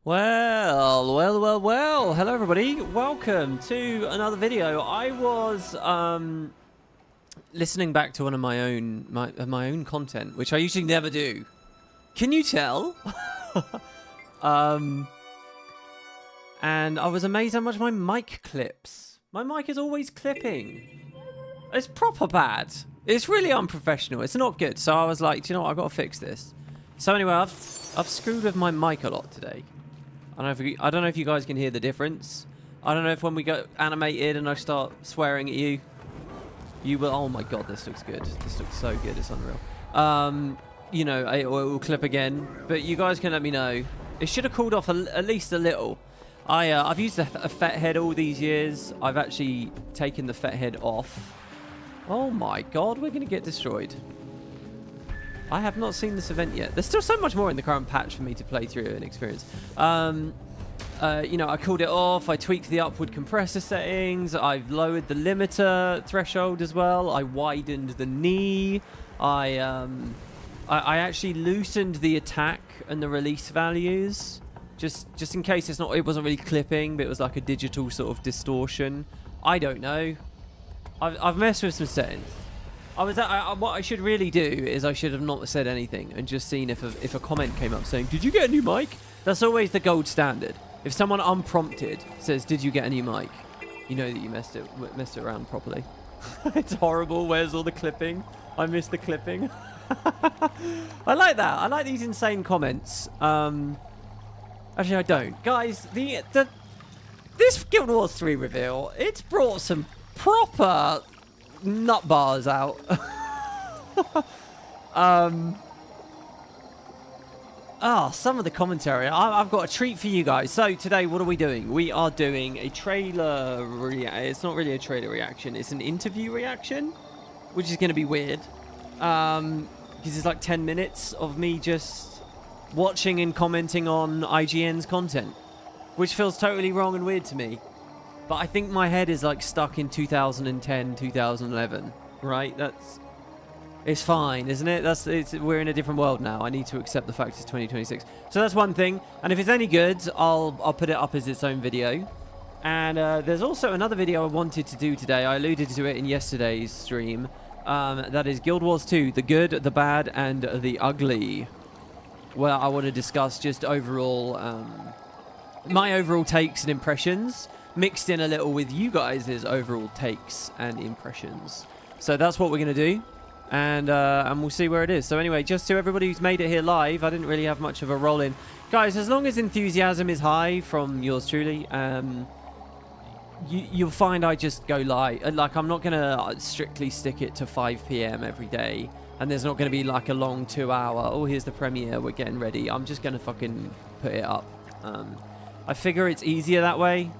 Well. Hello, everybody. Welcome to another video. I was listening back to one of my own content, which I usually never do. Can you tell? And I was amazed how much my mic clips. My mic is always clipping. It's proper bad. It's really unprofessional. It's not good. So I was like, do you know what? I've got to fix this. So anyway, I've screwed with my mic a lot today. I don't know if you guys can hear the difference. I don't know if when we go animated and I start swearing at you, you will. Oh my god, this looks good. This looks so good. It's unreal. You know, it will clip again. But you guys can let me know. It should have cooled off at least a little. I've used a FET head all these years. I've actually taken the FET head off. Oh my god, we're gonna get destroyed. I have not seen this event yet. There's still so much more in the current patch for me to play through and experience. You know, I cooled it off. I tweaked the upward compressor settings. I've lowered the limiter threshold as well. I widened the knee. I actually loosened the attack and the release values, just in case it wasn't really clipping, but it was like a digital sort of distortion. I don't know. I've messed with some settings. What I should really do is I should have not said anything and just seen if a comment came up saying, "Did you get a new mic?" That's always the gold standard. If someone unprompted says, "Did you get a new mic?" you know that you messed it around properly. It's horrible. Where's all the clipping? I missed the clipping. I like that. I like these insane comments. Actually, I don't. Guys, this Guild Wars 3 reveal, it's brought some proper nut bars out. Some of the commentary. I've got a treat for you guys. So today, what are we doing? We are doing a trailer It's not really a trailer reaction. It's an interview reaction, which is going to be weird. Because it's like 10 minutes of me just watching and commenting on IGN's content, which feels totally wrong and weird to me. But I think my head is like stuck in 2010, 2011, right? It's fine, isn't it? We're in a different world now. I need to accept the fact it's 2026. So that's one thing. And if it's any good, I'll put it up as its own video. And there's also another video I wanted to do today. I alluded to it in yesterday's stream. That is Guild Wars 2, the good, the bad, and the ugly. Where I want to discuss just overall, my overall takes and impressions, mixed in a little with you guys' overall takes and impressions. So that's what we're going to do, and we'll see where it is. So anyway, just to everybody who's made it here live, I didn't really have much of a roll in. Guys, as long as enthusiasm is high from yours truly, you'll find I just go live. Like, I'm not going to strictly stick it to 5 PM every day, and there's not going to be like a long 2-hour, oh, here's the premiere, we're getting ready. I'm just going to fucking put it up. I figure it's easier that way.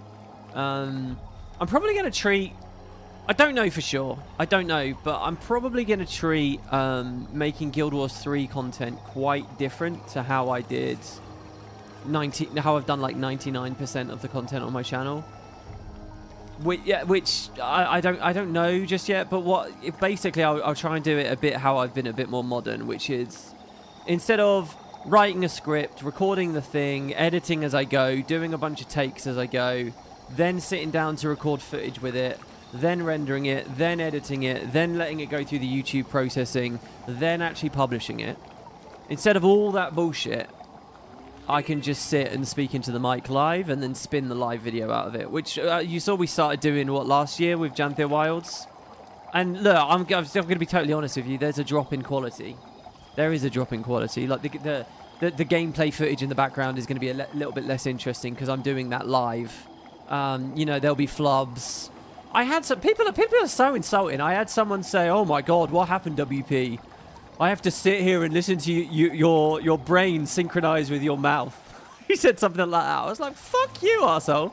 I'm probably going to treat... I don't know for sure. I don't know, but I'm probably going to treat making Guild Wars 3 content quite different to how I did... how I've done like 99% of the content on my channel. Which I don't know just yet, but basically I'll try and do it a bit how I've been a bit more modern, which is instead of writing a script, recording the thing, editing as I go, doing a bunch of takes as I go, then sitting down to record footage with it, then rendering it, then editing it, then letting it go through the YouTube processing, then actually publishing it. Instead of all that bullshit, I can just sit and speak into the mic live and then spin the live video out of it, which you saw we started doing, last year with Janthir Wilds? And look, I'm still going to be totally honest with you, there's a drop in quality. There is a drop in quality. Like, the gameplay footage in the background is going to be a little bit less interesting because I'm doing that live. You know, there'll be flubs. I had some... People are so insulting. I had someone say, "Oh my god, what happened, WP? I have to sit here and listen to your brain synchronize with your mouth." He said something like that. I was like, fuck you, arsehole.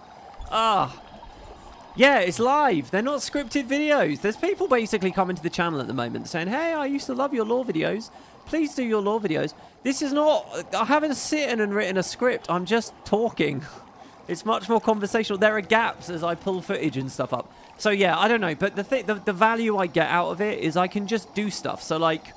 Yeah, it's live. They're not scripted videos. There's people basically coming to the channel at the moment saying, "Hey, I used to love your lore videos. Please do your lore videos." This is not... I haven't sitting and written a script. I'm just talking. It's much more conversational. There are gaps as I pull footage and stuff up. So yeah, I don't know. But the value I get out of it is I can just do stuff. So like...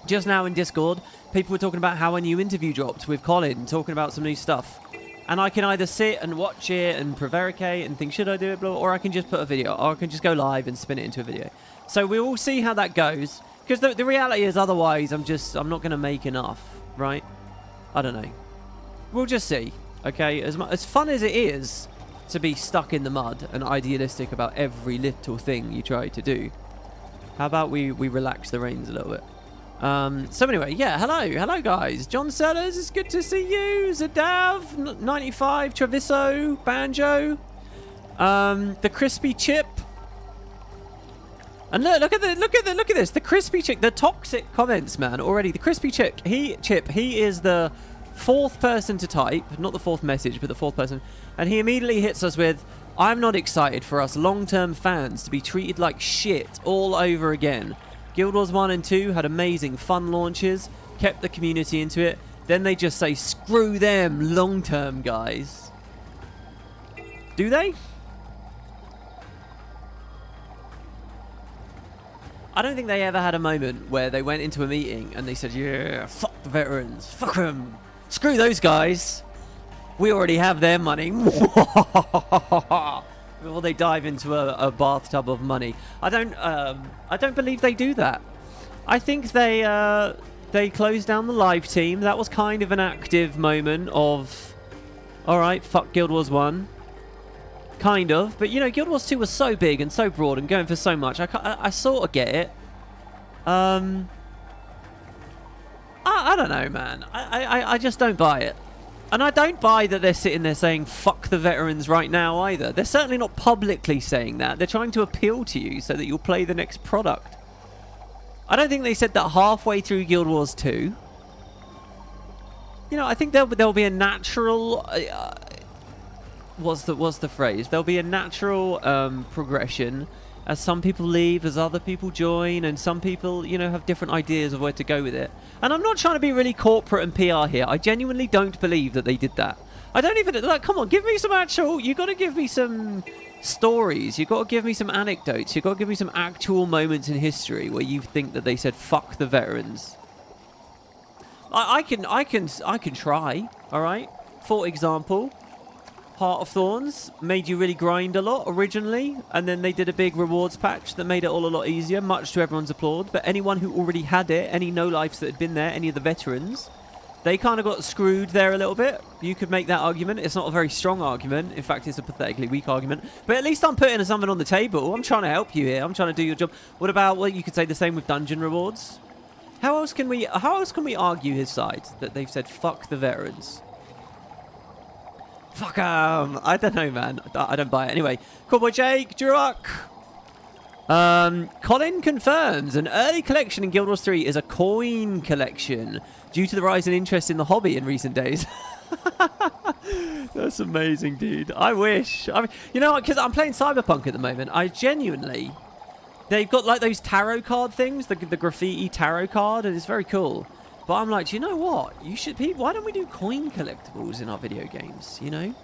Just now in Discord, people were talking about how a new interview dropped with Colin, talking about some new stuff. And I can either sit and watch it and prevaricate and think, should I do it, blah, or I can just put a video, or I can just go live and spin it into a video. So we will see how that goes. Because the reality is, otherwise, I'm not going to make enough, right? I don't know. We'll just see, okay? As fun as it is to be stuck in the mud and idealistic about every little thing you try to do, how about we relax the reins a little bit? So anyway, yeah, hello guys. John Sellers, it's good to see you. Zadav, 95, Treviso, Banjo, the Crispy Chip. And look at this, the Crispy Chip, the toxic comments, man, already. The Crispy Chip, he is the 4th person to type, not the 4th message, but the 4th person, and he immediately hits us with, I'm not excited for us long-term fans to be treated like shit all over again. Guild Wars 1 and 2 had amazing fun launches, kept the community into it. Then they just say, screw them long-term, guys. Do they? I don't think they ever had a moment where they went into a meeting and they said, yeah, fuck the veterans, fuck them, screw those guys. We already have their money. Before they dive into a bathtub of money. I don't believe they do that. I think they closed down the live team. That was kind of an active moment of, all right, fuck Guild Wars 1. Kind of. But, you know, Guild Wars 2 was so big and so broad and going for so much. I sort of get it. I don't know, man. I just don't buy it. And I don't buy that they're sitting there saying, fuck the veterans right now either. They're certainly not publicly saying that. They're trying to appeal to you so that you'll play the next product. I don't think they said that halfway through Guild Wars 2. You know, I think there'll be a natural... what's the phrase? There'll be a natural progression as some people leave, as other people join, and some people, you know, have different ideas of where to go with it. And I'm not trying to be really corporate and PR here. I genuinely don't believe that they did that. I don't even, like, come on, give me some actual, you got to give me some stories. You got to give me some anecdotes. You got to give me some actual moments in history where you think that they said, fuck the veterans. I can try, all right? For example, Heart of Thorns made you really grind a lot originally, and then they did a big rewards patch that made it all a lot easier, much to everyone's applaud. But anyone who already had it, any no-lifes that had been there, any of the veterans, they kind of got screwed there a little bit. You could make that argument. It's not a very strong argument. In fact, it's a pathetically weak argument. But at least I'm putting something on the table. I'm trying to help you here. I'm trying to do your job. What about, well, you could say the same with dungeon rewards. How else can we argue his side that they've said, fuck the veterans? Fuck I don't know, man. I don't buy it. Anyway, Cowboy Jake, Durock. Colin confirms an early collection in Guild Wars 3 is a coin collection due to the rise in interest in the hobby in recent days. That's amazing, dude. I wish. I mean, you know what? Because I'm playing Cyberpunk at the moment. I genuinely... They've got like those tarot card things, the graffiti tarot card, and it's very cool. But I'm like, do you know what? You should be. Why don't we do coin collectibles in our video games? You know,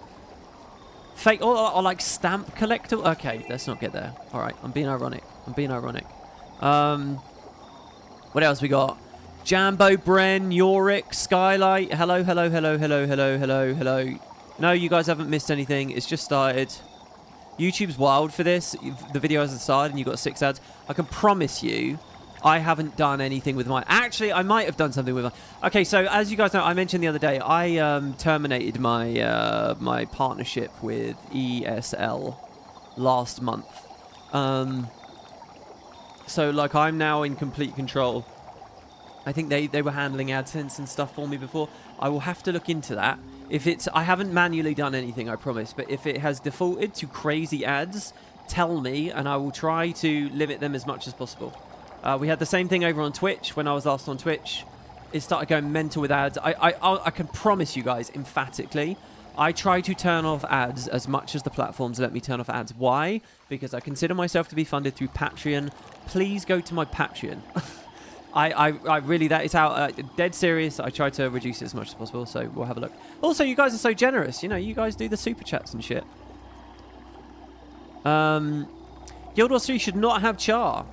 fake or like stamp collectible. Okay, let's not get there. All right, I'm being ironic. What else we got? Jambo, Bren, Yorick, Skylight. Hello. No, you guys haven't missed anything. It's just started. YouTube's wild for this. The video has started and you've got 6 ads. I can promise you, I haven't done anything with my... Actually, I might have done something with my... Okay, so as you guys know, I mentioned the other day, I terminated my my partnership with ESL last month. So, like, I'm now in complete control. I think they were handling AdSense and stuff for me before. I will have to look into that. If it's... I haven't manually done anything, I promise. But if it has defaulted to crazy ads, tell me, and I will try to limit them as much as possible. We had the same thing over on Twitch when I was last on Twitch. It started going mental with ads. I can promise you guys emphatically, I try to turn off ads as much as the platforms let me turn off ads. Why? Because I consider myself to be funded through Patreon. Please go to my Patreon. I really, that is how, dead serious, I try to reduce it as much as possible, so we'll have a look. Also, you guys are so generous. You know, you guys do the super chats and shit. Guild Wars 3 should not have char.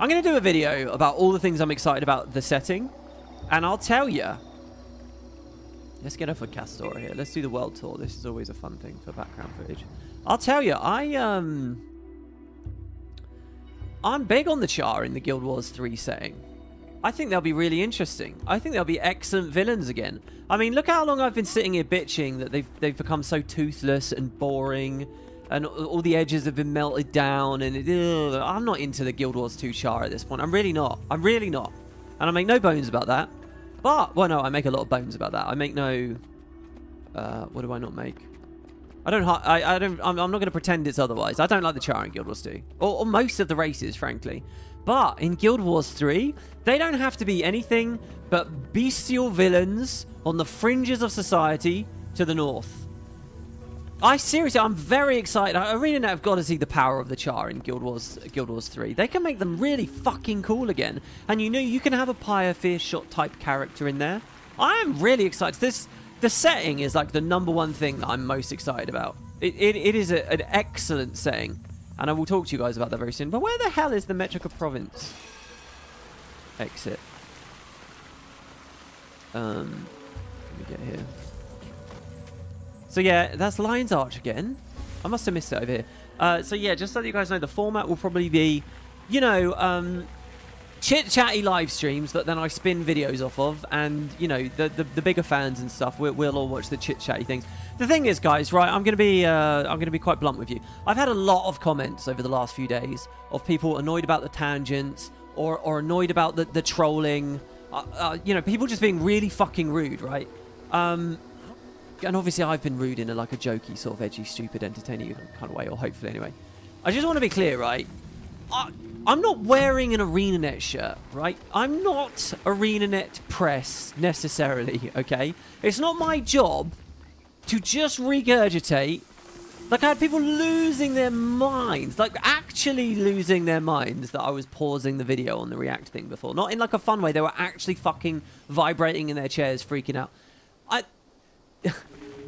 I'm going to do a video about all the things I'm excited about the setting, and I'll tell you, Let's get off a Castor here. Let's do the world tour. This is always a fun thing for background footage. I'll tell you, I'm big on the Char in the Guild Wars 3 setting. I think they'll be really interesting. I think they'll be excellent villains again. I mean, look how long I've been sitting here bitching that they've become so toothless and boring, and all the edges have been melted down, and I'm not into the Guild Wars 2 Char at this point. I'm really not. I'm really not. And I make no bones about that. But, well, no, I make a lot of bones about that. I make no... what do I not make? I'm not going to pretend it's otherwise. I don't like the Char in Guild Wars 2. Or most of the races, frankly. But in Guild Wars 3, they don't have to be anything but bestial villains on the fringes of society to the north. Seriously, I'm very excited. Arenanet have got to see the power of the Char in Guild Wars 3. They can make them really fucking cool again. And you know, you can have a Pyre Fierce Shot type character in there. I am really excited. The setting is like the #1 thing that I'm most excited about. It is an excellent setting. And I will talk to you guys about that very soon. But where the hell is the Metrica province? Exit. Let me get here. So yeah, that's Lion's Arch again. I must have missed it over here. So yeah, just so that you guys know, the format will probably be, you know, chit-chatty live streams that then I spin videos off of, and you know, the bigger fans and stuff, we'll all watch the chit-chatty things. The thing is, guys, right, I'm gonna be quite blunt with you. I've had a lot of comments over the last few days of people annoyed about the tangents or annoyed about the trolling. You know, people just being really fucking rude, right? And obviously I've been rude in a jokey, sort of edgy, stupid, entertaining kind of way, or hopefully anyway. I just want to be clear, right? I'm not wearing an Arenanet shirt, right? I'm not Arenanet press, necessarily, okay? It's not my job to just regurgitate. Like, I had people losing their minds, like, actually losing their minds that I was pausing the video on the React thing before. Not in, like, a fun way. They were actually fucking vibrating in their chairs, freaking out.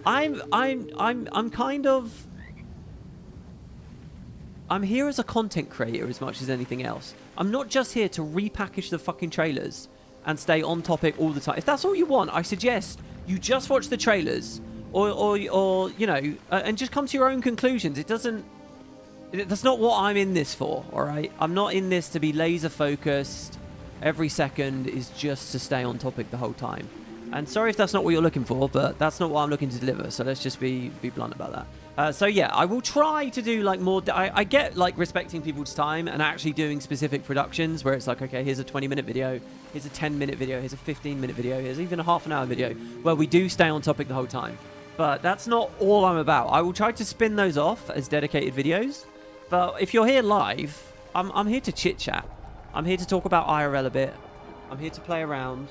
I'm kind of... I'm here as a content creator as much as anything else. I'm not just here to repackage the fucking trailers and stay on topic all the time. If that's all you want, I suggest you just watch the trailers or you know, and just come to your own conclusions. That's not what I'm in this for, all right? I'm not in this to be laser focused. Every second is just to stay on topic the whole time. And sorry if that's not what you're looking for, but that's not what I'm looking to deliver. So let's just be blunt about that. So yeah, I will try to do like more. I get like respecting people's time and actually doing specific productions where it's like, okay, here's a 20-minute video, here's a 10-minute video, here's a 15-minute video, here's even a half-an-hour video where we do stay on topic the whole time. But that's not all I'm about. I will try to spin those off as dedicated videos. But if you're here live, I'm here to chit-chat. I'm here to talk about IRL a bit. I'm here to play around.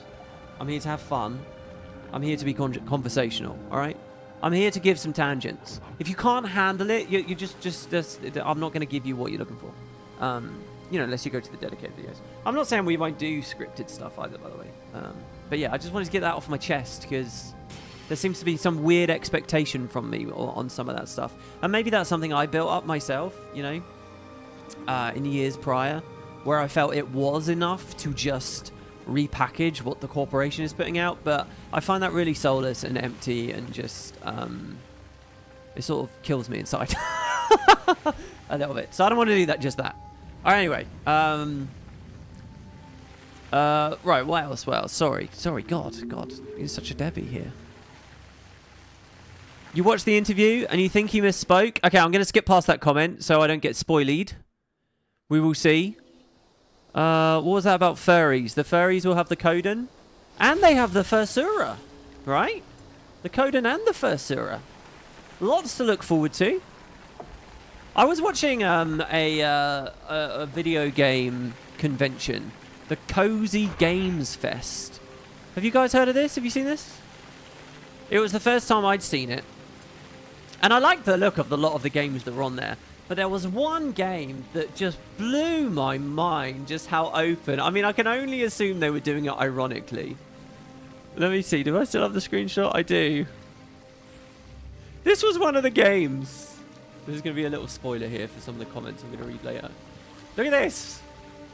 I'm here to have fun. I'm here to be conversational, all right? I'm here to give some tangents. If you can't handle it, you just I'm not going to give you what you're looking for. You know, unless you go to the dedicated videos. I'm not saying we won't do scripted stuff either, by the way. But yeah, I just wanted to get that off my chest because there seems to be some weird expectation from me on some of that stuff. And maybe that's something I built up myself, you know, in the years prior, where I felt it was enough to just repackage what the corporation is putting out, but I find that really soulless and empty and just it sort of kills me inside a little bit. So I don't want to do that, just that. All right, anyway, right, what else? Well, sorry, God, you're such a Debbie here. You watched the interview and you think he misspoke? Okay, I'm going to skip past that comment so I don't get spoiled. We will see. What was that about furries? The furries will have the Coden. And they have the Fursura. Right? The Coden and the Fursura. Lots to look forward to. I was watching a video game convention. The Cozy Games Fest. Have you guys heard of this? Have you seen this? It was the first time I'd seen it. And I liked the look of a lot of the games that were on there. But there was one game that just blew my mind, just how open. I mean, I can only assume they were doing it ironically. Let me see. Do I still have the screenshot? I do. This was one of the games. There's going to be a little spoiler here for some of the comments I'm going to read later. Look at this.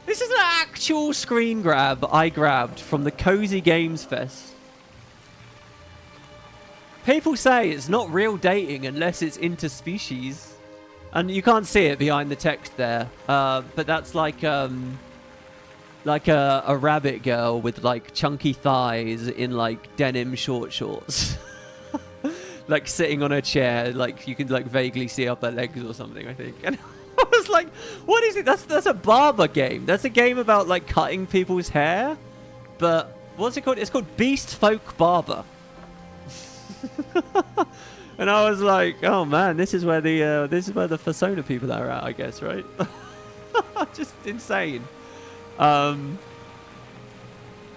This is an actual screen grab I grabbed from the Cozy Games Fest. People say it's not real dating unless it's interspecies. And you can't see it behind the text there. But that's like a rabbit girl with like chunky thighs in like denim short shorts. Like sitting on a chair, like you can like vaguely see up her legs or something, I think. And I was like, what is it? That's a barber game. That's a game about like cutting people's hair. But what's it called? It's called Beast Folk Barber. And I was like, oh man, this is where the Persona people are at, I guess, right? Just insane. Yeah,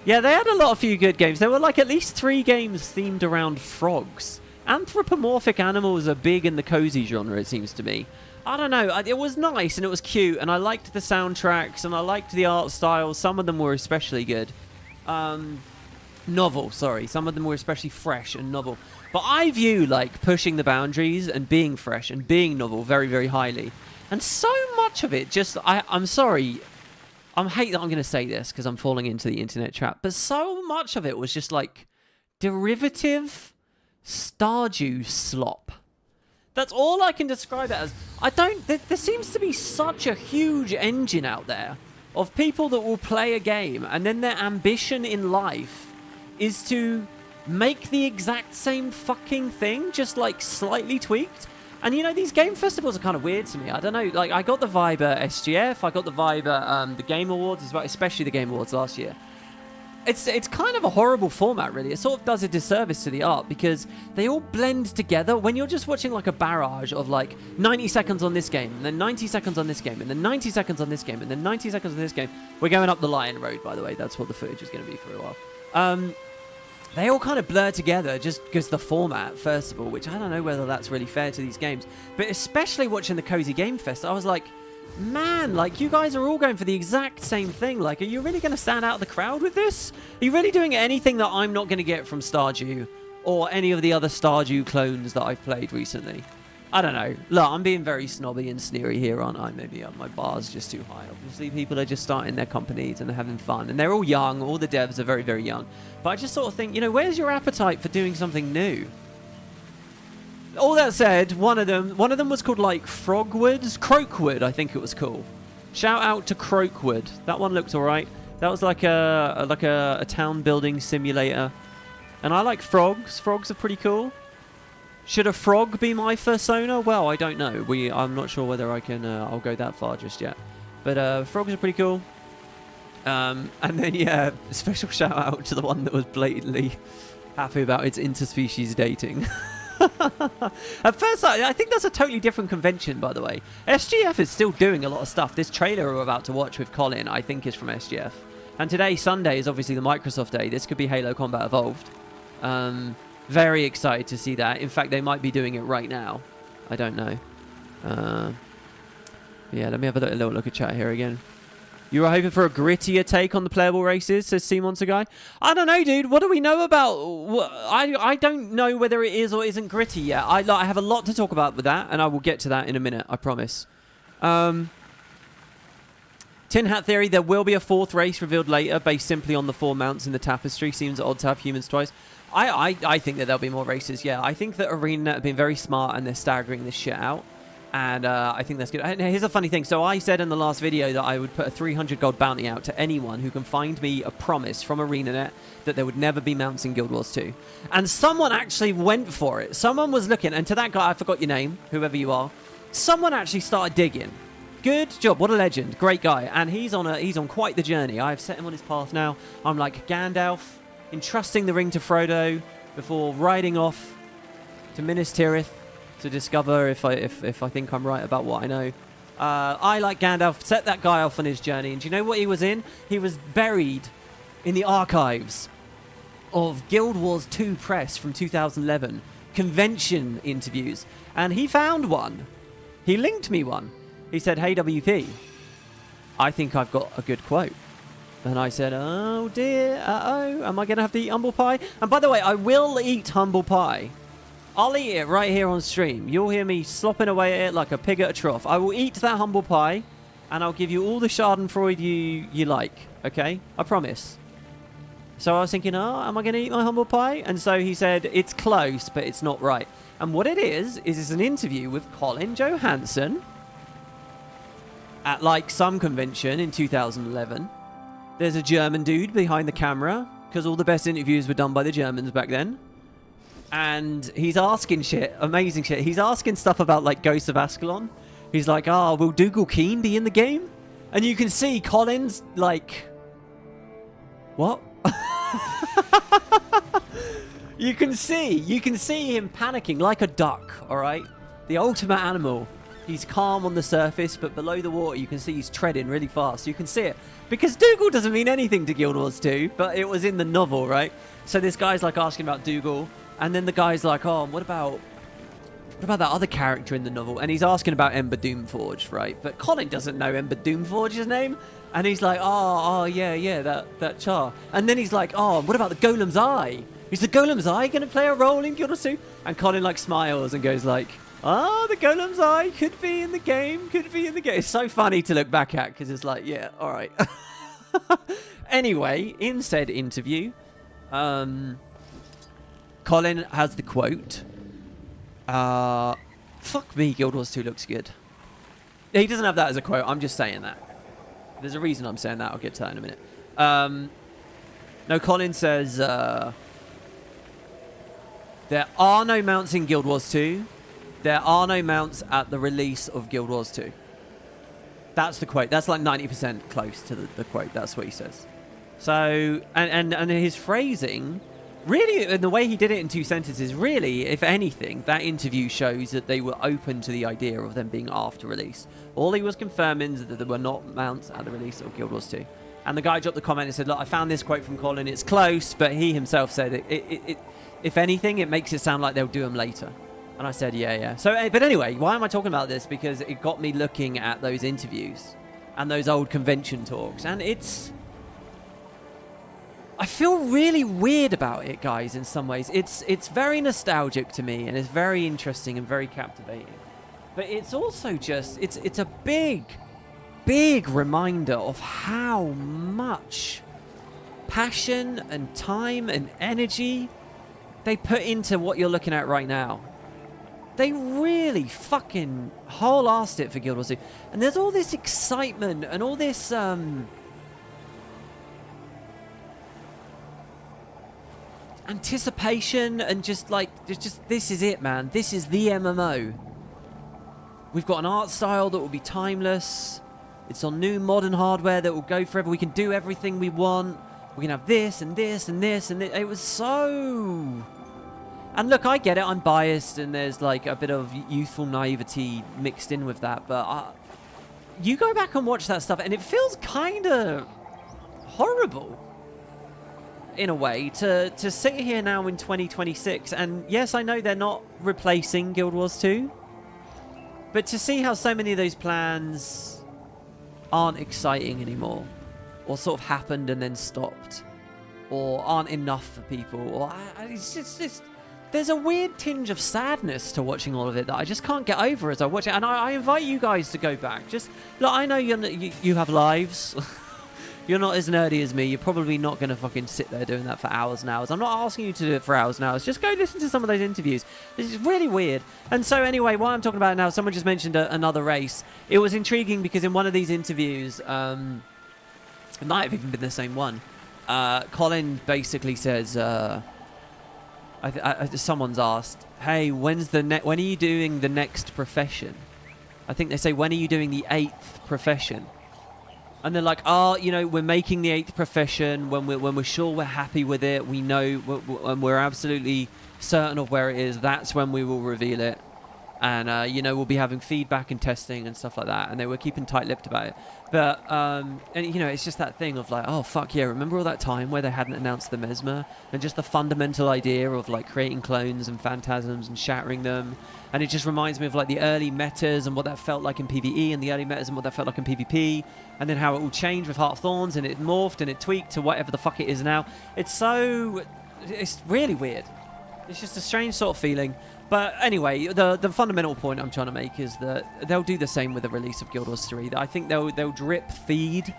they had a few good games. There were like at least 3 games themed around frogs. Anthropomorphic animals are big in the cozy genre, it seems to me. I don't know. It was nice and it was cute, and I liked the soundtracks and I liked the art style. Some of them were especially good. Novel, sorry. Some of them were especially fresh and novel. But I view like pushing the boundaries and being fresh and being novel very, very highly. And so much of it just, I'm sorry. I hate that I'm going to say this because I'm falling into the internet trap. But so much of it was just like derivative Stardew slop. That's all I can describe it as. There seems to be such a huge engine out there of people that will play a game and then their ambition in life is to make the exact same fucking thing, just like slightly tweaked. And you know, these game festivals are kind of weird to me. I don't know, like I got the vibe at SGF, I got the vibe at the Game Awards, especially the Game Awards last year. It's kind of a horrible format, really. It sort of does a disservice to the art because they all blend together when you're just watching like a barrage of like 90 seconds on this game, and then 90 seconds on this game, and then 90 seconds on this game, and then 90 seconds on this game. We're going up the Lion Road, by the way. That's what the footage is going to be for a while. They all kind of blur together just because the format, first of all, which I don't know whether that's really fair to these games. But especially watching the Cozy Game Fest, I was like, man, like, you guys are all going for the exact same thing. Like, are you really going to stand out of the crowd with this? Are you really doing anything that I'm not going to get from Stardew or any of the other Stardew clones that I've played recently? I don't know. Look, I'm being very snobby and sneery here, aren't I? Maybe my bar's just too high. Obviously, people are just starting their companies and they're having fun. And they're all young. All the devs are very, very young. But I just sort of think, you know, where's your appetite for doing something new? All that said, one of them was called like Croakwood, I think it was called. Shout out to Croakwood. That one looked alright. That was like a town building simulator. And I like frogs. Frogs are pretty cool. Should a frog be my persona? Well, I don't know. I'm not sure whether I can. I'll go that far just yet. But frogs are pretty cool. And then yeah, special shout out to the one that was blatantly happy about its interspecies dating. At first, I think that's a totally different convention, by the way. SGF is still doing a lot of stuff. This trailer we're about to watch with Colin, I think, is from SGF. And today, Sunday, is obviously the Microsoft Day. This could be Halo Combat Evolved. Very excited to see that. In fact, they might be doing it right now. I don't know. Yeah, let me have a little look at chat here again. You were hoping for a grittier take on the playable races, says Simon's guy. I don't know, dude. What do we know about... I don't know whether it is or isn't gritty yet. I have a lot to talk about with that, and I will get to that in a minute, I promise. Tin Hat Theory, there will be a 4th race revealed later, based simply on the 4 mounts in the tapestry. Seems odd to have humans twice. I think that there'll be more races, yeah. I think that Arenanet have been very smart, and they're staggering this shit out. And I think that's good. And here's a funny thing. So I said in the last video that I would put a 300 gold bounty out to anyone who can find me a promise from Arenanet that there would never be mounts in Guild Wars 2. And someone actually went for it. Someone was looking. And to that guy, I forgot your name, whoever you are. Someone actually started digging. Good job. What a legend. Great guy. And he's on quite the journey. I've set him on his path now. I'm like Gandalf, entrusting the ring to Frodo before riding off to Minas Tirith to discover if I think I'm right about what I know. I, like Gandalf, set that guy off on his journey. And do you know what he was in? He was buried in the archives of Guild Wars 2 Press from 2011. Convention interviews. And he found one. He linked me one. He said, hey, WP, I think I've got a good quote. And I said, oh, dear. Uh-oh. Am I going to have to eat humble pie? And by the way, I will eat humble pie. I'll eat it right here on stream. You'll hear me slopping away at it like a pig at a trough. I will eat that humble pie, and I'll give you all the schadenfreude you like, okay? I promise. So I was thinking, oh, am I going to eat my humble pie? And so he said, it's close, but it's not right. And what it is it's an interview with Colin Johansson at like some convention in 2011. There's a German dude behind the camera, because all the best interviews were done by the Germans back then. And he's asking shit, amazing shit. He's asking stuff about like Ghosts of Ascalon. He's like, oh, will Dougal Keane be in the game? And you can see Colin's like, what? You can see him panicking like a duck, all right? The ultimate animal. He's calm on the surface, but below the water, you can see he's treading really fast. You can see it. Because Dougal doesn't mean anything to Guild Wars 2, but it was in the novel, right? So this guy's like asking about Dougal, and then the guy's like, oh, what about that other character in the novel? And he's asking about Ember Doomforged, right? But Colin doesn't know Ember Doomforged's name. And he's like, oh, yeah, that Char. And then he's like, oh, what about the Golem's Eye? Is the Golem's Eye going to play a role in Guild Wars 2? And Colin like smiles and goes like, oh, the Golem's Eye could be in the game, It's so funny to look back at because it's like, yeah, all right. Anyway, in said interview, Colin has the quote, fuck me, Guild Wars 2 looks good. He doesn't have that as a quote, I'm just saying that. There's a reason I'm saying that, I'll get to that in a minute. No, Colin says, there are no mounts in Guild Wars 2. There are no mounts at the release of Guild Wars 2. That's the quote. That's like 90% close to the quote. That's what he says. So, and his phrasing, really, and the way he did it in 2 sentences, really, if anything, that interview shows that they were open to the idea of them being after release. All he was confirming is that there were not mounts at the release of Guild Wars 2. And the guy dropped the comment and said, look, I found this quote from Colin. It's close, but he himself said, if anything, it makes it sound like they'll do them later. And I said, yeah. So, but anyway, why am I talking about this? Because it got me looking at those interviews and those old convention talks. And I feel really weird about it, guys, in some ways. It's very nostalgic to me, and it's very interesting and very captivating. But it's also just, it's a big reminder of how much passion and time and energy they put into what you're looking at right now. They really fucking whole-assed it for Guild Wars 2. And there's all this excitement and all this, anticipation and just like, this is it, man. This is the MMO. We've got an art style that will be timeless. It's on new modern hardware that will go forever. We can do everything we want. We can have this and this and this and this. It was so... And look, I get it, I'm biased, and there's like a bit of youthful naivety mixed in with that, but you go back and watch that stuff, and it feels kind of horrible, in a way, to sit here now in 2026, and yes, I know they're not replacing Guild Wars 2, but to see how so many of those plans aren't exciting anymore, or sort of happened and then stopped, or aren't enough for people, or it's just there's a weird tinge of sadness to watching all of it that I just can't get over as I watch it. And I invite you guys to go back. Just look, I know you have lives. You're not as nerdy as me. You're probably not going to fucking sit there doing that for hours and hours. I'm not asking you to do it for hours and hours. Just go listen to some of those interviews. This is really weird. And so anyway, why I'm talking about it now, someone just mentioned another race. It was intriguing because in one of these interviews, it might have even been the same one, Colin basically says... someone's asked, hey, when are you doing the next profession? I think they say, when are you doing the 8th profession? And they're like, oh, we're making the 8th profession when we're sure we're happy with it. We know, and we're absolutely certain of where it is. That's when we will reveal it. And, we'll be having feedback and testing and stuff like that. And they were keeping tight-lipped about it. But, and, it's just that thing of like, oh, fuck yeah, remember all that time where they hadn't announced the Mesmer? And just the fundamental idea of, like, creating clones and phantasms and shattering them. And it just reminds me of, like, the early metas and what that felt like in PvE and the early metas and what that felt like in PvP. And then how it all changed with Heart of Thorns and it morphed and it tweaked to whatever the fuck it is now. It's really weird. It's just a strange sort of feeling. But anyway, the fundamental point I'm trying to make is that they'll do the same with the release of Guild Wars 3. I think they'll drip feed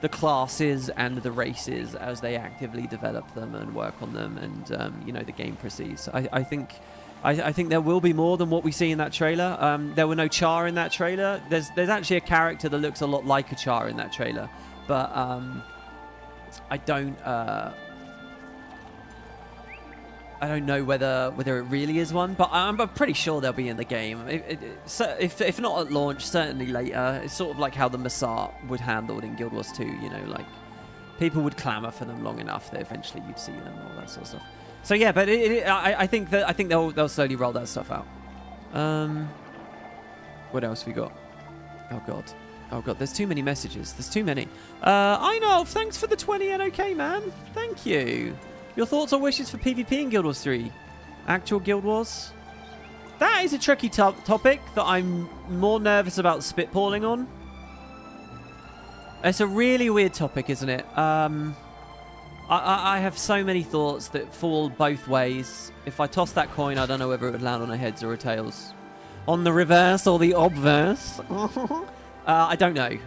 the classes and the races as they actively develop them and work on them, and the game proceeds. I think there will be more than what we see in that trailer. There were no Char in that trailer. There's actually a character that looks a lot like a Char in that trailer, but I don't know whether it really is one, but I'm pretty sure they'll be in the game. If not at launch, certainly later. It's sort of like how the Massart would handled in Guild Wars 2. Like people would clamour for them long enough that eventually you'd see them and all that sort of stuff. So yeah, but I think they'll slowly roll that stuff out. What else we got? Oh god, there's too many messages. There's too many. I know. Thanks for the 20 NOK, man. Thank you. Your thoughts or wishes for PvP in Guild Wars 3? Actual Guild Wars? That is a tricky topic that I'm more nervous about spitballing on. It's a really weird topic, isn't it? I have so many thoughts that fall both ways. If I toss that coin, I don't know whether it would land on a heads or a tails. On the reverse or the obverse? I don't know.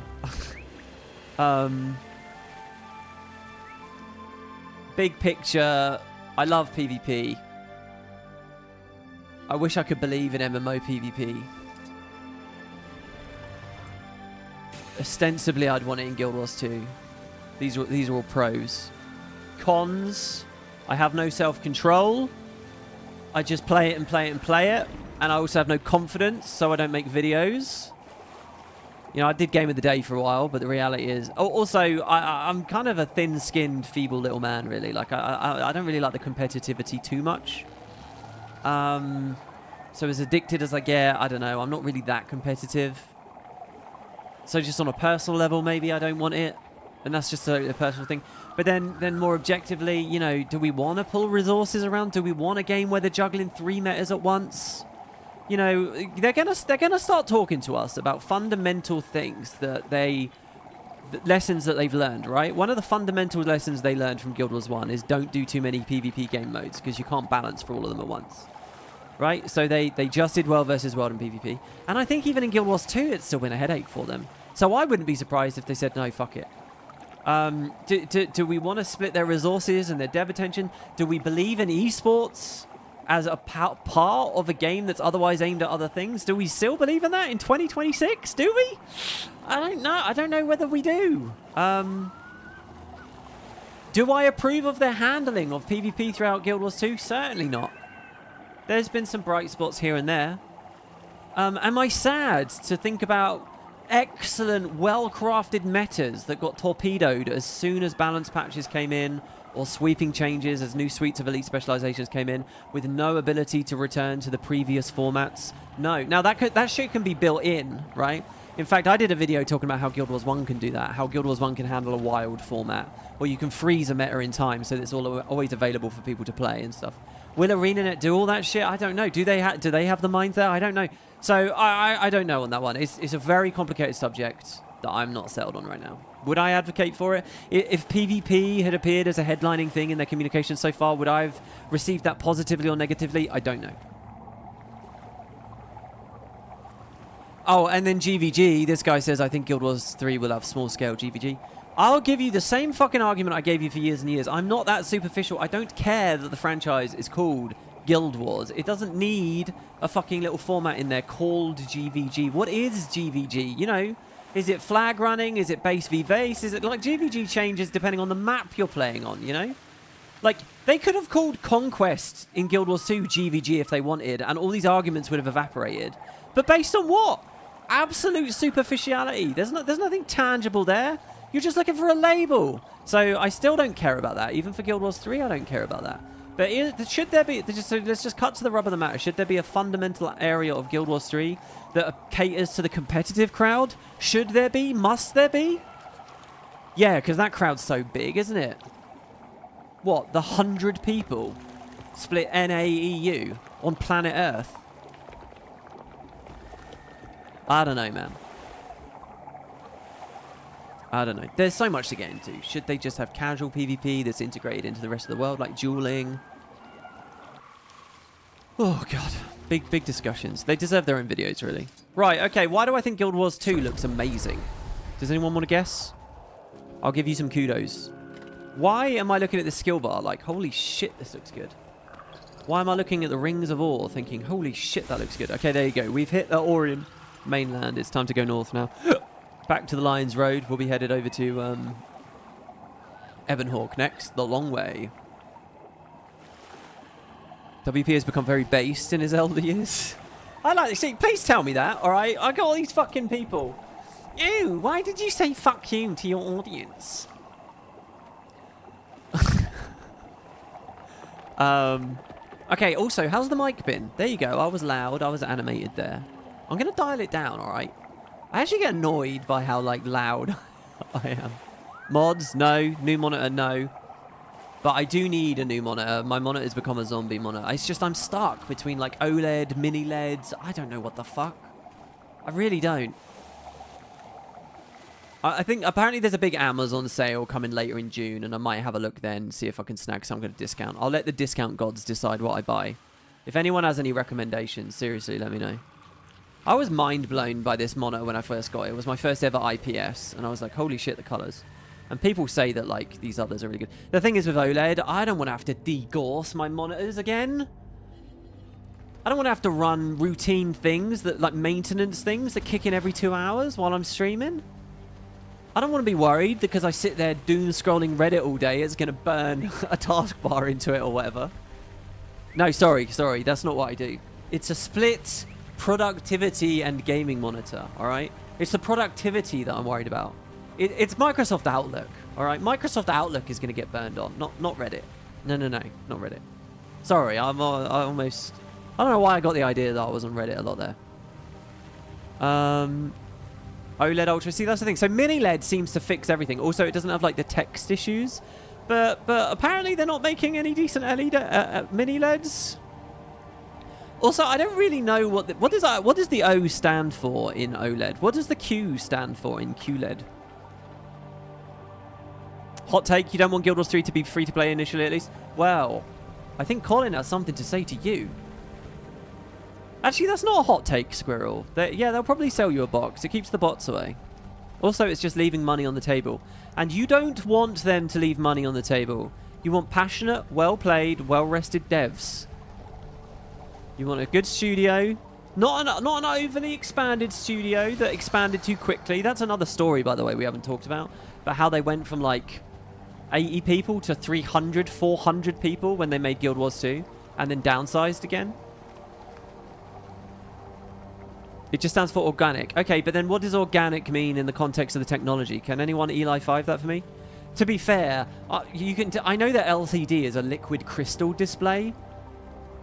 Big picture, I love PvP. I wish I could believe in MMO PvP. Ostensibly, I'd want it in Guild Wars 2. These are all pros. Cons, I have no self-control. I just play it and play it and play it. And I also have no confidence, so I don't make videos. I did Game of the Day for a while, but the reality is... Also, I'm kind of a thin-skinned, feeble little man, really. Like, I don't really like the competitivity too much. So as addicted as I get, I don't know, I'm not really that competitive. So just on a personal level, maybe I don't want it. And that's just a personal thing. But then more objectively, do we want to pull resources around? Do we want a game where they're juggling 3 metas at once? They're gonna start talking to us about fundamental things lessons that they've learned, right? One of the fundamental lessons they learned from Guild Wars 1 is don't do too many PvP game modes because you can't balance for all of them at once, right? So they just did World versus World in PvP, and I think even in Guild Wars 2 it's still been a headache for them. So I wouldn't be surprised if they said no, fuck it. Do we want to split their resources and their dev attention? Do we believe in esports as a part of a game that's otherwise aimed at other things? Do we still believe in that in 2026? Do we? I don't know. I don't know whether we do. Do I approve of their handling of PvP throughout Guild Wars 2? Certainly not. There's been some bright spots here and there. Am I sad to think about excellent, well-crafted metas that got torpedoed as soon as balance patches came in, or sweeping changes as new suites of elite specializations came in, with no ability to return to the previous formats? No. Now, that shit can be built in, right? In fact, I did a video talking about how Guild Wars 1 can do that, how Guild Wars 1 can handle a wild format, or you can freeze a meta in time so that it's always available for people to play and stuff. Will Arenanet do all that shit? I don't know. Do they have the mind there? I don't know. So I don't know on that one. It's a very complicated subject that I'm not settled on right now. Would I advocate for it? If PvP had appeared as a headlining thing in their communication so far, would I have received that positively or negatively? I don't know. Oh, and then GVG. This guy says, I think Guild Wars 3 will have small-scale GVG. I'll give you the same fucking argument I gave you for years and years. I'm not that superficial. I don't care that the franchise is called Guild Wars. It doesn't need a fucking little format in there called GVG. What is GVG? Is it flag running? Is it base v base? Is it like GVG changes depending on the map you're playing on, Like, they could have called Conquest in Guild Wars 2 GVG if they wanted, and all these arguments would have evaporated. But based on what? Absolute superficiality. There's nothing tangible there. You're just looking for a label. So I still don't care about that. Even for Guild Wars 3, I don't care about that. But should there be... let's just cut to the rub of the matter. Should there be a fundamental area of Guild Wars 3 that caters to the competitive crowd? Should there be? Must there be? Yeah, because that crowd's so big, isn't it? What, the 100 people split NAEU on planet Earth? I don't know, man. I don't know. There's so much to get into. Should they just have casual PvP that's integrated into the rest of the world, like dueling? Oh, God. Big discussions. They deserve their own videos, really. Right, okay. Why do I think Guild Wars 2 looks amazing? Does anyone want to guess? I'll give you some kudos. Why am I looking at the skill bar like, holy shit, this looks good? Why am I looking at the Rings of Ore thinking, holy shit, that looks good? Okay, there you go. We've hit the Orion mainland. It's time to go north now. Back to the Lions Road. We'll be headed over to Ebonhawk next. The long way. WP has become very based in his elder years. I like to see. Please tell me that, all right? I got all these fucking people. Ew, why did you say fuck you to your audience? Okay, also, how's the mic been? There you go. I was loud. I was animated there. I'm going to dial it down, all right? I actually get annoyed by how, like, loud I am. Mods, no. New monitor, no. But I do need a new monitor. My monitor's become a zombie monitor. It's just I'm stuck between, like, OLED, mini LEDs. I don't know what the fuck. I really don't. I think apparently there's a big Amazon sale coming later in June, and I might have a look then, see if I can snag some kind of discount. I'll let the discount gods decide what I buy. If anyone has any recommendations, seriously, let me know. I was mind blown by this monitor when I first got it. It was my first ever IPS, and I was like, holy shit, the colors. And people say that, like, these others are really good. The thing is with OLED, I don't want to have to degauss my monitors again. I don't want to have to run routine things, that like maintenance things that kick in every 2 hours while I'm streaming. I don't want to be worried because I sit there doom scrolling Reddit all day. It's going to burn a taskbar into it or whatever. No, sorry. That's not what I do. It's a split productivity and gaming monitor, all right? It's the productivity that I'm worried about. It's Microsoft Outlook, all right? Microsoft Outlook is going to get burned on, not Reddit. No, not Reddit. Sorry, I almost... I don't know why I got the idea that I was on Reddit a lot there. OLED Ultra. See, that's the thing. So mini LED seems to fix everything. Also, it doesn't have like the text issues, but apparently they're not making any decent LED mini LEDs. Also, I don't really know what does the O stand for in OLED? What does the Q stand for in QLED? Hot take: you don't want Guild Wars 3 to be free to play initially, at least. Well, I think Colin has something to say to you. Actually, that's not a hot take, Squirrel. Yeah, they'll probably sell you a box. It keeps the bots away. Also, it's just leaving money on the table. And you don't want them to leave money on the table. You want passionate, well-played, well-rested devs. You want a good studio. Not an overly expanded studio that expanded too quickly. That's another story, by the way, we haven't talked about. But how they went from, like, 80 people to 300, 400 people when they made Guild Wars 2. And then downsized again. It just stands for organic. Okay, but then what does organic mean in the context of the technology? Can anyone Eli 5 that for me? To be fair, I know that LCD is a liquid crystal display,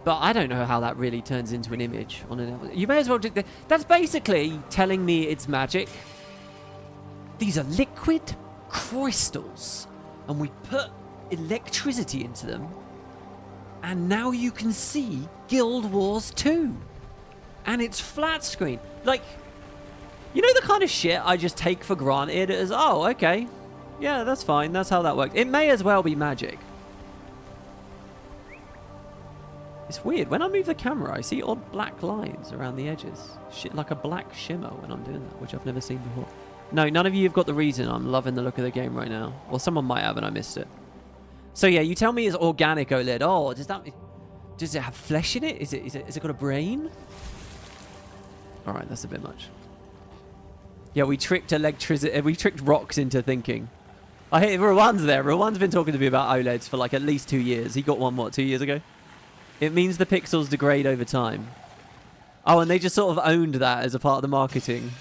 but I don't know how that really turns into an image on an. You may as well do. That's basically telling me it's magic. These are liquid crystals, and we put electricity into them, and now you can see Guild Wars 2. And it's flat screen. Like, you know the kind of shit I just take for granted as, oh, okay. Yeah, that's fine. That's how that works. It may as well be magic. It's weird. When I move the camera, I see odd black lines around the edges. Shit, like a black shimmer when I'm doing that, which I've never seen before. No, none of you have got the reason. I'm loving the look of the game right now. Well, someone might have and I missed it. So, yeah, you tell me it's organic OLED. Oh, does it have flesh in it? Is it got a brain? Alright, that's a bit much. Yeah, we tricked electricity. We tricked rocks into thinking. I hate Rowan's there. Rowan's been talking to me about OLEDs for like at least 2 years. He got one, what, 2 years ago? It means the pixels degrade over time. Oh, and they just sort of owned that as a part of the marketing.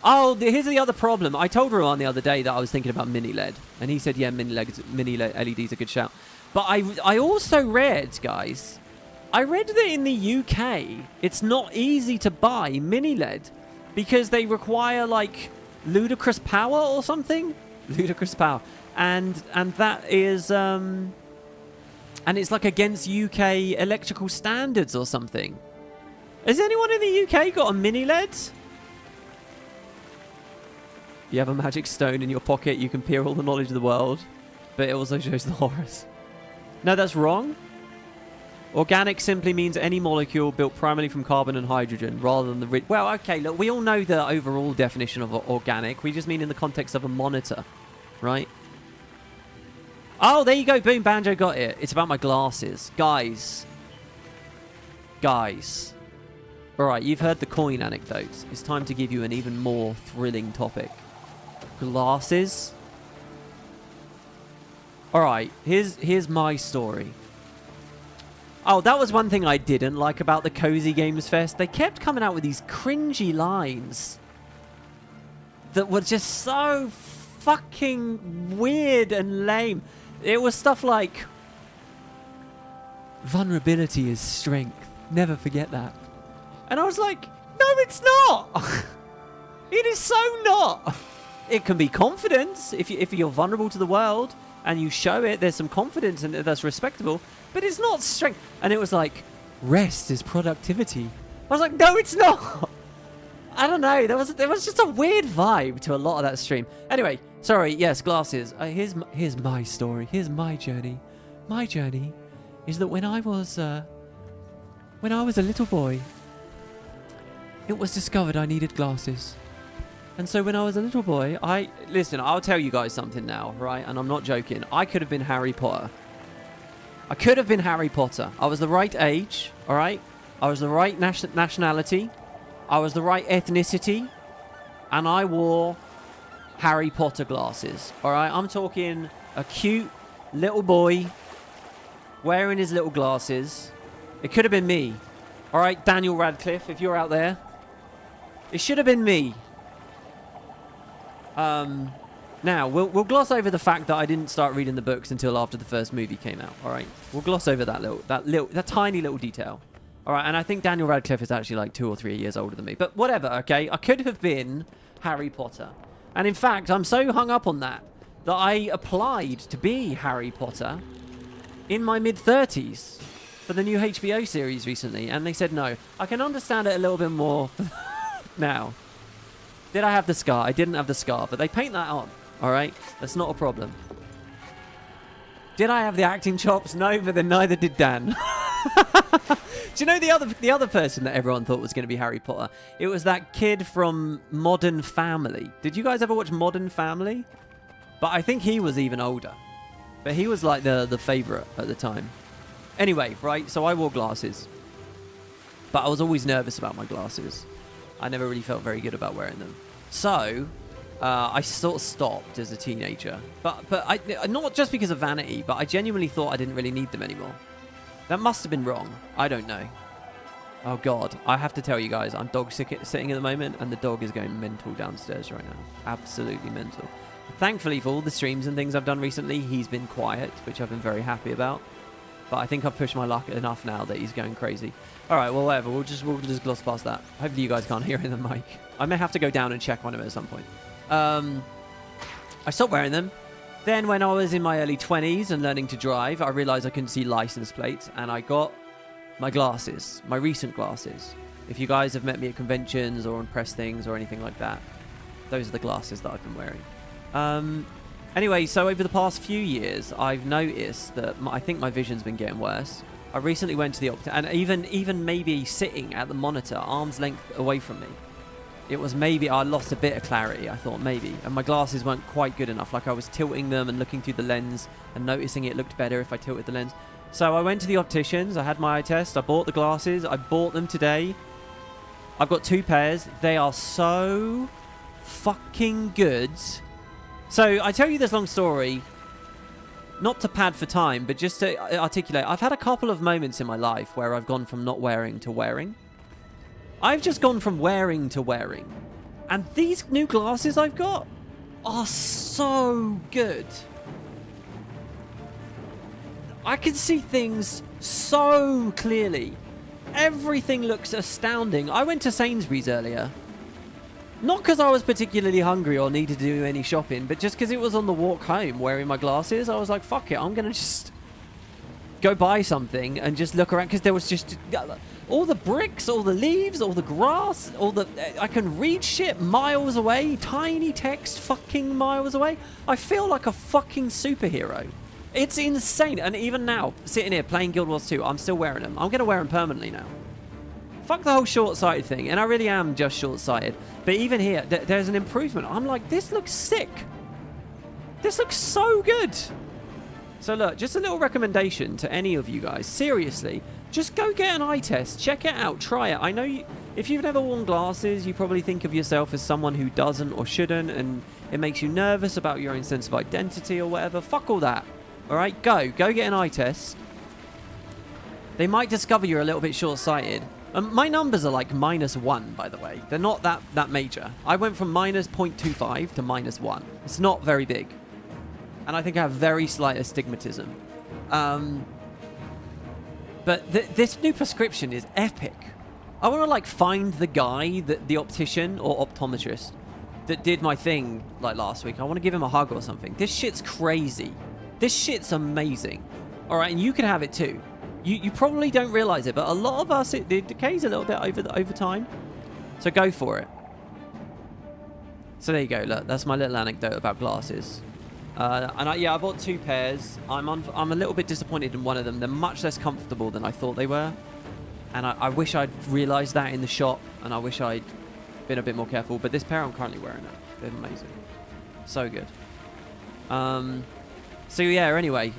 Oh, here's the other problem. I told Rowan the other day that I was thinking about mini LED. And he said, yeah, mini LEDs are a good shout. But I also read, guys... I read that in the UK, it's not easy to buy mini LED because they require like ludicrous power or something. Ludicrous power, and that is and it's like against UK electrical standards or something. Has anyone in the UK got a mini LED? You have a magic stone in your pocket. You can peer all the knowledge of the world, but it also shows the horrors. No, that's wrong. Organic simply means any molecule built primarily from carbon and hydrogen rather than the... Well, okay, look, we all know the overall definition of organic. We just mean in the context of a monitor, right? Oh, there you go. Boom, Banjo got it. It's about my glasses. Guys. All right, you've heard the coin anecdotes. It's time to give you an even more thrilling topic. Glasses. All right, here's my story. Oh, that was one thing I didn't like about the Cozy Games Fest. They kept coming out with these cringy lines that were just so fucking weird and lame. It was stuff like, vulnerability is strength. Never forget that. And I was like, no, it's not. It is so not. It can be confidence if you're vulnerable to the world and you show it. There's some confidence and that's respectable. But it's not strength. And it was like, rest is productivity. I was like, no, it's not. I don't know. There was just a weird vibe to a lot of that stream. Anyway, sorry. Yes, glasses. Here's my story. Here's my journey. My journey is that when I was a little boy, it was discovered I needed glasses. And so when I was a little boy, listen, I'll tell you guys something now, right? And I'm not joking. I could have been Harry Potter. I could have been Harry Potter. I was the right age, all right? I was the right nationality. I was the right ethnicity. And I wore Harry Potter glasses, all right? I'm talking a cute little boy wearing his little glasses. It could have been me. All right, Daniel Radcliffe, if you're out there. It should have been me. Now, we'll gloss over the fact that I didn't start reading the books until after the first movie came out, all right? We'll gloss over that tiny little detail. All right, and I think Daniel Radcliffe is actually like 2 or 3 years older than me. But whatever, okay? I could have been Harry Potter. And in fact, I'm so hung up on that I applied to be Harry Potter in my mid-30s for the new HBO series recently, and they said no. I can understand it a little bit more now. Did I have the scar? I didn't have the scar, but they paint that on. All right, that's not a problem. Did I have the acting chops? No, but then neither did Dan. Do you know the other person that everyone thought was going to be Harry Potter? It was that kid from Modern Family. Did you guys ever watch Modern Family? But I think he was even older. But he was like the favorite at the time. Anyway, right, so I wore glasses. But I was always nervous about my glasses. I never really felt very good about wearing them. So I sort of stopped as a teenager. But I not just because of vanity, but I genuinely thought I didn't really need them anymore. That must have been wrong. I don't know. Oh, God. I have to tell you guys, I'm dog sitting at the moment, and the dog is going mental downstairs right now. Absolutely mental. Thankfully, for all the streams and things I've done recently, he's been quiet, which I've been very happy about. But I think I've pushed my luck enough now that he's going crazy. All right, well, whatever. We'll just gloss past that. Hopefully you guys can't hear in the mic. I may have to go down and check on him at some point. I stopped wearing them. Then when I was in my early 20s and learning to drive, I realized I couldn't see license plates, and I got my glasses, my recent glasses. If you guys have met me at conventions or on press things or anything like that, those are the glasses that I've been wearing. Anyway, so over the past few years, I've noticed that I think my vision's been getting worse. I recently went to the and even maybe sitting at the monitor, arm's length away from me, it was maybe I lost a bit of clarity, I thought maybe. And my glasses weren't quite good enough. Like I was tilting them and looking through the lens and noticing it looked better if I tilted the lens. So I went to the opticians. I had my eye test. I bought the glasses. I bought them today. I've got 2 pairs. They are so fucking good. So I tell you this long story, not to pad for time, but just to articulate. I've had a couple of moments in my life where I've gone from not wearing to wearing. I've just gone from wearing to wearing. And these new glasses I've got are so good. I can see things so clearly. Everything looks astounding. I went to Sainsbury's earlier. Not because I was particularly hungry or needed to do any shopping, but just because it was on the walk home wearing my glasses. I was like, fuck it, I'm going to just go buy something and just look around, because there was just all the bricks, all the leaves, all the grass, I can read shit miles away, tiny text fucking miles away. I feel like a fucking superhero. It's insane. And even now, sitting here playing Guild Wars 2, I'm still wearing them. I'm going to wear them permanently now. Fuck the whole short-sighted thing. And I really am just short-sighted. But even here, there's an improvement. I'm like, this looks sick. This looks so good. So look, just a little recommendation to any of you guys. Seriously, just go get an eye test. Check it out. Try it. I know if you've never worn glasses, you probably think of yourself as someone who doesn't or shouldn't, and it makes you nervous about your own sense of identity or whatever. Fuck all that. All right, go get an eye test. They might discover you're a little bit short-sighted. My numbers are like -1, by the way. They're not that major. I went from -0.25 to -1. It's not very big. And I think I have very slight astigmatism. But this new prescription is epic. I want to like find the guy, the optician or optometrist that did my thing like last week. I want to give him a hug or something. This shit's crazy. This shit's amazing. All right, and you can have it too. You probably don't realize it, but a lot of us, it decays a little bit over time. So go for it. So there you go. Look, that's my little anecdote about glasses. I bought 2 pairs. I'm a little bit disappointed in one of them. They're much less comfortable than I thought they were. And I wish I'd realized that in the shop, and I wish I'd been a bit more careful. But this pair I'm currently wearing now. They're amazing. So good. So yeah, anyway,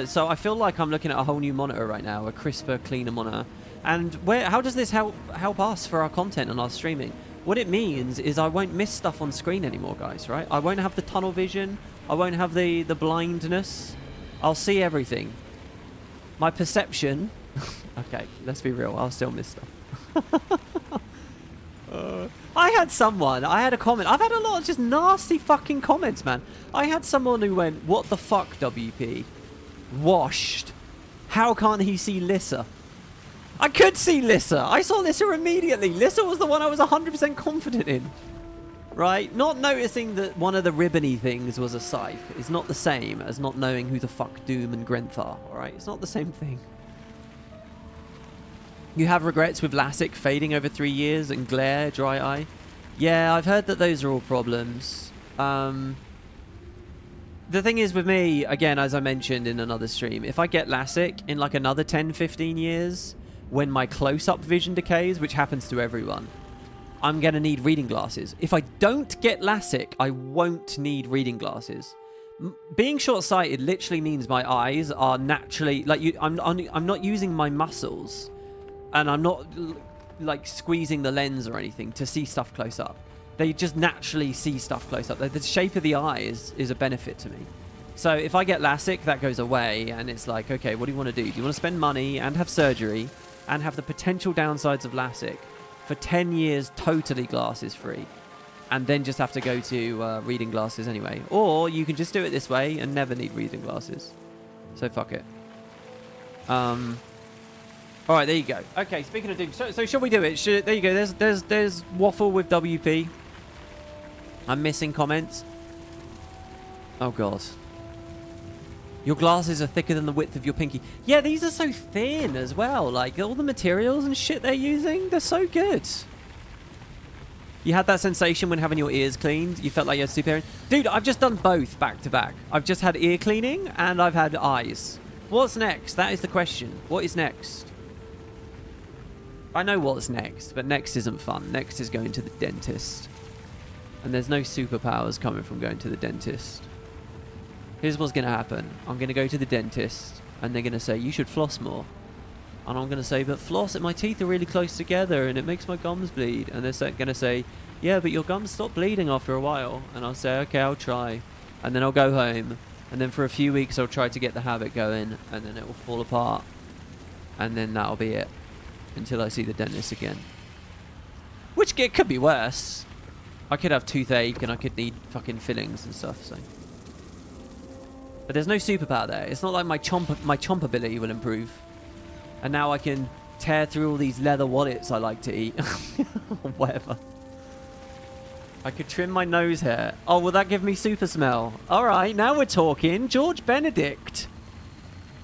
so I feel like I'm looking at a whole new monitor right now, a crisper, cleaner monitor. And how does this help us for our content and our streaming? What it means is I won't miss stuff on screen anymore, guys, right? I won't have the tunnel vision. I won't have the blindness. I'll see everything. My perception... okay, let's be real. I'll still miss stuff. I had a comment. I've had a lot of just nasty fucking comments, man. I had someone who went, "What the fuck, WP? Washed. How can't he see Lissa?" I could see Lissa. I saw Lissa immediately. Lissa was the one I was 100% confident in. Right? Not noticing that one of the ribbony things was a scythe is not the same as not knowing who the fuck Doom and Grenth are. Alright? It's not the same thing. You have regrets with LASIK fading over 3 years and glare, dry eye. Yeah, I've heard that those are all problems. The thing is with me, again, as I mentioned in another stream, if I get LASIK in like another 10, 15 years, when my close-up vision decays, which happens to everyone, I'm going to need reading glasses. If I don't get LASIK, I won't need reading glasses. Being short-sighted literally means my eyes are naturally... like I'm not using my muscles... and I'm not like squeezing the lens or anything to see stuff close up. They just naturally see stuff close up. The shape of the eye is a benefit to me. So if I get LASIK, that goes away, and it's like, okay, what do you want to do? Do you want to spend money and have surgery and have the potential downsides of LASIK for 10 years totally glasses free, and then just have to go to reading glasses anyway? Or you can just do it this way and never need reading glasses. So fuck it. All right, there you go. Okay, speaking of Doom, so shall we do it? There you go. There's Waffle with WP. I'm missing comments. Oh god. Your glasses are thicker than the width of your pinky. Yeah, these are so thin as well. Like all the materials and shit they're using, they're so good. You had that sensation when having your ears cleaned? You felt like you had super hearing? Dude, I've just done both back to back. I've just had ear cleaning and I've had eyes. What's next? That is the question. What is next? I know what's next, but next isn't fun. Next is going to the dentist. And there's no superpowers coming from going to the dentist. Here's what's going to happen. I'm going to go to the dentist, and they're going to say, you should floss more. And I'm going to say, but floss, my teeth are really close together, and it makes my gums bleed. And they're going to say, yeah, but your gums stop bleeding after a while. And I'll say, okay, I'll try. And then I'll go home. And then for a few weeks, I'll try to get the habit going, and then it will fall apart. And then that'll be it. Until I see the dentist again. Which it could be worse. I could have toothache and I could need fucking fillings and stuff, so. But there's no superpower there. It's not like my chomp ability will improve. And now I can tear through all these leather wallets I like to eat. Or whatever. I could trim my nose hair. Oh, will that give me super smell? Alright, now we're talking. George Benedict.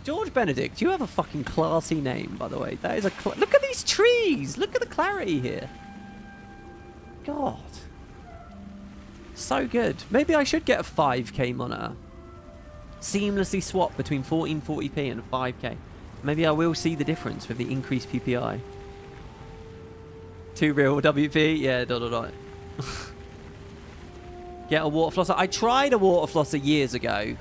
George Benedict, you have a fucking classy name, by the way. That is a... look at these trees! Look at the clarity here. God. So good. Maybe I should get a 5K monitor. seamlessly swap between 1440p and 5K. Maybe I will see the difference with the increased PPI. Too real WP? Yeah, ... Get a water flosser. I tried a water flosser years ago,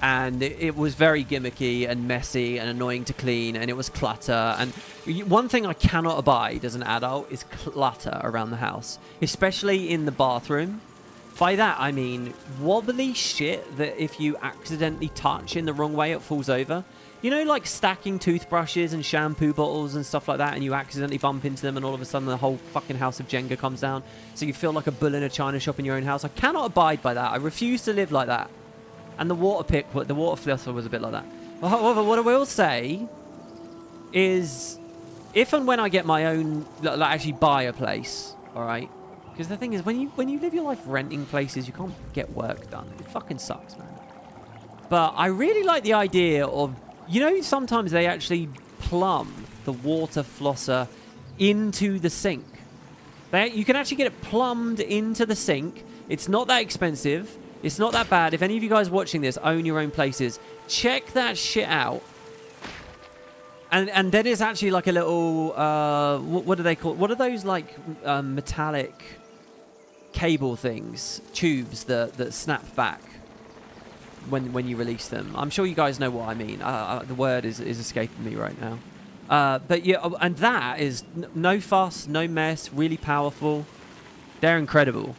and it was very gimmicky and messy and annoying to clean, and it was clutter. And one thing I cannot abide as an adult is clutter around the house, especially in the bathroom. By that, I mean wobbly shit that if you accidentally touch in the wrong way, it falls over. You know, like stacking toothbrushes and shampoo bottles and stuff like that, and you accidentally bump into them, and all of a sudden the whole fucking house of Jenga comes down. So you feel like a bull in a china shop in your own house. I cannot abide by that. I refuse to live like that. And the water flosser was a bit like that. However, what I will say is, if and when I get my own, like actually buy a place, all right? Because the thing is, when you live your life renting places, you can't get work done. It fucking sucks, man. But I really like the idea of, you know, sometimes they actually plumb the water flosser into the sink. You can actually get it plumbed into the sink. It's not that expensive. It's not that bad. If any of you guys watching this own your own places, check that shit out. And then it's actually like a little, what do they call? What are those like metallic cable things, tubes that snap back when you release them? I'm sure you guys know what I mean. The word is escaping me right now. But yeah, and that is no fuss, no mess, really powerful. They're incredible.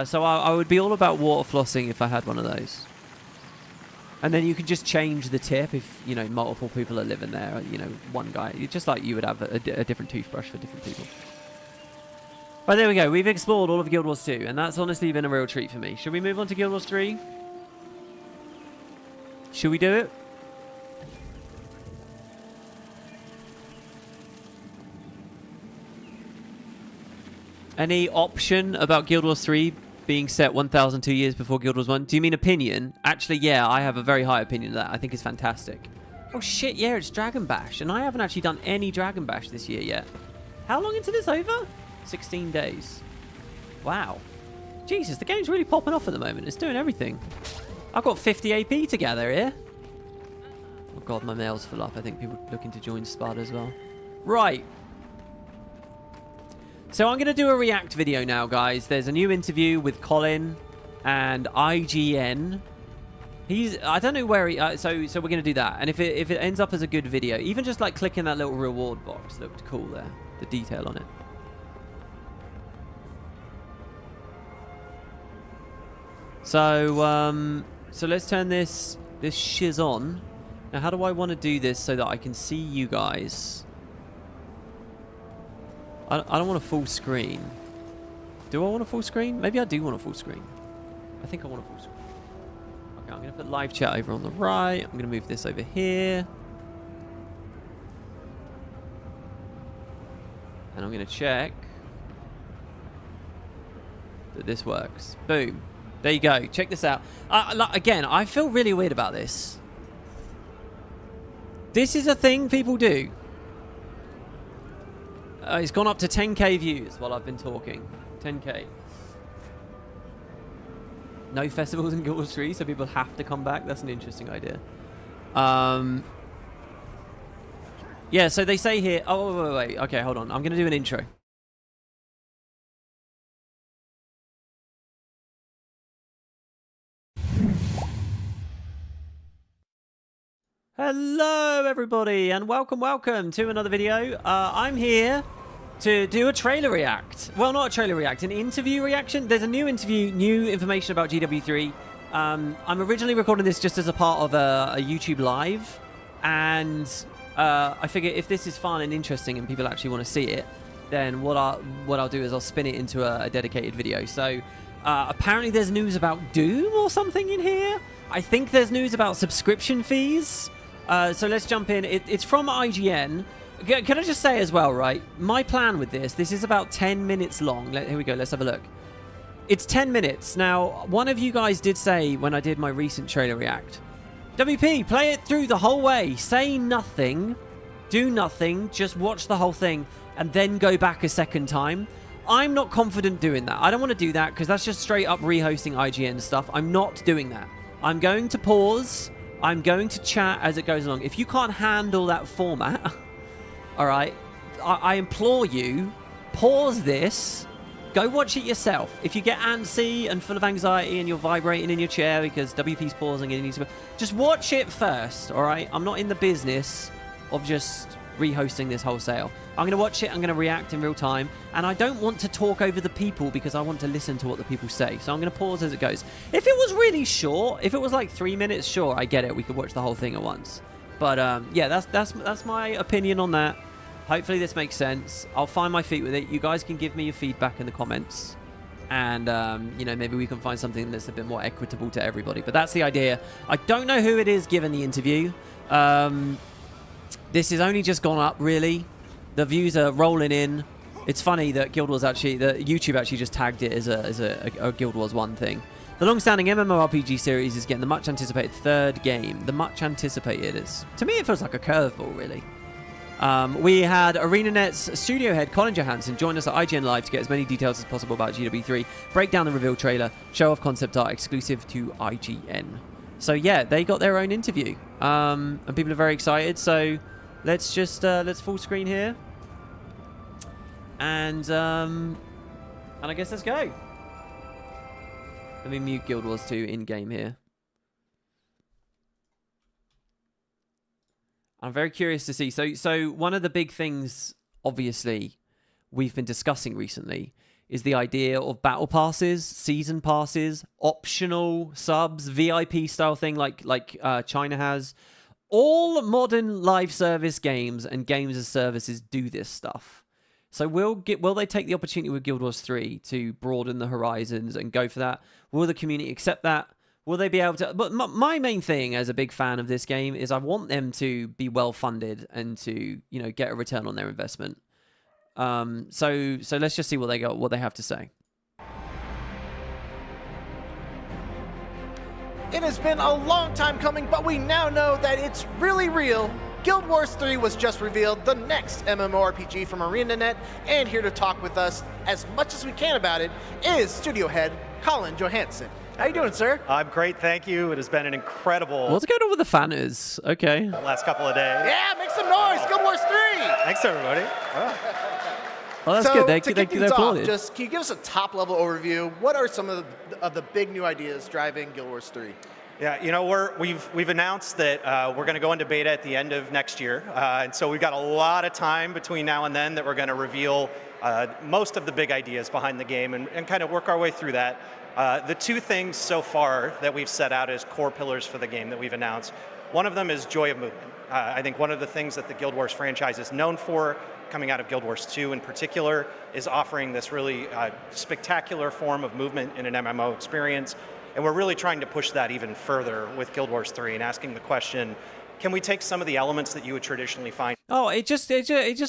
So I would be all about water flossing if I had one of those. And then you could just change the tip if, you know, multiple people are living there. You know, one guy, just like you would have a different toothbrush for different people. Right, there we go. We've explored all of Guild Wars 2, and that's honestly been a real treat for me. Should we move on to Guild Wars 3? Should we do it? Any option about Guild Wars 3 being set 1,002 years before Guild Wars 1? Do you mean opinion? Actually, yeah, I have a very high opinion of that. I think it's fantastic. Oh shit, yeah, it's Dragon Bash, and I haven't actually done any Dragon Bash this year yet. How long into this over? 16 days. Wow. Jesus, the game's really popping off at the moment. It's doing everything. I've got 50 AP to gather here. Oh god, my mail's full up. I think people are looking to join Sparta as well. Right. So I'm going to do a react video now, guys. There's a new interview with Colin and IGN. I don't know where he... so we're going to do that. And if it ends up as a good video, even just like clicking that little reward box looked cool there. The detail on it. So let's turn this shiz on. Now, how do I want to do this so that I can see you guys? I don't want a full screen. Do I want a full screen? Maybe I do want a full screen. I think I want a full screen. Okay, I'm going to put live chat over on the right. I'm going to move this over here. And I'm going to check that this works. Boom. There you go. Check this out. Again, I feel really weird about this. This is a thing people do. It's gone up to 10k views while I've been talking. 10k. No festivals in Guild Wars 3, so people have to come back. That's an interesting idea. Yeah, so they say here... Oh, wait. Okay, hold on. I'm going to do an intro. Hello, everybody, and welcome to another video. I'm here to do a trailer react. Well, not a trailer react, an interview reaction. There's a new interview, new information about GW3. I'm originally recording this just as a part of a YouTube live, and I figure if this is fun and interesting and people actually want to see it, then what I'll do is I'll spin it into a dedicated video. So apparently there's news about Doom or something in here. I think there's news about subscription fees. So let's jump in. It's from IGN. Can I just say as well, right? My plan with this is about 10 minutes long. Here we go. Let's have a look. It's 10 minutes. Now, one of you guys did say when I did my recent trailer react, WP, play it through the whole way. Say nothing. Do nothing. Just watch the whole thing and then go back a second time. I'm not confident doing that. I don't want to do that because that's just straight up rehosting IGN stuff. I'm not doing that. I'm going to pause. I'm going to chat as it goes along. If you can't handle that format, all right, I implore you, pause this. Go watch it yourself. If you get antsy and full of anxiety and you're vibrating in your chair because WP's pausing and you need to... Just watch it first, all right? I'm not in the business of just rehosting this wholesale. I'm going to watch it. I'm going to react in real time. And I don't want to talk over the people because I want to listen to what the people say. So I'm going to pause as it goes. If it was really short, if it was like 3 minutes, sure, I get it. We could watch the whole thing at once. But yeah, that's my opinion on that. Hopefully this makes sense. I'll find my feet with it. You guys can give me your feedback in the comments. And, you know, maybe we can find something that's a bit more equitable to everybody. But that's the idea. I don't know who it is given the interview. This has only just gone up, really. The views are rolling in. It's funny that Guild Wars actually... that YouTube actually just tagged it as a Guild Wars 1 thing. The long-standing MMORPG series is getting the much-anticipated third game. The much-anticipated is... To me, it feels like a curveball, really. We had Arenanet's studio head, Colin Johansson, join us at IGN Live to get as many details as possible about GW3, break down the reveal trailer, show off concept art exclusive to IGN. So yeah, they got their own interview, and people are very excited. So let's just let's full screen here, and I guess let's go. Let me mute Guild Wars 2 in game here. I'm very curious to see. So one of the big things, obviously, we've been discussing recently is the idea of battle passes, season passes, optional subs, VIP style thing like China has. All modern live service games and games as services do this stuff. So will they take the opportunity with Guild Wars 3 to broaden the horizons and go for that? Will the community accept that? Will they be able to... But my main thing as a big fan of this game is I want them to be well-funded and to, you know, get a return on their investment. So let's just see what they have to say. It has been a long time coming, but we now know that it's really real. Guild Wars 3 was just revealed, the next MMORPG from Arenanet, and here to talk with us as much as we can about it is studio head Colin Johansson. How you doing, sir? I'm great, thank you. It has been an incredible... What's going on with the fanners? Okay. Last couple of days. Yeah, make some noise! Guild Wars 3! Thanks, everybody. Well, that's good. They're applauded. Just can you give us a top-level overview? What are some of the big new ideas driving Guild Wars 3? Yeah, you know, we've announced that we're going to go into beta at the end of next year, and so we've got a lot of time between now and then that we're going to reveal most of the big ideas behind the game and kind of work our way through that. The two things so far that we've set out as core pillars for the game that we've announced, one of them is joy of movement. I think one of the things that the Guild Wars franchise is known for, coming out of Guild Wars 2 in particular, is offering this really spectacular form of movement in an MMO experience. And we're really trying to push that even further with Guild Wars 3 and asking the question, can we take some of the elements that you would traditionally find? Oh, it just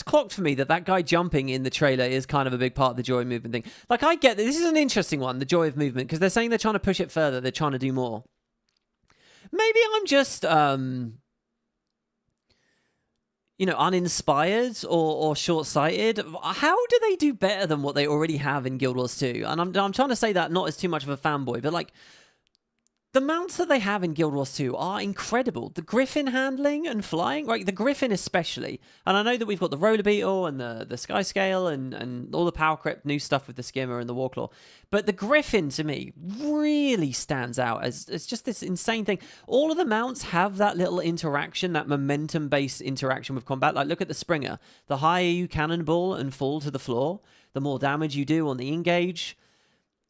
clocked for me that guy jumping in the trailer is kind of a big part of the joy of movement thing. Like, I get that this is an interesting one, the joy of movement, because they're saying they're trying to push it further. They're trying to do more. Maybe I'm just, you know, uninspired or short-sighted. How do they do better than what they already have in Guild Wars 2? And I'm trying to say that not as too much of a fanboy, but like, the mounts that they have in Guild Wars 2 are incredible. The Griffin handling and flying, right? The Griffin especially. And I know that we've got the Roller Beetle and the Sky Scale and all the Power Creep new stuff with the Skimmer and the Warclaw. But the Griffin, to me, really stands out as just this insane thing. All of the mounts have that little interaction, that momentum-based interaction with combat. Like, look at the Springer. The higher you cannonball and fall to the floor, the more damage you do on the engage.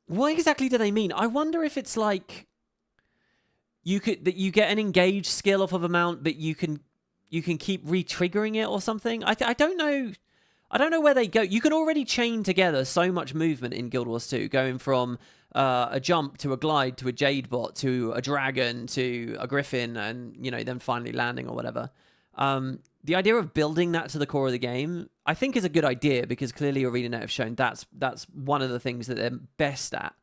What exactly do they mean? I wonder if it's like... you get an engage skill off of a mount, but you can keep re-triggering it or something. I don't know. I don't know where they go. You can already chain together so much movement in Guild Wars 2, going from a jump to a glide to a jade bot to a dragon to a griffin, and you know, then finally landing or whatever. The idea of building that to the core of the game, I think, is a good idea because clearly Arenanet have shown that's one of the things that they're best at.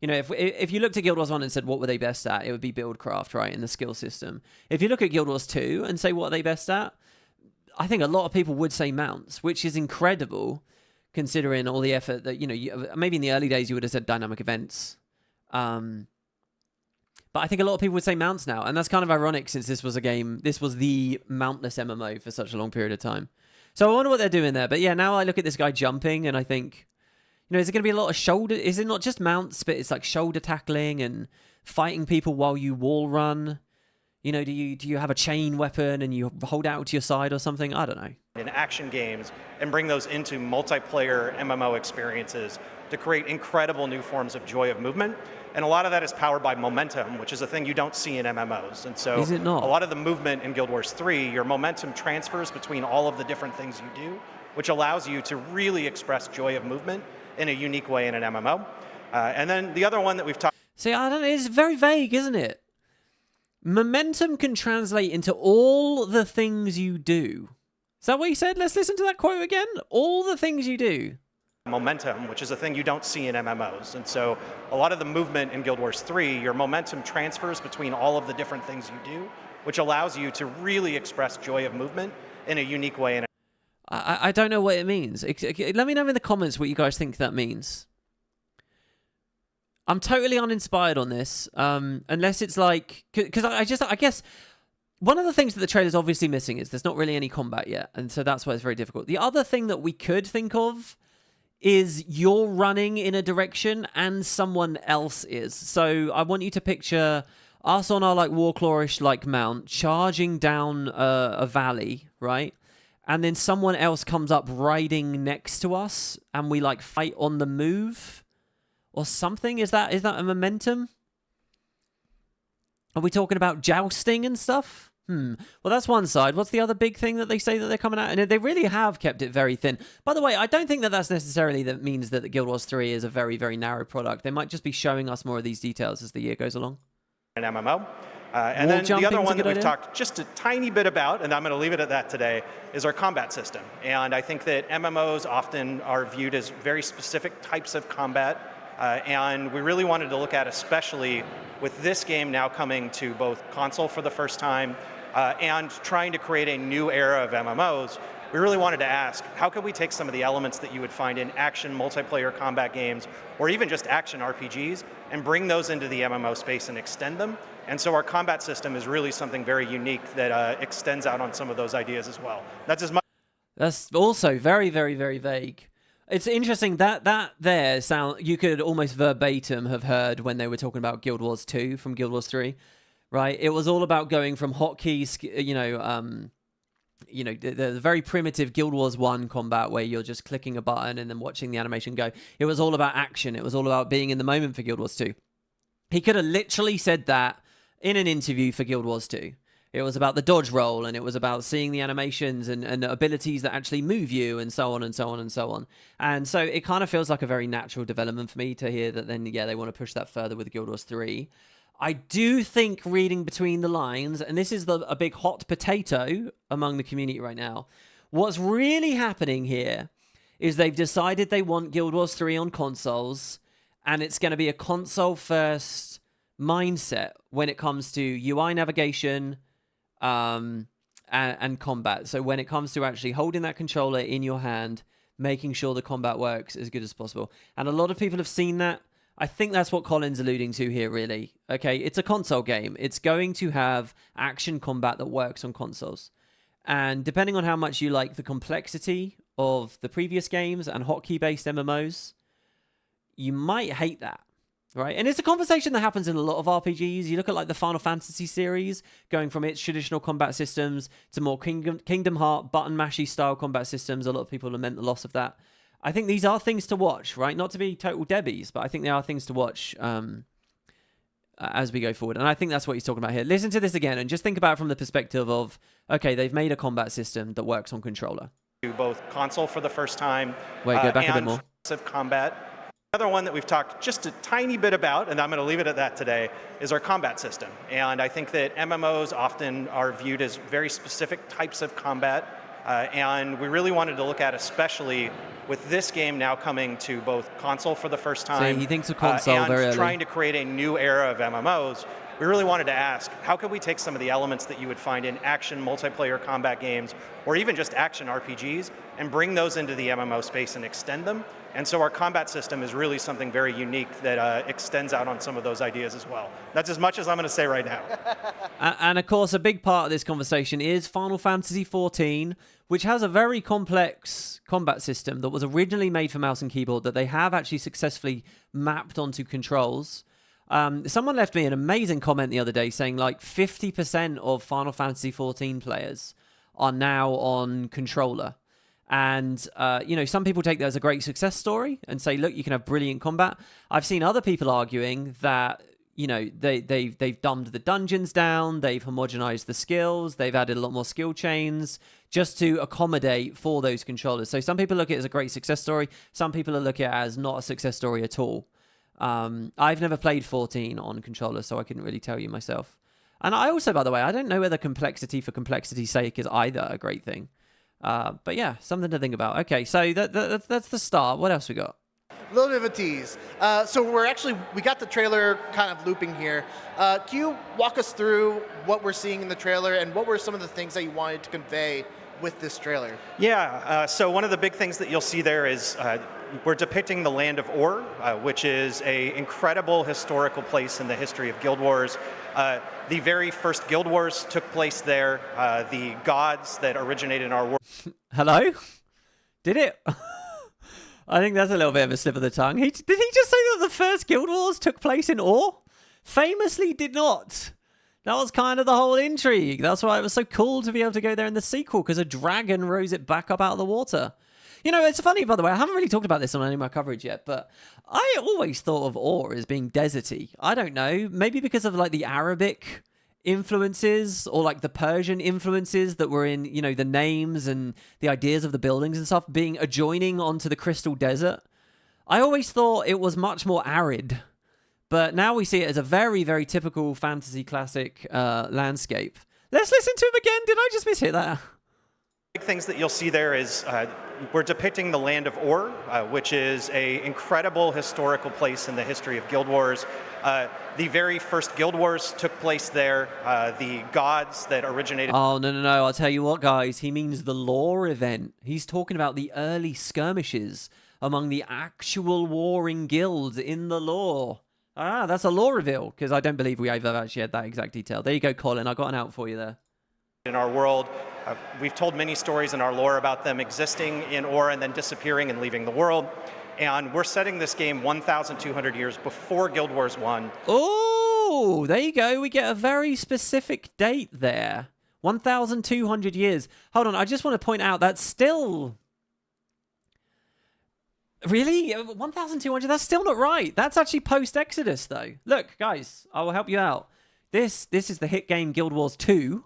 You know, if you looked at Guild Wars 1 and said, what were they best at? It would be buildcraft, right, in the skill system. If you look at Guild Wars 2 and say, what are they best at? I think a lot of people would say mounts, which is incredible, considering all the effort that, you know, maybe in the early days you would have said dynamic events. But But I think a lot of people would say mounts now, and that's kind of ironic since this was the mountless MMO for such a long period of time. So I wonder what they're doing there. But yeah, now I look at this guy jumping, and I think, is it going to be a lot of shoulder? Is it not just mounts, but it's like shoulder tackling and fighting people while you wall run? Do you have a chain weapon and you hold out to your side or something? I don't know. In action games and bring those into multiplayer MMO experiences to create incredible new forms of joy of movement. And a lot of that is powered by momentum, which is a thing you don't see in MMOs. And so is it not? A lot of the movement in Guild Wars 3, your momentum transfers between all of the different things you do, which allows you to really express joy of movement in a unique way in an MMO. And then the other one that we've talked... See, I don't know, it's very vague, isn't it? Momentum can translate into all the things you do. Is that what you said? Let's listen to that quote again. All the things you do. Momentum, which is a thing you don't see in MMOs. And so a lot of the movement in Guild Wars 3, your momentum transfers between all of the different things you do, which allows you to really express joy of movement in a unique way. I don't know what it means. Let me know in the comments what you guys think that means. I'm totally uninspired on this, unless it's like... Because I guess one of the things that the trailer's obviously missing is there's not really any combat yet, and so that's why it's very difficult. The other thing that we could think of is you're running in a direction and someone else is. So I want you to picture us on our like Warclawish like mount charging down a valley, right? And then someone else comes up riding next to us and we like fight on the move or something. Is that a momentum? Are we talking about jousting and stuff? Well, that's one side. What's the other big thing that they say that they're coming out? And they really have kept it very thin. By the way, I don't think that that's necessarily that means that the Guild Wars 3 is a very, very narrow product. They might just be showing us more of these details as the year goes along. An MMO. And then the other one that we've talked just a tiny bit about, and I'm going to leave it at that today, is our combat system. And I think that MMOs often are viewed as very specific types of combat. And we really wanted to look at, especially with this game now coming to both console for the first time, and trying to create a new era of MMOs, we really wanted to ask, how could we take some of the elements that you would find in action multiplayer combat games, or even just action RPGs, and bring those into the MMO space and extend them? And so our combat system is really something very unique that extends out on some of those ideas as well. That's as much. That's also very, very, very vague. It's interesting that there sound you could almost verbatim have heard when they were talking about Guild Wars 2 from Guild Wars 3. Right, it was all about going from hotkeys, the very primitive Guild Wars 1 combat where you're just clicking a button and then watching the animation go. It was all about action. It was all about being in the moment for Guild Wars 2. He could have literally said that in an interview for Guild Wars 2. It was about the dodge roll, and it was about seeing the animations and abilities that actually move you, and so on and so on and so on. And so it kind of feels like a very natural development for me to hear that then, yeah, they want to push that further with Guild Wars 3. I do think, reading between the lines, and this is a big hot potato among the community right now, what's really happening here is they've decided they want Guild Wars 3 on consoles, and it's going to be a console-first mindset when it comes to UI navigation and combat. So when it comes to actually holding that controller in your hand, making sure the combat works as good as possible. And a lot of people have seen that. I think that's what Colin's alluding to here, really. Okay, it's a console game. It's going to have action combat that works on consoles. And depending on how much you like the complexity of the previous games and hotkey-based MMOs, you might hate that, right? And it's a conversation that happens in a lot of RPGs. You look at like the Final Fantasy series, going from its traditional combat systems to more Kingdom Heart, button mashy style combat systems. A lot of people lament the loss of that. I think these are things to watch, right? Not to be total debbies, but I think they are things to watch as we go forward. And I think that's what he's talking about here. Listen to this again and just think about it from the perspective of, okay, they've made a combat system that works on controller. Both console for the first time. Wait, go back a bit more. Combat. The other one that we've talked just a tiny bit about, and I'm going to leave it at that today, is our combat system. And I think that MMOs often are viewed as very specific types of combat. And we really wanted to look at, especially with this game now coming to both console for the first time, so he thinks of console very early, trying to create a new era of MMOs, we really wanted to ask, how could we take some of the elements that you would find in action multiplayer combat games, or even just action RPGs, and bring those into the MMO space and extend them? And so our combat system is really something very unique that extends out on some of those ideas as well. That's as much as I'm going to say right now. And of course, a big part of this conversation is Final Fantasy XIV, which has a very complex combat system that was originally made for mouse and keyboard that they have actually successfully mapped onto controls. Someone left me an amazing comment the other day saying like 50% of Final Fantasy XIV players are now on controller. And, some people take that as a great success story and say, look, you can have brilliant combat. I've seen other people arguing that, they've dumbed the dungeons down, they've homogenized the skills, they've added a lot more skill chains just to accommodate for those controllers. So some people look at it as a great success story. Some people look at it as not a success story at all. I've never played 14 on controller, so I couldn't really tell you myself. And I also, by the way, I don't know whether complexity for complexity's sake is either a great thing. But yeah, something to think about. Okay, so that's the start. What else we got? A little bit of a tease. So we got the trailer kind of looping here. Can you walk us through what we're seeing in the trailer and what were some of the things that you wanted to convey with this trailer? Yeah, so one of the big things that you'll see there is we're depicting the land of Or, which is an incredible historical place in the history of Guild Wars. The very first Guild Wars took place there. The gods that originated in our world. Hello? Did it? I think that's a little bit of a slip of the tongue. Did he just say that the first Guild Wars took place in Or? Famously did not. That was kind of the whole intrigue. That's why it was so cool to be able to go there in the sequel, because a dragon rose it back up out of the water. It's funny, by the way, I haven't really talked about this on any of my coverage yet, but I always thought of Or as being deserty. I don't know, maybe because of like the Arabic influences or like the Persian influences that were in, the names and the ideas of the buildings and stuff being adjoining onto the Crystal Desert. I always thought it was much more arid, but now we see it as a very, very typical fantasy classic landscape. Let's listen to him again. Did I just mishit that? Big things that you'll see there is we're depicting the land of Or, which is an incredible historical place in the history of Guild Wars. The very first Guild Wars took place there. The gods that originated... Oh, no. I'll tell you what, guys. He means the lore event. He's talking about the early skirmishes among the actual warring guilds in the lore. Ah, that's a lore reveal, because I don't believe we ever actually had that exact detail. There you go, Colin. I got an out for you there. In our world, we've told many stories in our lore about them existing in Or and then disappearing and leaving the world. And we're setting this game 1,200 years before Guild Wars 1. Oh, there you go. We get a very specific date there. 1,200 years. Hold on, I just want to point out that's still... Really? 1,200? That's still not right. That's actually post-Exodus, though. Look, guys, I will help you out. This is the hit game Guild Wars 2.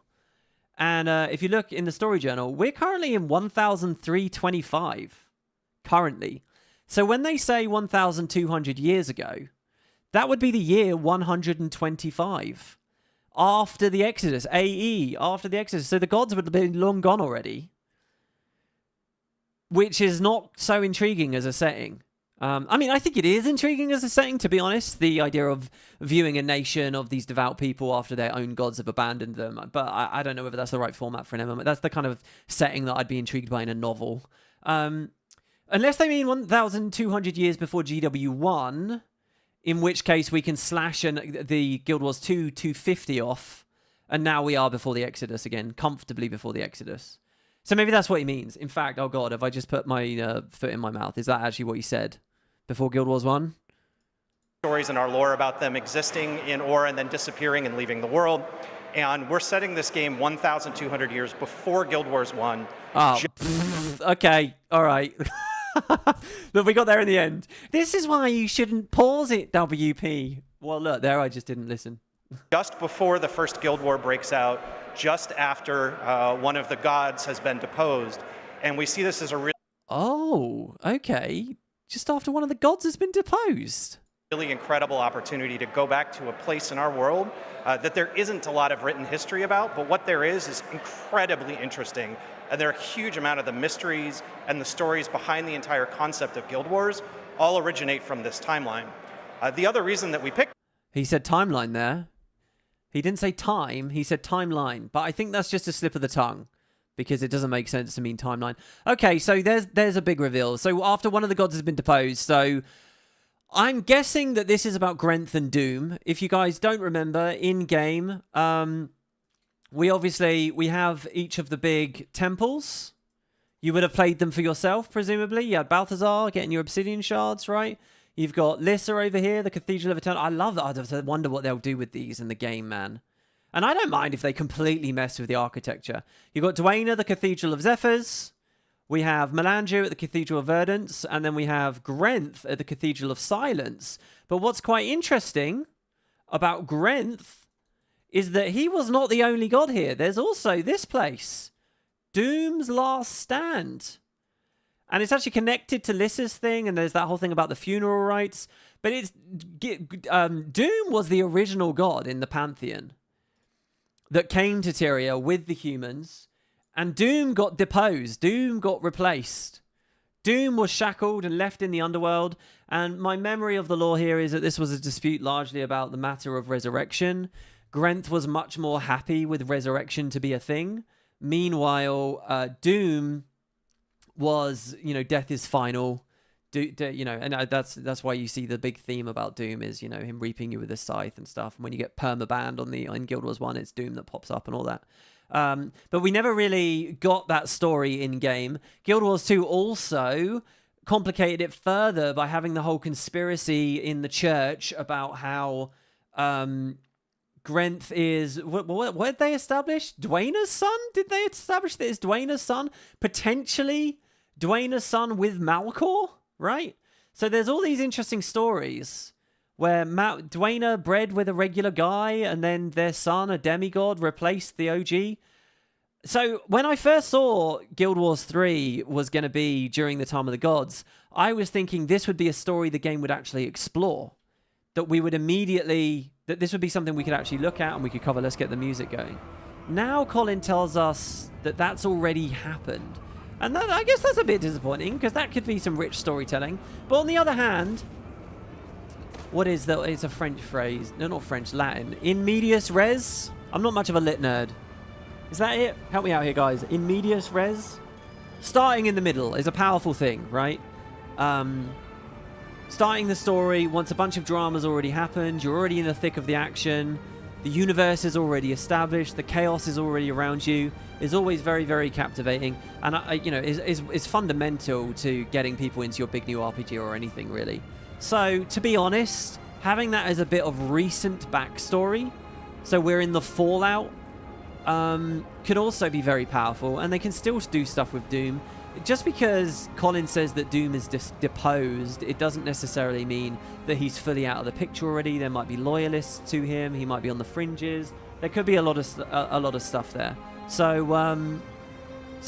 And if you look in the story journal, we're currently in 1,325. Currently. So when they say 1,200 years ago, that would be the year 125. After the Exodus. AE. After the Exodus. So the gods would have been long gone already. Which is not so intriguing as a setting. I think it is intriguing as a setting, to be honest. The idea of viewing a nation of these devout people after their own gods have abandoned them. But I don't know whether that's the right format for an MMO. That's the kind of setting that I'd be intrigued by in a novel. Unless they mean 1,200 years before GW1, in which case we can slash the Guild Wars 2 250 off, and now we are before the Exodus again, comfortably before the Exodus. So maybe that's what he means. In fact, oh god, have I just put my foot in my mouth? Is that actually what he said? Before Guild Wars 1? Stories in our lore about them existing in Or and then disappearing and leaving the world. And we're setting this game 1,200 years before Guild Wars 1. Oh, okay, all right. Look, we got there in the end. This is why you shouldn't pause it, WP. Well, look, there I just didn't listen. Just before the first Guild War breaks out, just after one of the gods has been deposed. And we see this as a Oh, okay. Just after one of the gods has been deposed. Really incredible opportunity to go back to a place in our world that there isn't a lot of written history about, but what there is incredibly interesting. And there are a huge amount of the mysteries and the stories behind the entire concept of Guild Wars all originate from this timeline. The other reason that we picked... He said timeline there. He didn't say time, he said timeline. But I think that's just a slip of the tongue, because it doesn't make sense to mean timeline. Okay, so there's a big reveal. So after one of the gods has been deposed, so I'm guessing that this is about Grenth and Doom. If you guys don't remember, in-game, we have each of the big temples. You would have played them for yourself, presumably. You had Balthazar getting your obsidian shards, right? You've got Lyssa over here, the Cathedral of Eternal. I love that. I wonder what they'll do with these in the game, man. And I don't mind if they completely mess with the architecture. You've got Dwayna, the Cathedral of Zephyrs. We have Melange at the Cathedral of Verdance. And then we have Grenth at the Cathedral of Silence. But what's quite interesting about Grenth is that he was not the only god here. There's also this place, Doom's Last Stand. And it's actually connected to Lyssa's thing, and there's that whole thing about the funeral rites. But it's Doom was the original god in the Pantheon that came to Tyria with the humans, and Doom got deposed. Doom got replaced. Doom was shackled and left in the underworld, and my memory of the lore here is that this was a dispute largely about the matter of resurrection. Grenth was much more happy with resurrection to be a thing. Meanwhile, Doom was, death is final. And that's why you see the big theme about Doom is, him reaping you with a scythe and stuff. And when you get permabanned in Guild Wars 1, it's Doom that pops up and all that. But we never really got that story in-game. Guild Wars 2 also complicated it further by having the whole conspiracy in the church about how Grenth is... What did they establish? Dwayna's son? Did they establish that it's Dwayna's son? Potentially Dwayna's son with Malcor? Right? So there's all these interesting stories where Dwayna bred with a regular guy and then their son, a demigod, replaced the OG. So when I first saw Guild Wars 3 was going to be during the time of the gods, I was thinking this would be a story the game would actually explore. That this would be something we could actually look at and we could cover. Let's get the music going. Now Colin tells us that that's already happened. And I guess that's a bit disappointing, because that could be some rich storytelling. But on the other hand, what is that? It's a French phrase. No, not French, Latin. In medias res? I'm not much of a lit nerd. Is that it? Help me out here, guys. In medias res? Starting in the middle is a powerful thing, right? Starting the story, once a bunch of drama's already happened, you're already in the thick of the action, the universe is already established, the chaos is already around you, is always very, very captivating, and is fundamental to getting people into your big new RPG or anything, really. So, to be honest, having that as a bit of recent backstory, so we're in the fallout, could also be very powerful, and they can still do stuff with Doom. Just because Colin says that Doom is deposed, it doesn't necessarily mean that he's fully out of the picture already. There might be loyalists to him. He might be on the fringes. There could be a lot of stuff there. So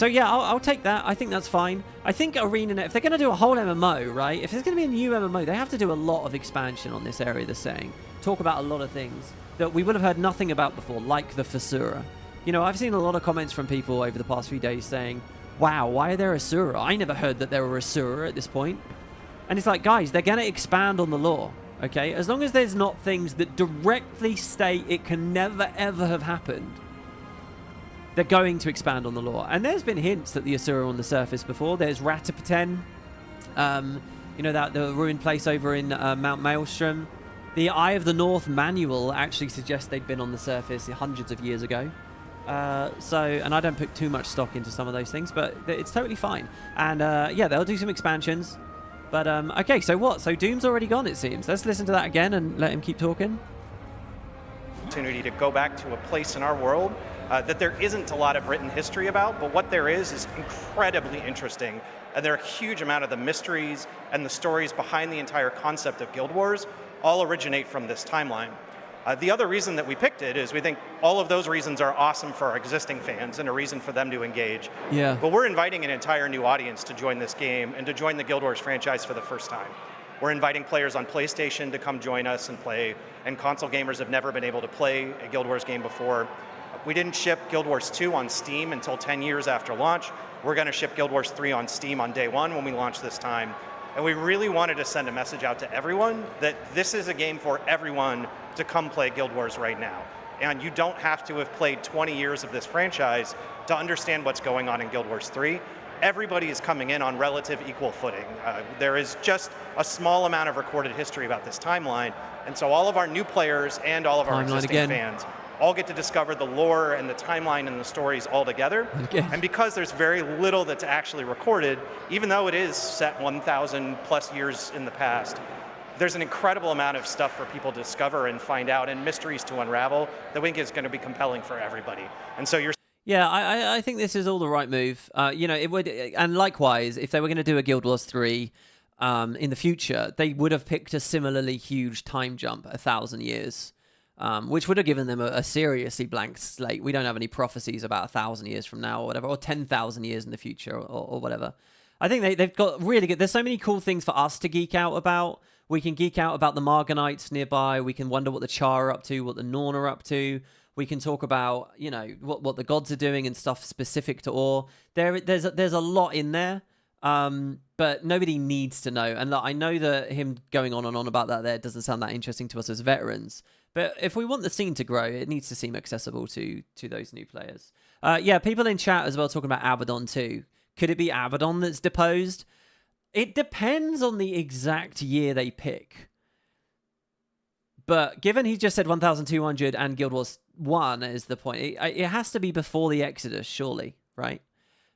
yeah, I'll take that. I think that's fine. I think Arenanet, if they're going to do a whole MMO, right? If there's going to be a new MMO, they have to do a lot of expansion on this area. They're saying, talk about a lot of things that we would have heard nothing about before, like the Fissura. I've seen a lot of comments from people over the past few days saying, wow, why are there Asura? I never heard that there were Asura at this point. And it's like, guys, they're going to expand on the lore, okay? As long as there's not things that directly state it can never, ever have happened, they're going to expand on the lore. And there's been hints that the Asura are on the surface before. There's Ratapaten, the ruined place over in Mount Maelstrom. The Eye of the North manual actually suggests they'd been on the surface hundreds of years ago. And I don't put too much stock into some of those things, but it's totally fine. And yeah, they'll do some expansions. But okay, so what? So Doom's already gone, it seems. Let's listen to that again and let him keep talking. Opportunity to go back to a place in our world that there isn't a lot of written history about, but what there is incredibly interesting. And there are a huge amount of the mysteries and the stories behind the entire concept of Guild Wars all originate from this timeline. The other reason that we picked it is we think all of those reasons are awesome for our existing fans and a reason for them to engage. Yeah. But we're inviting an entire new audience to join this game and to join the Guild Wars franchise for the first time. We're inviting players on PlayStation to come join us and play, and console gamers have never been able to play a Guild Wars game before. We didn't ship Guild Wars 2 on Steam until 10 years after launch. We're going to ship Guild Wars 3 on Steam on day one when we launch this time. And we really wanted to send a message out to everyone that this is a game for everyone to come play Guild Wars right now. And you don't have to have played 20 years of this franchise to understand what's going on in Guild Wars 3. Everybody is coming in on relative equal footing. There is just a small amount of recorded history about this timeline, and so all of our new players and all of our existing fans all get to discover the lore and the timeline and the stories all together. And because there's very little that's actually recorded, even though it is set 1,000 plus years in the past, there's an incredible amount of stuff for people to discover and find out and mysteries to unravel that I think is going to be compelling for everybody. And so you're... Yeah, I think this is all the right move. You know, it would, and likewise, if they were going to do a Guild Wars 3 in the future, they would have picked a similarly huge time jump, 1,000 years, which would have given them a seriously blank slate. We don't have any prophecies about 1,000 years from now or whatever, or 10,000 years in the future or whatever. I think they've got really good... There's so many cool things for us to geek out about. We can geek out about the Marganites nearby. We can wonder what the Char are up to, what the Norn are up to. We can talk about, you know, what the gods are doing and stuff specific to Ore. There's a lot in there, but nobody needs to know. And look, I know that him going on and on about that there doesn't sound that interesting to us as veterans. But if we want the scene to grow, it needs to seem accessible to those new players. Yeah, people in chat as well talking about Abaddon too. Could it be Abaddon that's deposed? It depends on the exact year they pick. But given he just said 1,200 and Guild Wars 1 is the point, it has to be before the Exodus, surely, right?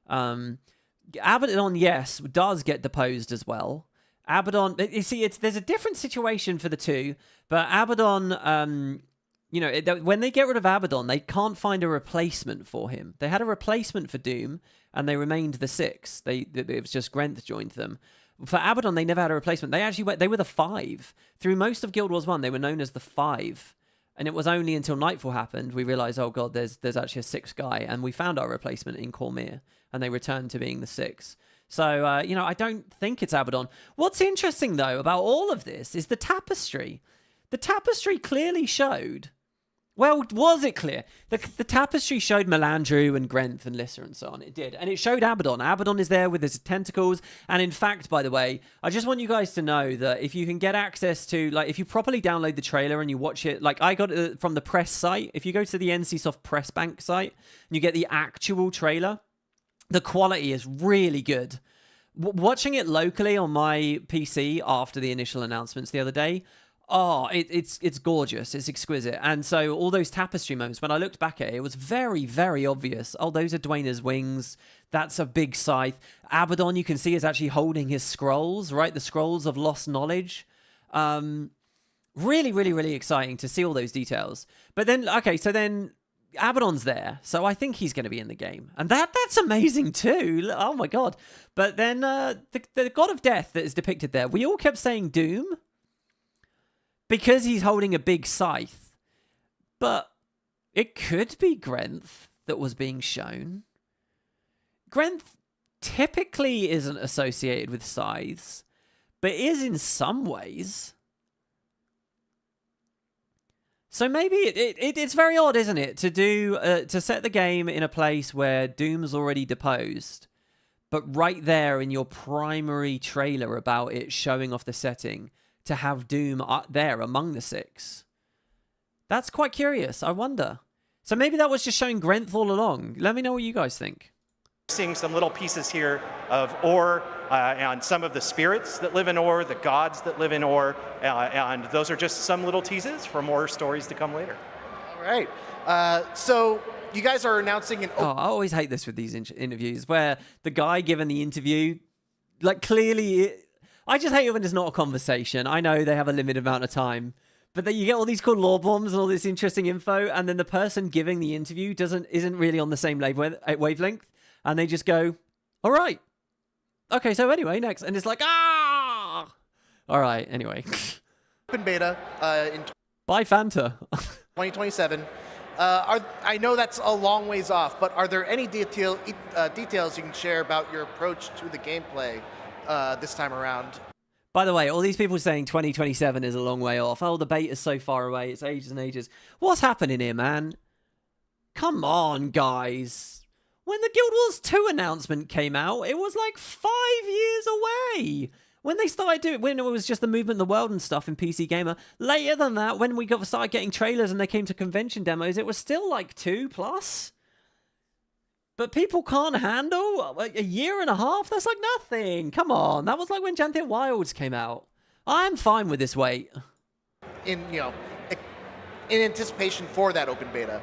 Abaddon, yes, does get deposed as well. Abaddon, you see, there's a different situation for the two, but Abaddon, you know, when they get rid of Abaddon, they can't find a replacement for him. They had a replacement for Doom, and they remained the 6. It was just Grenth joined them. For Abaddon, they never had a replacement. They were the 5. Through most of Guild Wars 1, they were known as the 5. And it was only until Nightfall happened, we realized, oh god, there's actually a 6th guy. And we found our replacement in Cormyr, and they returned to being the 6. So, you know, I don't think it's Abaddon. What's interesting, though, about all of this is the tapestry. The tapestry clearly showed... Well, was it clear? The tapestry showed Melandru and Grenth and Lyssa and so on. It did. And it showed Abaddon. Abaddon is there with his tentacles. And in fact, by the way, I just want you guys to know that if you can get access to, like, if you properly download the trailer and you watch it, like I got it from the press site. If you go to the NCSoft Press Bank site and you get the actual trailer, the quality is really good. Watching it locally on my PC after the initial announcements the other day, oh, it's gorgeous. It's exquisite. And so all those tapestry moments, when I looked back at it, it was very, very obvious. Oh, those are Dwayna's wings. That's a big scythe. Abaddon, you can see, is actually holding his scrolls, right? The scrolls of lost knowledge. Really, really, really exciting to see all those details. But then, okay, so then Abaddon's there. So I think he's going to be in the game. And that's amazing too. Oh my God. But then the God of Death that is depicted there, we all kept saying Doom, because he's holding a big scythe. But it could be Grenth that was being shown. Grenth typically isn't associated with scythes, but is in some ways. So maybe it's very odd, isn't it, to set the game in a place where Doom's already deposed, but right there in your primary trailer about it showing off the setting, to have Doom there among the 6. That's quite curious. I wonder. So maybe that was just showing Grenth all along. Let me know what you guys think. Seeing some little pieces here of Ore and some of the spirits that live in Ore, the gods that live in Ore, and those are just some little teases for more stories to come later. All right. So you guys are announcing an... Oh, I always hate this with these interviews where the guy giving the interview, like clearly... I just hate it when it's not a conversation. I know they have a limited amount of time, but then you get all these cool lore bombs and all this interesting info, and then the person giving the interview isn't really on the same wavelength, and they just go, all right. Okay, so anyway, next. And it's like, ah! All right, anyway. Open beta in... Bye, Fanta. 2027. I know that's a long ways off, but are there any details you can share about your approach to the gameplay this time around? By the way, all these people saying 2027 is a long way off. Oh, the beta's so far away. It's ages and ages. What's happening here, man? Come on, guys. When the Guild Wars 2 announcement came out, it was like 5 years away. When they started doing, when it was just the movement of the world and stuff in PC Gamer, later than that, when we started getting trailers and they came to convention demos, it was still like 2+. But people can't handle a year and a half? That's like nothing. Come on. That was like when Jantia Wilds came out. I'm fine with this wait. In anticipation for that open beta.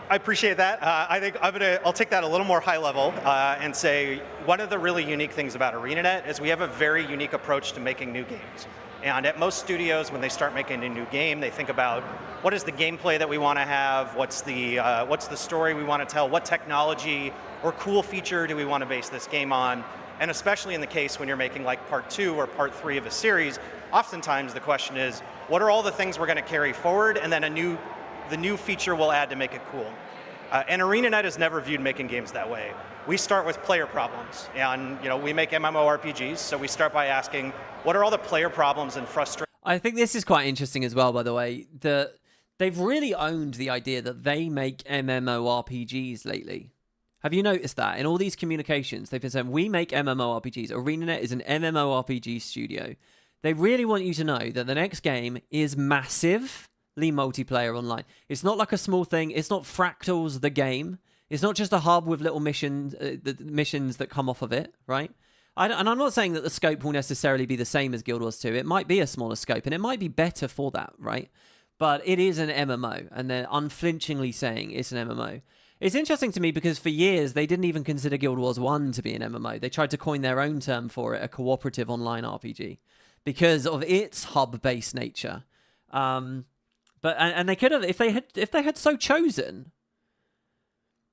I appreciate that. I think I'll take that a little more high level and say one of the really unique things about Arenanet is we have a very unique approach to making new games. And at most studios, when they start making a new game, they think about what is the gameplay that we want to have, what's the story we want to tell, what technology or cool feature do we want to base this game on. And especially in the case when you're making like part 2 or part 3 of a series, oftentimes the question is, what are all the things we're going to carry forward, and then the new feature we'll add to make it cool. And Arenanet has never viewed making games that way. We start with player problems, and we make MMORPGs, so we start by asking, what are all the player problems and frustrations? I think this is quite interesting as well, by the way. They've really owned the idea that they make MMORPGs lately. Have you noticed that? In all these communications, they've been saying, we make MMORPGs. Arenanet is an MMORPG studio. They really want you to know that the next game is massively multiplayer online. It's not like a small thing. It's not Fractals the game. It's not just a hub with little missions, the missions that come off of it, right? And I'm not saying that the scope will necessarily be the same as Guild Wars 2. It might be a smaller scope, and it might be better for that, right? But it is an MMO, and they're unflinchingly saying it's an MMO. It's interesting to me because for years, they didn't even consider Guild Wars 1 to be an MMO. They tried to coin their own term for it, a cooperative online RPG, because of its hub-based nature. But they could have, if they had so chosen,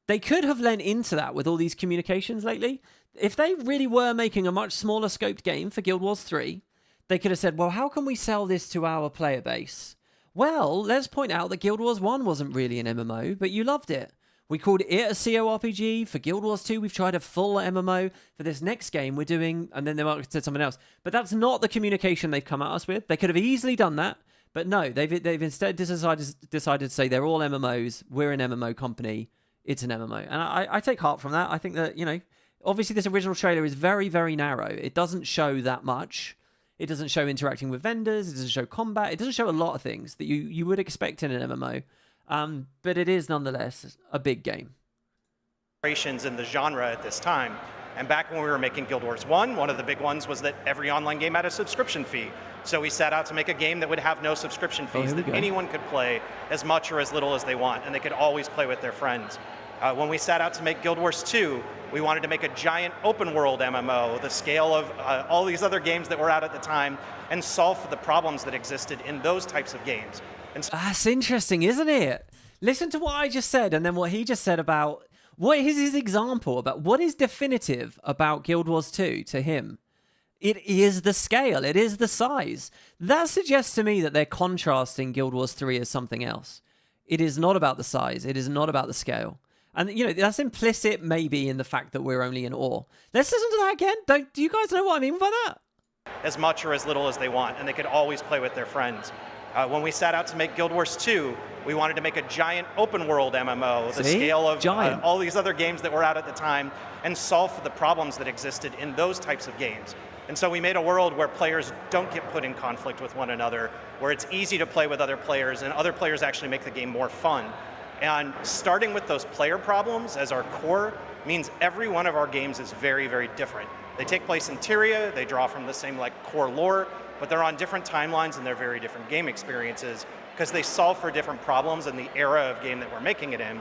they could have lent into that with all these communications lately. If they really were making a much smaller scoped game for Guild Wars 3, they could have said, well, how can we sell this to our player base? Well, let's point out that Guild Wars 1 wasn't really an MMO, but you loved it. We called it a CORPG. For Guild Wars 2, we've tried a full MMO. For this next game, we're doing... And then they might have said something else. But that's not the communication they've come at us with. They could have easily done that. But no, they've instead decided to say they're all MMOs. We're an MMO company. It's an MMO. And I take heart from that. I think that, obviously this original trailer is very, very narrow. It doesn't show that much. It doesn't show interacting with vendors. It doesn't show combat. It doesn't show a lot of things that you would expect in an MMO. But it is nonetheless a big game. In the genre at this time. And back when we were making Guild Wars 1, one of the big ones was that every online game had a subscription fee. So we set out to make a game that would have no subscription fees, that anyone could play as much or as little as they want, and they could always play with their friends. When we set out to make Guild Wars 2, we wanted to make a giant open world MMO, the scale of all these other games that were out at the time, and solve for the problems that existed in those types of games. And so that's interesting, isn't it? Listen to what I just said, and then what he just said about... What is his example about what is definitive about Guild Wars 2 to him? It is the scale. It is the size. That suggests to me that they're contrasting Guild Wars 3 as something else. It is not about the size. It is not about the scale. And, that's implicit maybe in the fact that we're only in awe. Let's listen to that again. Do you guys know what I mean by that? As much or as little as they want, and they could always play with their friends. When we set out to make Guild Wars 2, we wanted to make a giant open world MMO, the scale of all these other games that were out at the time, and solve for the problems that existed in those types of games. And so we made a world where players don't get put in conflict with one another, where it's easy to play with other players, and other players actually make the game more fun. And starting with those player problems as our core means every one of our games is very, very different. They take place in Tyria, they draw from the same core lore, but they're on different timelines and they're very different game experiences because they solve for different problems in the era of game that we're making it in.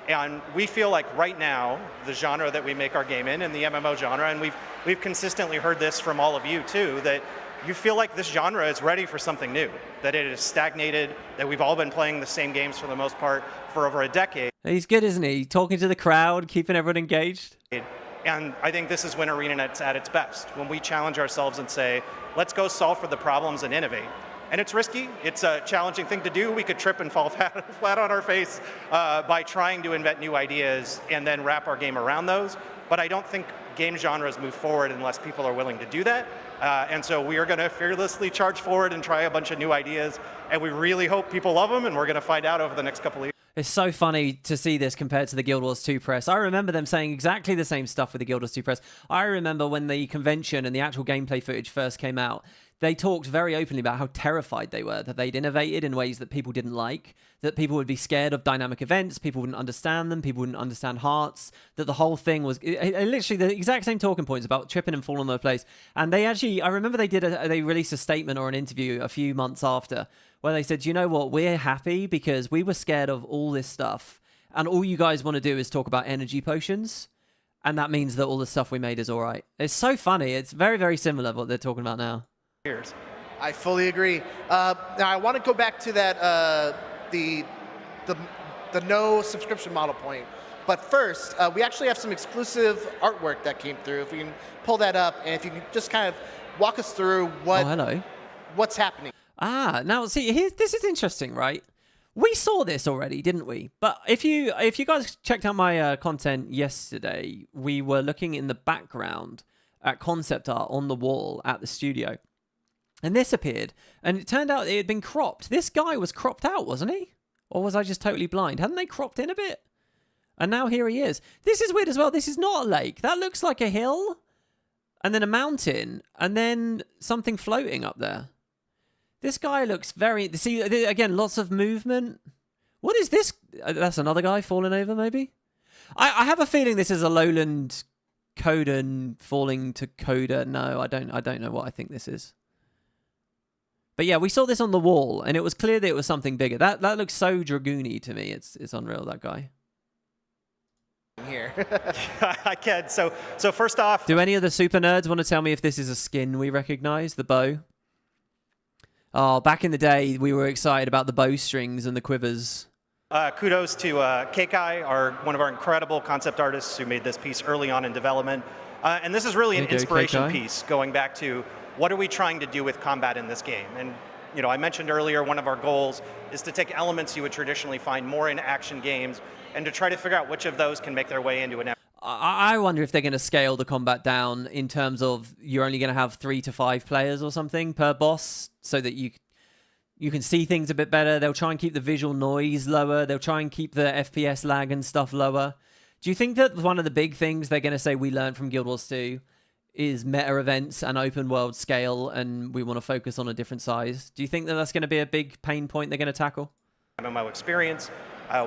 And we feel like right now, the genre that we make our game in the MMO genre, and we've consistently heard this from all of you too, that you feel like this genre is ready for something new, that it is stagnated, that we've all been playing the same games for the most part for over a decade. He's good, isn't he? Talking to the crowd, keeping everyone engaged. And I think this is when Arenanet's at its best, when we challenge ourselves and say, let's go solve for the problems and innovate. And it's risky, it's a challenging thing to do. We could trip and fall flat on our face by trying to invent new ideas and then wrap our game around those. But I don't think game genres move forward unless people are willing to do that. And so we are going to fearlessly charge forward and try a bunch of new ideas. And we really hope people love them, and we're going to find out over the next couple of years. It's so funny to see this compared to the Guild Wars 2 press. I remember them saying exactly the same stuff with the Guild Wars 2 press. I remember when the convention and the actual gameplay footage first came out, they talked very openly about how terrified they were, that they'd innovated in ways that people didn't like, that people would be scared of dynamic events, people wouldn't understand them, people wouldn't understand hearts, that the whole thing was literally the exact same talking points about tripping and falling on their place. And they actually, I remember they released a statement or an interview a few months after where they said, you know what, we're happy because we were scared of all this stuff and all you guys want to do is talk about energy potions. And that means that all the stuff we made is all right. It's so funny. It's very, very similar to what they're talking about now. I fully agree. Now I want to go back to that the no subscription model point. But first, we actually have some exclusive artwork that came through. If we can pull that up, and if you can just kind of walk us through what's happening. Now see, this is interesting, right? We saw this already, didn't we? But if you guys checked out my content yesterday, we were looking in the background at concept art on the wall at the studio. And this appeared, and it turned out it had been cropped. This guy was cropped out, wasn't he? Or was I just totally blind? Hadn't they cropped in a bit? And now here he is. This is weird as well. This is not a lake. That looks like a hill, and then a mountain, and then something floating up there. This guy looks very... See, again, lots of movement. What is this? That's another guy falling over, maybe? I have a feeling this is a lowland Coda falling to Coda. No, I don't know what I think this is. But yeah, we saw this on the wall, and it was clear that it was something bigger. That looks so Dragoony to me. It's unreal, that guy. Here. I can. So first off... Do any of the super nerds want to tell me if this is a skin we recognize? The bow? Oh, back in the day, we were excited about the bowstrings and the quivers. Kudos to Kekai, one of our incredible concept artists who made this piece early on in development. And this is really an inspiration piece going back to what are we trying to do with combat in this game? And I mentioned earlier one of our goals is to take elements you would traditionally find more in action games and to try to figure out which of those can make their way into an... I wonder if they're going to scale the combat down in terms of you're only going to have 3 to 5 players or something per boss so that you can see things a bit better. They'll try and keep the visual noise lower. They'll try and keep the FPS lag and stuff lower. Do you think that one of the big things they're going to say we learned from Guild Wars 2 is meta events and open world scale, and we want to focus on a different size? Do you think that that's going to be a big pain point they're going to tackle? MMO experience.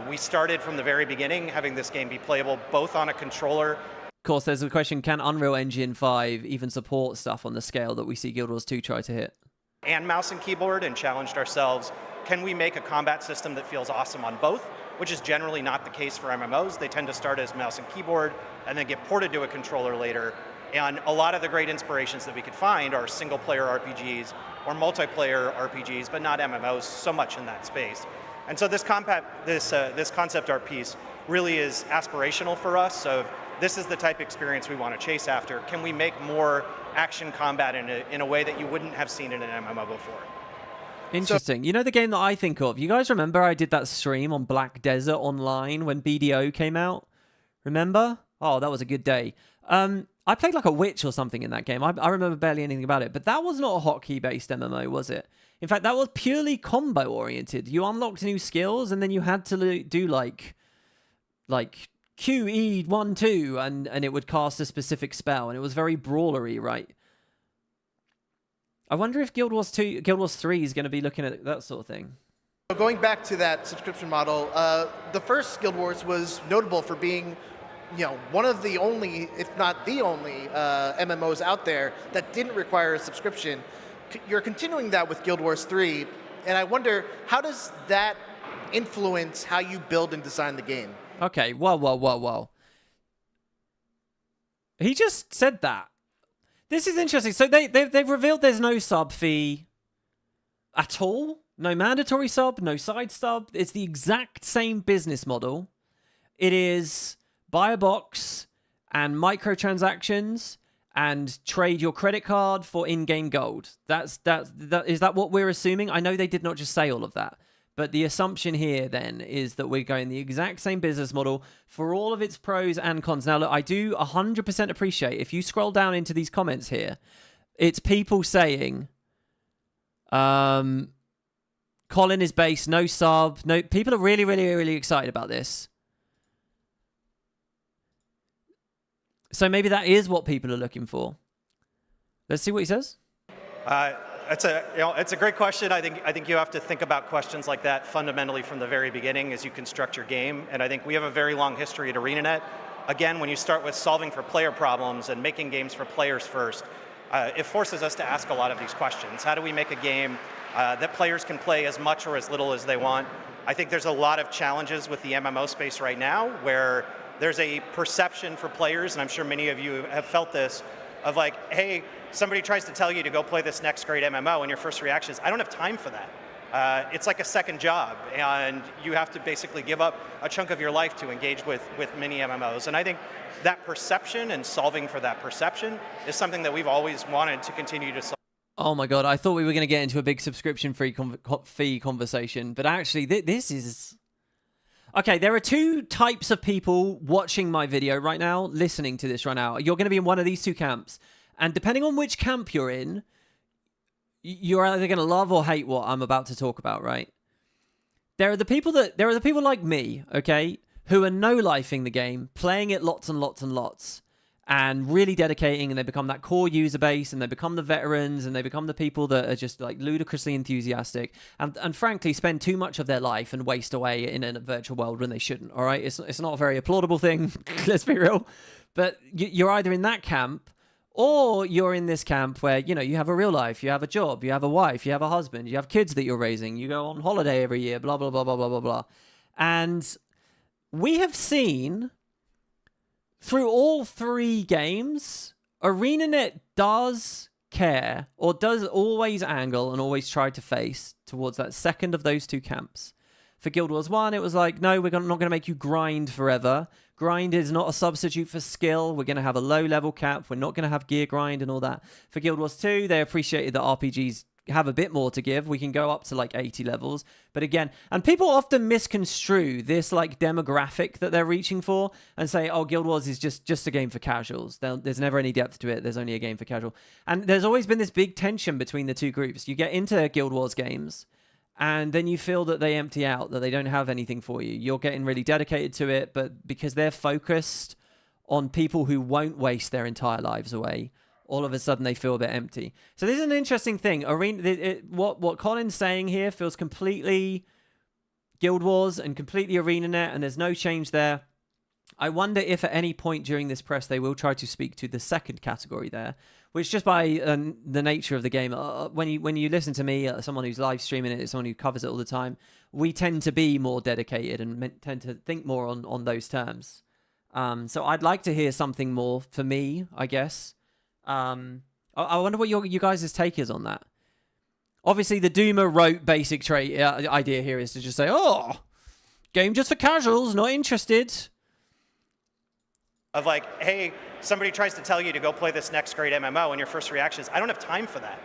We started from the very beginning having this game be playable both on a controller. Of course, there's a question, can Unreal Engine 5 even support stuff on the scale that we see Guild Wars 2 try to hit? And mouse and keyboard, and challenged ourselves, can we make a combat system that feels awesome on both? Which is generally not the case for MMOs. They tend to start as mouse and keyboard and then get ported to a controller later. And a lot of the great inspirations that we could find are single-player RPGs or multiplayer RPGs, but not MMOs so much in that space. And so this concept art piece really is aspirational for us. So this is the type of experience we want to chase after. Can we make more action combat in a way that you wouldn't have seen in an MMO before? Interesting. You know the game that I think of? You guys remember I did that stream on Black Desert Online when BDO came out? Remember? Oh, that was a good day. I played like a witch or something in that game. I remember barely anything about it. But that was not a hotkey-based MMO, was it? In fact, that was purely combo-oriented. You unlocked new skills, and then you had to do like QE 1-2, and it would cast a specific spell, and it was very brawlery, right? I wonder if Guild Wars 3 is going to be looking at that sort of thing. So going back to that subscription model, the first Guild Wars was notable for being, one of the only, if not the only, MMOs out there that didn't require a subscription. You're continuing that with Guild Wars 3, and I wonder, how does that influence how you build and design the game? Okay, whoa. He just said that. This is interesting. So they've revealed there's no sub fee at all. No mandatory sub, no side sub. It's the exact same business model. It is buy a box and microtransactions and trade your credit card for in-game gold. Is that what we're assuming? I know they did not just say all of that. But the assumption here, then, is that we're going the exact same business model for all of its pros and cons. Now, look, I do 100% appreciate, if you scroll down into these comments here, it's people saying, Colin is based, no sub. No, people are really, really, really excited about this. So maybe that is what people are looking for. Let's see what he says. It's a great question. I think you have to think about questions like that fundamentally from the very beginning as you construct your game. And I think we have a very long history at Arenanet. Again, when you start with solving for player problems and making games for players first, it forces us to ask a lot of these questions. How do we make a game that players can play as much or as little as they want? I think there's a lot of challenges with the MMO space right now where there's a perception for players, and I'm sure many of you have felt this, of like, hey, somebody tries to tell you to go play this next great MMO, and your first reaction is, I don't have time for that. It's like a second job, and you have to basically give up a chunk of your life to engage with many MMOs. And I think that perception and solving for that perception is something that we've always wanted to continue to solve. Oh my God, I thought we were going to get into a big subscription fee conversation, but actually this is... Okay, there are two types of people watching my video right now, listening to this right now. You're going to be in one of these two camps. And depending on which camp you're in, you're either going to love or hate what I'm about to talk about, right? There are the people like me, okay, who are no-lifing the game, playing it lots and lots and lots, and really dedicating, and they become that core user base, and they become the veterans, and they become the people that are just like ludicrously enthusiastic, and frankly spend too much of their life and waste away in a virtual world when they shouldn't, all right? It's not a very applaudable thing, let's be real. But you're either in that camp, or you're in this camp where, you know, you have a real life, you have a job, you have a wife, you have a husband, you have kids that you're raising, you go on holiday every year, blah, blah, blah, blah, blah, blah, blah. And we have seen... through all three games, Arenanet does care, or does always angle and always try to face towards that second of those two camps. For Guild Wars 1, it was like, no, we're not going to make you grind forever. Grind is not a substitute for skill. We're going to have a low-level cap. We're not going to have gear grind and all that. For Guild Wars 2, they appreciated that RPGs have a bit more to give. We can go up to like 80 levels. But again, and people often misconstrue this like demographic that they're reaching for and say, oh, Guild Wars is just a game for casuals. There's never any depth to it. There's only a game for casual. And there's always been this big tension between the two groups. You get into Guild Wars games and then you feel that they empty out, that they don't have anything for you. You're getting really dedicated to it, but because they're focused on people who won't waste their entire lives away, all of a sudden they feel a bit empty. So this is an interesting thing. What Colin's saying here feels completely Guild Wars and completely Arenanet, and there's no change there. I wonder if at any point during this press they will try to speak to the second category there, which just by the nature of the game, when you listen to me, someone who's live streaming it, someone who covers it all the time, we tend to be more dedicated and tend to think more on those terms. So I'd like to hear something more for me, I guess. I wonder what you guys' take is on that. Obviously, the Doomer wrote basic idea here is to just say, oh, game just for casuals, not interested. Of like, hey, somebody tries to tell you to go play this next great MMO, and your first reaction is, I don't have time for that.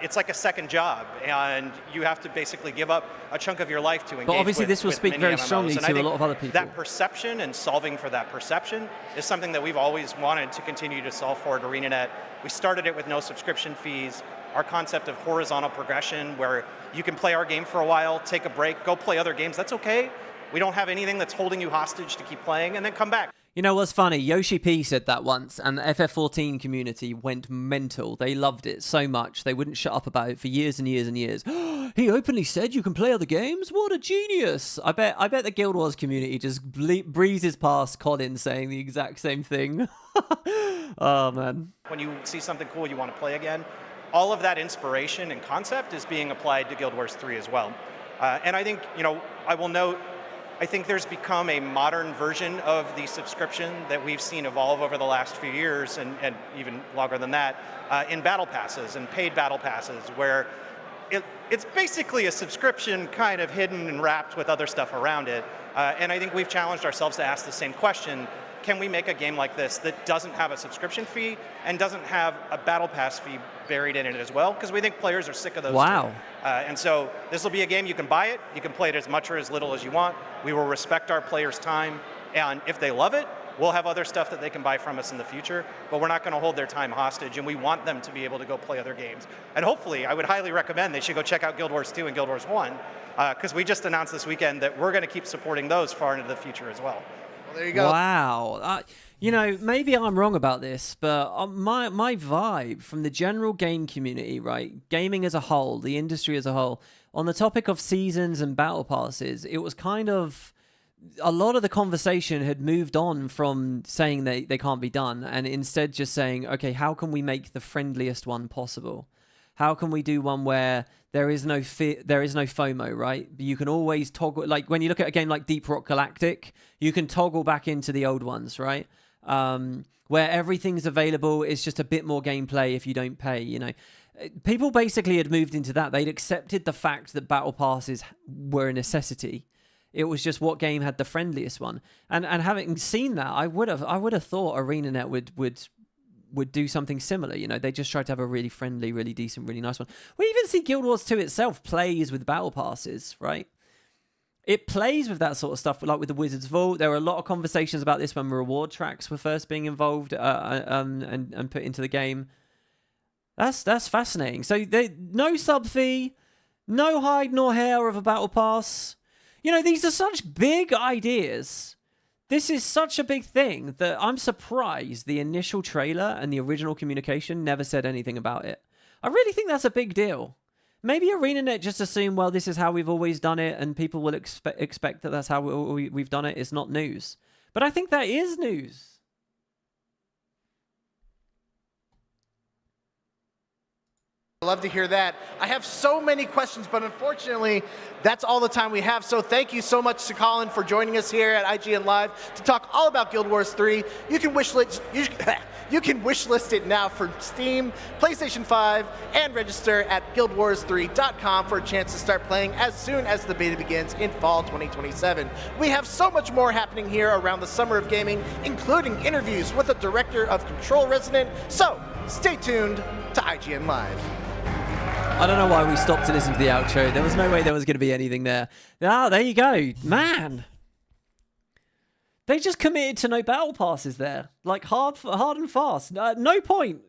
It's like a second job, and you have to basically give up a chunk of your life to engage. But obviously, with, this will speak very MMOs. strongly And to a lot of other people. That perception and solving for that perception is something that we've always wanted to continue to solve for at Arenanet. We started it with no subscription fees. Our concept of horizontal progression, where you can play our game for a while, take a break, go play other games. That's okay. We don't have anything that's holding you hostage to keep playing, and then come back. You know what's funny? Yoshi P said that once, and the FF14 community went mental. They loved it so much, they wouldn't shut up about it for years and years and years. He openly said you can play other games? What a genius! I bet the Guild Wars community just breezes past Colin saying the exact same thing. Oh, man. When you see something cool you want to play again, all of that inspiration and concept is being applied to Guild Wars 3 as well. And I think, I will note, I think there's become a modern version of the subscription that we've seen evolve over the last few years, and even longer than that, in battle passes and paid battle passes, where it's basically a subscription kind of hidden and wrapped with other stuff around it. And I think we've challenged ourselves to ask the same question. Can we make a game like this that doesn't have a subscription fee and doesn't have a battle pass fee buried in it as well? Because we think players are sick of those. Wow. And so this will be a game you can buy it, you can play it as much or as little as you want. We will respect our players' time, and if they love it, We'll have other stuff that they can buy from us in the future, but we're not going to hold their time hostage, and we want them to be able to go play other games. And hopefully, I would highly recommend they should go check out Guild Wars 2 and Guild Wars 1, because we just announced this weekend that we're going to keep supporting those far into the future as well. Well, there you go. Wow. You know, maybe I'm wrong about this, but my vibe from the general game community, right, gaming as a whole, the industry as a whole, on the topic of seasons and battle passes, it was kind of a lot of the conversation had moved on from saying they can't be done, and instead just saying, okay, how can we make the friendliest one possible? How can we do one where there is no FOMO, right? You can always toggle, like when you look at a game like Deep Rock Galactic, you can toggle back into the old ones, right? Where everything's available. It's just a bit more gameplay if you don't pay, you know. People basically had moved into that. They'd accepted the fact that battle passes were a necessity. It was just what game had the friendliest one. And having seen that, I would have thought Arenanet would do something similar. You know, they just tried to have a really friendly, really decent, really nice one. We even see Guild Wars 2 itself plays with battle passes, right? It plays with that sort of stuff, like with the Wizard's Vault. There were a lot of conversations about this when reward tracks were first being involved and put into the game. That's fascinating. So no sub fee, no hide nor hair of a battle pass. You know, these are such big ideas. This is such a big thing that I'm surprised the initial trailer and the original communication never said anything about it. I really think that's a big deal. Maybe Arenanet just assumed, well, this is how we've always done it, and people will expect that that's how we've done it. It's not news. But I think that is news. I love to hear that. I have so many questions, but unfortunately, that's all the time we have. So thank you so much to Colin for joining us here at IGN Live to talk all about Guild Wars 3. You can wishlist it now for Steam, PlayStation 5, and register at guildwars3.com for a chance to start playing as soon as the beta begins in fall 2027. We have so much more happening here around the summer of gaming, including interviews with a director of Control resident. So stay tuned to IGN Live. I don't know why we stopped to listen to the outro. There was no way there was going to be anything there. Ah, there you go. Man. They just committed to no battle passes there. Like hard and fast. No point.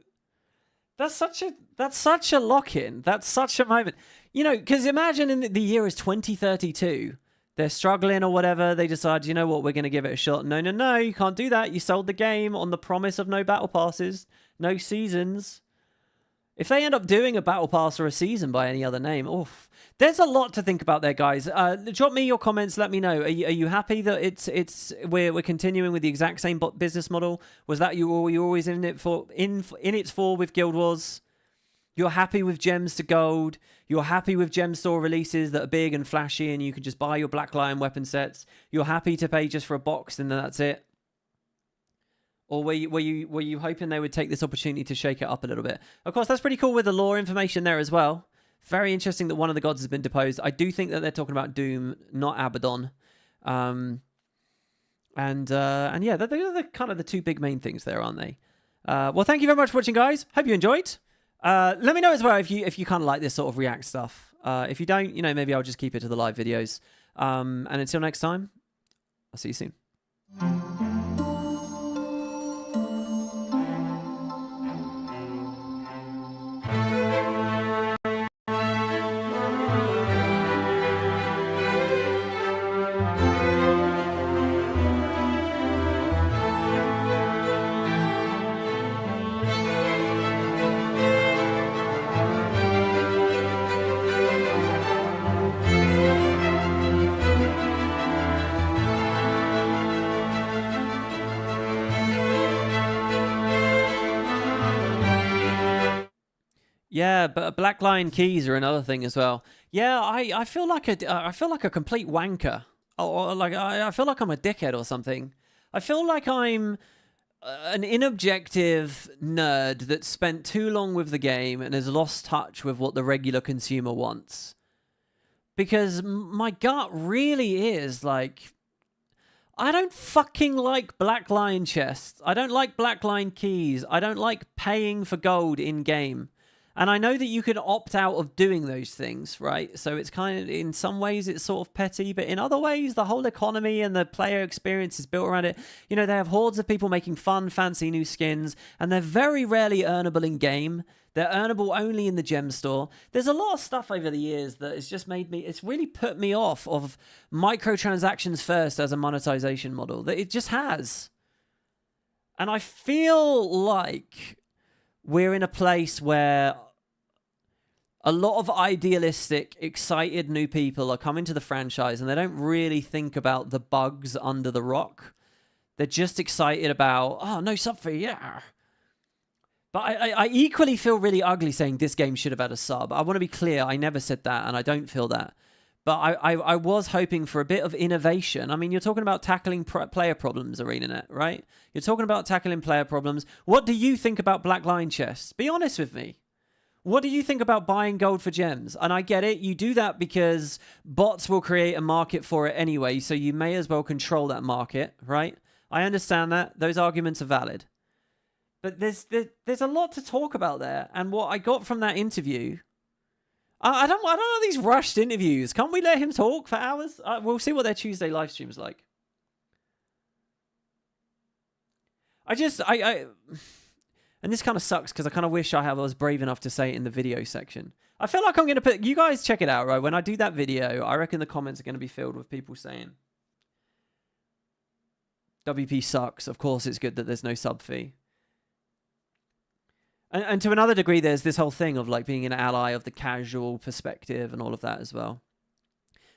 That's such a lock-in. That's such a moment. You know, because imagine in the year is 2032. They're struggling or whatever. They decide, you know what, we're going to give it a shot. No, you can't do that. You sold the game on the promise of no battle passes, no seasons. If they end up doing a battle pass or a season by any other name, oof. There's a lot to think about there, guys. Drop me your comments. Let me know. Are you happy that we're continuing with the exact same business model? Was that you always in it for with Guild Wars? You're happy with gems to gold. You're happy with gem store releases that are big and flashy, and you can just buy your Black Lion weapon sets. You're happy to pay just for a box, and then that's it. Or were you hoping they would take this opportunity to shake it up a little bit? Of course, that's pretty cool with the lore information there as well. Very interesting that one of the gods has been deposed. I do think that they're talking about Doom, not Abaddon. And yeah, they're kind of the two big main things there, aren't they? Well, thank you very much for watching, guys. Hope you enjoyed. Let me know as well if you kind of like this sort of React stuff. If you don't, you know, maybe I'll just keep it to the live videos. And until next time, I'll see you soon. Yeah, but Black Lion keys are another thing as well. Yeah, I feel like a complete wanker, or like I feel like I'm a dickhead or something. I feel like I'm an inobjective nerd that spent too long with the game and has lost touch with what the regular consumer wants. Because my gut really is like, I don't fucking like Black Lion chests. I don't like Black Lion keys. I don't like paying for gold in game. And I know that you can opt out of doing those things, right? So it's kind of, in some ways, it's sort of petty, but in other ways, the whole economy and the player experience is built around it. You know, they have hordes of people making fun, fancy new skins, and they're very rarely earnable in game. They're earnable only in the gem store. There's a lot of stuff over the years that has just made me, it's really put me off of microtransactions first as a monetization model. That it just has. And I feel like we're in a place where a lot of idealistic, excited new people are coming to the franchise and they don't really think about the bugs under the rock. They're just excited about, oh, no sub fee, yeah. But I equally feel really ugly saying this game should have had a sub. I want to be clear, I never said that, and I don't feel that. But I was hoping for a bit of innovation. I mean, you're talking about tackling player problems, Arenanet, right? You're talking about tackling player problems. What do you think about Black Line chests? Be honest with me. What do you think about buying gold for gems? And I get it. You do that because bots will create a market for it anyway, so you may as well control that market, right? I understand that. Those arguments are valid. But there's a lot to talk about there. And what I got from that interview... I don't know these rushed interviews. Can't we let him talk for hours? We'll see what their Tuesday live stream's like. And this kind of sucks because I kind of wish I was brave enough to say it in the video section. I feel like I'm going to put... You guys check it out, right? When I do that video, I reckon the comments are going to be filled with people saying, WP sucks. Of course it's good that there's no sub fee. And to another degree, there's this whole thing of like being an ally of the casual perspective and all of that as well.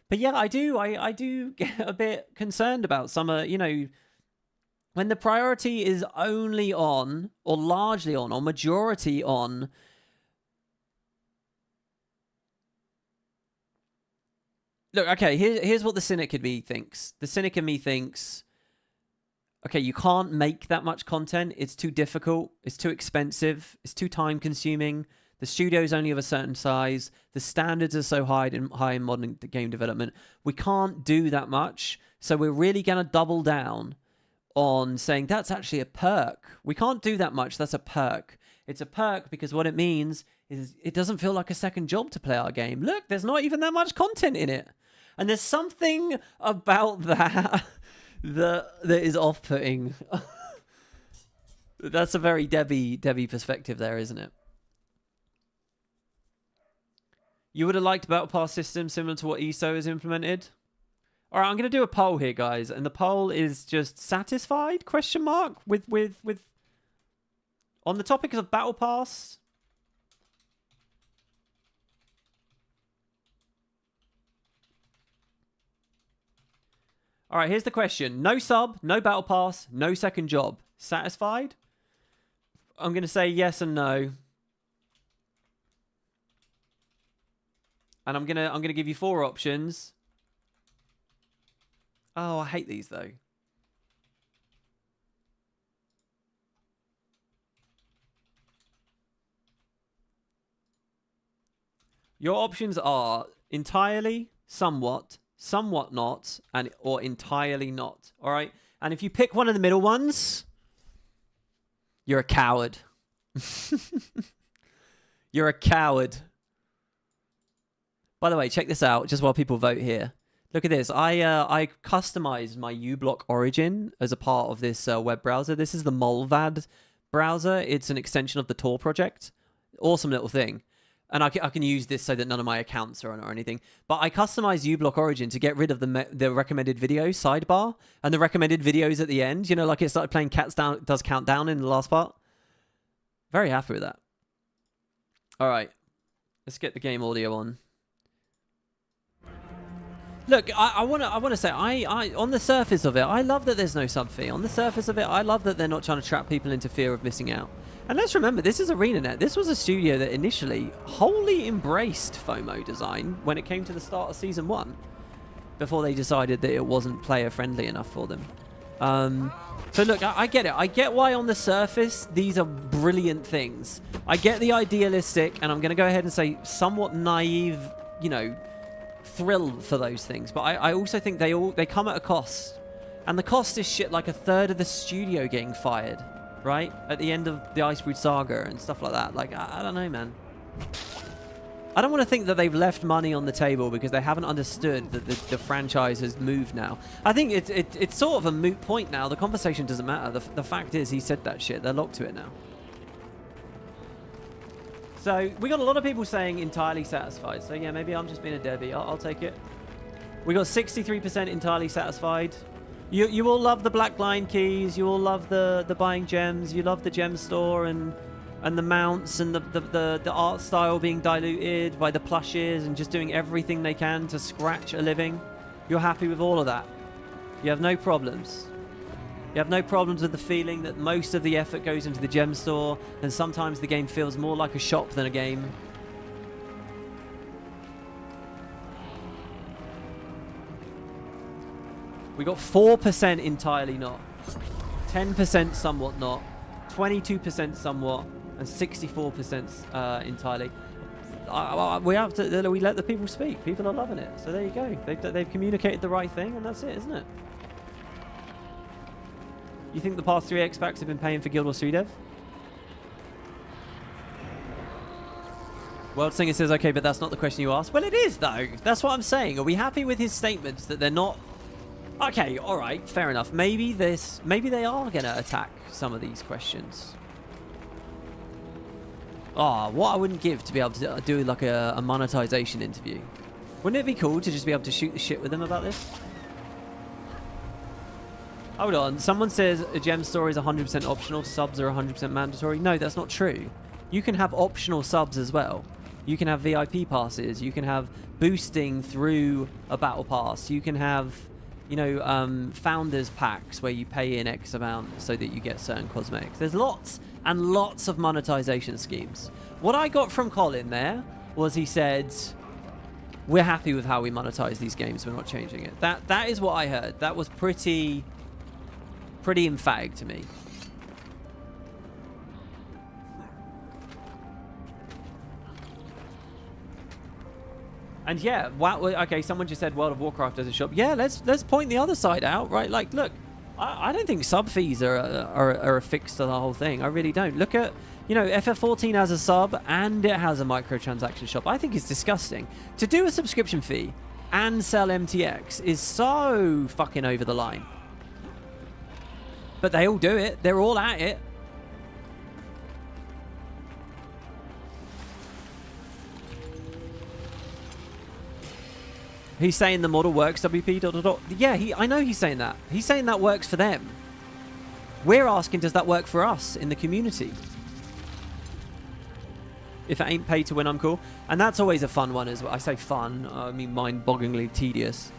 But yeah, I do get a bit concerned about some, you know, when the priority is only on, or largely on, or majority on look, okay, here's what the cynic in me thinks. The cynic in me thinks, okay, you can't make that much content. It's too difficult. It's too expensive. It's too time-consuming. The studio's only of a certain size. The standards are so high in modern game development. We can't do that much. So we're really going to double down on saying that's actually a perk. We can't do that much. That's a perk. It's a perk because what it means is it doesn't feel like a second job to play our game. Look, there's not even that much content in it. And there's something about that... that is off-putting. That's a very Debbie perspective there, isn't it? You would have liked Battle Pass system similar to what ESO has implemented? All right, I'm going to do a poll here, guys, and the poll is just satisfied? Question mark with on the topic of Battle Pass. All right, here's the question. No sub, no battle pass, no second job. Satisfied? I'm going to say yes and no. And I'm going to give you 4 options. Oh, I hate these though. Your options are entirely, somewhat, somewhat not, or entirely not. All right? And if you pick one of the middle ones, you're a coward. You're a coward. By the way, check this out, just while people vote here. Look at this. I customized my uBlock origin as a part of this web browser. This is the Molvad browser. It's an extension of the Tor project. Awesome little thing. And I can use this so that none of my accounts are on or anything. But I customized uBlock Origin to get rid of the recommended video sidebar and the recommended videos at the end. You know, like it started playing does countdown in the last part. Very happy with that. All right. Let's get the game audio on. Look, I want to say, I on the surface of it, I love that there's no sub fee. On the surface of it, I love that they're not trying to trap people into fear of missing out. And let's remember, this is Arenanet. This was a studio that initially wholly embraced FOMO design when it came to the start of Season 1, before they decided that it wasn't player-friendly enough for them. So look, I get it. I get why on the surface, these are brilliant things. I get the idealistic, and I'm going to go ahead and say somewhat naive, you know, thrill for those things. But I also think they come at a cost. And the cost is shit like 1/3 of the studio getting fired, right? At the end of the Icebreed saga and stuff like that. Like, I don't know, man. I don't want to think that they've left money on the table because they haven't understood that the franchise has moved now. I think it's sort of a moot point now. The conversation doesn't matter. The fact is he said that shit. They're locked to it now. So we got a lot of people saying entirely satisfied. So yeah, maybe I'm just being a Debbie. I'll take it. We got 63% entirely satisfied. You all love the black line keys. You all love the buying gems. You love the gem store and the mounts and the art style being diluted by the plushes and just doing everything they can to scratch a living. You're happy with all of that. You have no problems. You have no problems with the feeling that most of the effort goes into the gem store and sometimes the game feels more like a shop than a game. We got 4% entirely not, 10% somewhat not, 22% somewhat, and 64% entirely. We let the people speak. People are loving it. So there you go. They've communicated the right thing, and that's it, isn't it? You think the past 3 X-Packs have been paying for Guild Wars 3 dev? World Singer says, okay, but that's not the question you asked. Well, it is, though. That's what I'm saying. Are we happy with his statements that they're not... Okay, all right, fair enough. Maybe they are going to attack some of these questions. Oh, what I wouldn't give to be able to do like a monetization interview. Wouldn't it be cool to just be able to shoot the shit with them about this? Hold on. Someone says a gem store is 100% optional. Subs are 100% mandatory. No, that's not true. You can have optional subs as well. You can have VIP passes. You can have boosting through a battle pass. You can have... you know, founders packs where you pay in X amount so that you get certain cosmetics. There's lots and lots of monetization schemes. What I got from Colin there was he said, we're happy with how we monetize these games. We're not changing it. That is what I heard. That was pretty emphatic to me. And yeah, wow, okay, someone just said World of Warcraft as a shop. Yeah, let's point the other side out, right? Like, look, I don't think sub fees are a fix to the whole thing. I really don't. Look at, you know, FF14 has a sub and it has a microtransaction shop. I think it's disgusting. To do a subscription fee and sell MTX is so fucking over the line. But they all do it. They're all at it. He's saying the model works, WP ... Yeah, I know he's saying that. He's saying that works for them. We're asking, does that work for us in the community? If it ain't pay to win, I'm cool. And that's always a fun one as well. I say fun, I mean mind-bogglingly tedious.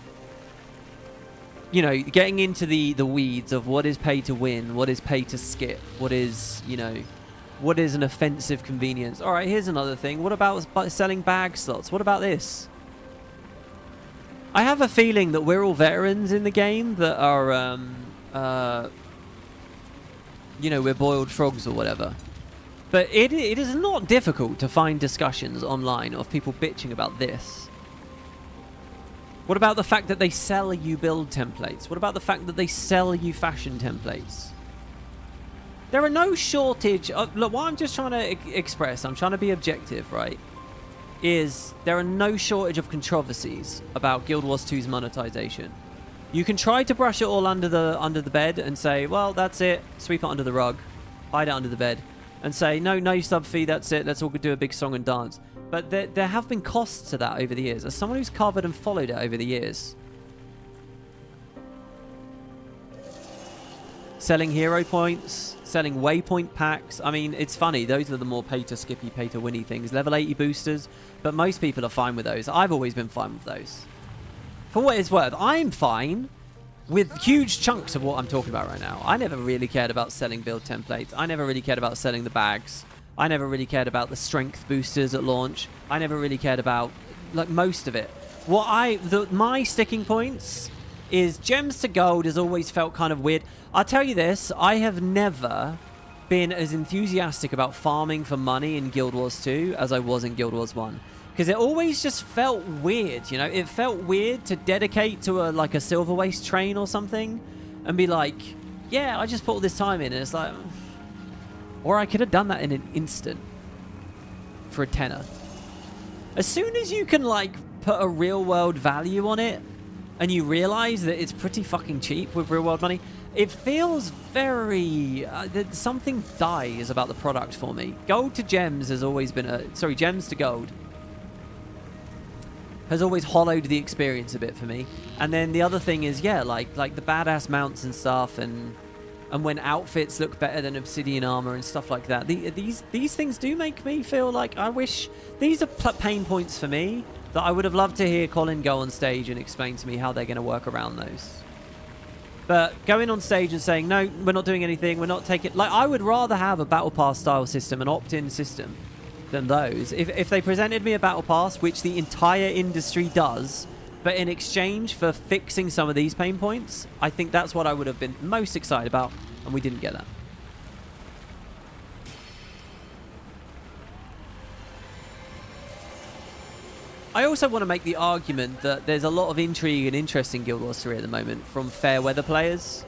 You know, getting into the weeds of what is pay to win, what is pay to skip, what is, you know, what is an offensive convenience. All right, here's another thing. What about selling bag slots? What about this? I have a feeling that we're all veterans in the game that are, you know, we're boiled frogs or whatever. But it is not difficult to find discussions online of people bitching about this. What about the fact that they sell you build templates? What about the fact that they sell you fashion templates? There are no shortage of... Look, what I'm just trying to express, I'm trying to be objective, right? Is there are no shortage of controversies about Guild Wars 2's monetization. You can try to brush it all under the bed and say, well, that's it, sweep it under the rug, hide it under the bed, and say, no sub fee, that's it, let's all do a big song and dance. But there have been costs to that over the years. As someone who's covered and followed it over the years, selling hero points, selling waypoint packs. I mean, it's funny. Those are the more pay-to-skippy, pay-to-winny things. Level 80 boosters. But most people are fine with those. I've always been fine with those. For what it's worth, I'm fine with huge chunks of what I'm talking about right now. I never really cared about selling build templates. I never really cared about selling the bags. I never really cared about the strength boosters at launch. I never really cared about, like, most of it. My sticking points is gems to gold has always felt kind of weird. I'll tell you this, I have never been as enthusiastic about farming for money in Guild Wars 2 as I was in Guild Wars 1. Because it always just felt weird, you know? It felt weird to dedicate to a silver waste train or something and be like, yeah, I just put all this time in, and it's like... Or I could have done that in an instant for a tenner. As soon as you can, like, put a real-world value on it, and you realize that it's pretty fucking cheap with real-world money, it feels very... that something dies about the product for me. Gold to gems has always been a... Sorry, gems to gold has always hollowed the experience a bit for me. And then the other thing is, yeah, like the badass mounts and stuff, and when outfits look better than obsidian armor and stuff like that. These things do make me feel like I wish... These are pain points for me that I would have loved to hear Colin go on stage and explain to me how they're going to work around those. But going on stage and saying, no, we're not doing anything, we're not taking... Like, I would rather have a Battle Pass style system, an opt-in system, than those. If they presented me a Battle Pass, which the entire industry does, but in exchange for fixing some of these pain points, I think that's what I would have been most excited about, and we didn't get that. I also want to make the argument that there's a lot of intrigue and interest in Guild Wars 3 at the moment from fair weather players.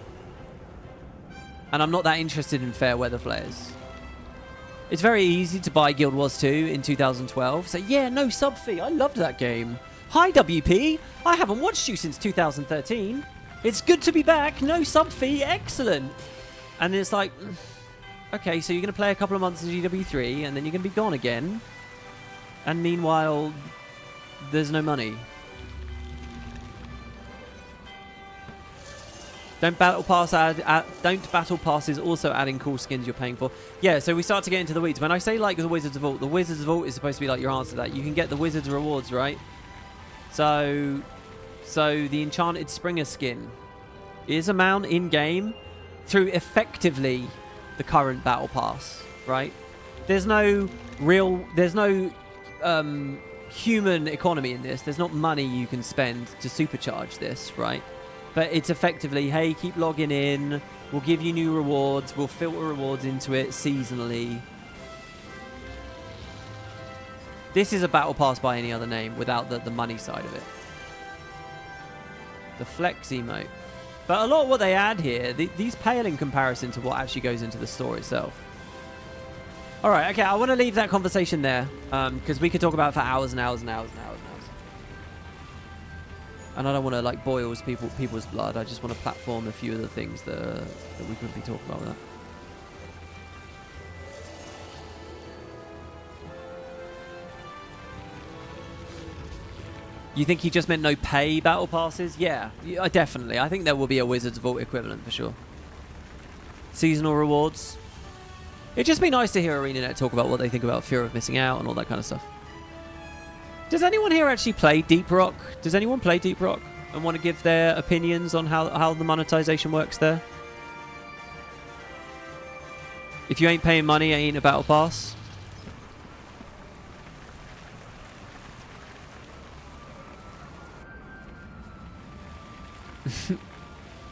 And I'm not that interested in fair weather players. It's very easy to buy Guild Wars 2 in 2012. Say, yeah, no sub fee. I loved that game. Hi, WP. I haven't watched you since 2013. It's good to be back. No sub fee. Excellent. And it's like, okay, so you're going to play a couple of months in GW3 and then you're going to be gone again. And meanwhile... there's no money. Don't battle passes also adding cool skins you're paying for. Yeah, so we start to get into the weeds. When I say like the Wizard's Vault, the Wizard's Vault is supposed to be like your answer to that. You can get the Wizard's rewards, right? So the Enchanted Springer skin is a mount in game through effectively the current battle pass, right? There's no human economy in this. There's not money you can spend to supercharge this, right? But it's effectively, hey, keep logging in, we'll give you new rewards, we'll filter rewards into it seasonally. This is a battle pass by any other name without the money side of it. The flex emote. But a lot of what they add here, these pale in comparison to what actually goes into the store itself. All right, okay, I want to leave that conversation there because we could talk about it for hours and hours and hours and hours and hours. And I don't want to like boil people's blood. I just want to platform a few of the things that we could be talking about with that. You think he just meant no pay battle passes? Yeah, definitely. I think there will be a Wizard's Vault equivalent for sure. Seasonal rewards. It'd just be nice to hear Arenanet talk about what they think about fear of missing out and all that kind of stuff. Does anyone here actually play Deep Rock? Does anyone play Deep Rock and want to give their opinions on how the monetization works there? If you ain't paying money, it ain't a battle pass.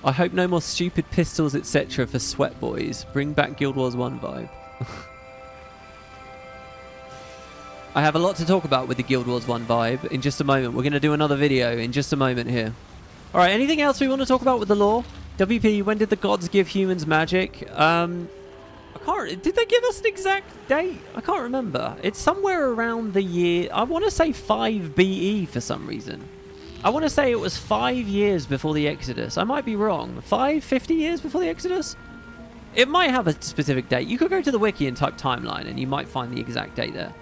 I hope no more stupid pistols, etc. for sweat boys. Bring back Guild Wars 1 vibe. I have a lot to talk about with the Guild Wars 1 vibe in just a moment. We're going to do another video in just a moment here. Alright, anything else we want to talk about with the lore? WP, when did the gods give humans magic? I can't... Did they give us an exact date? I can't remember. It's somewhere around the year... I want to say 5 BE for some reason. I want to say it was 5 years before the Exodus. I might be wrong. 50 years before the Exodus? It might have a specific date. You could go to the wiki and type timeline and you might find the exact date there.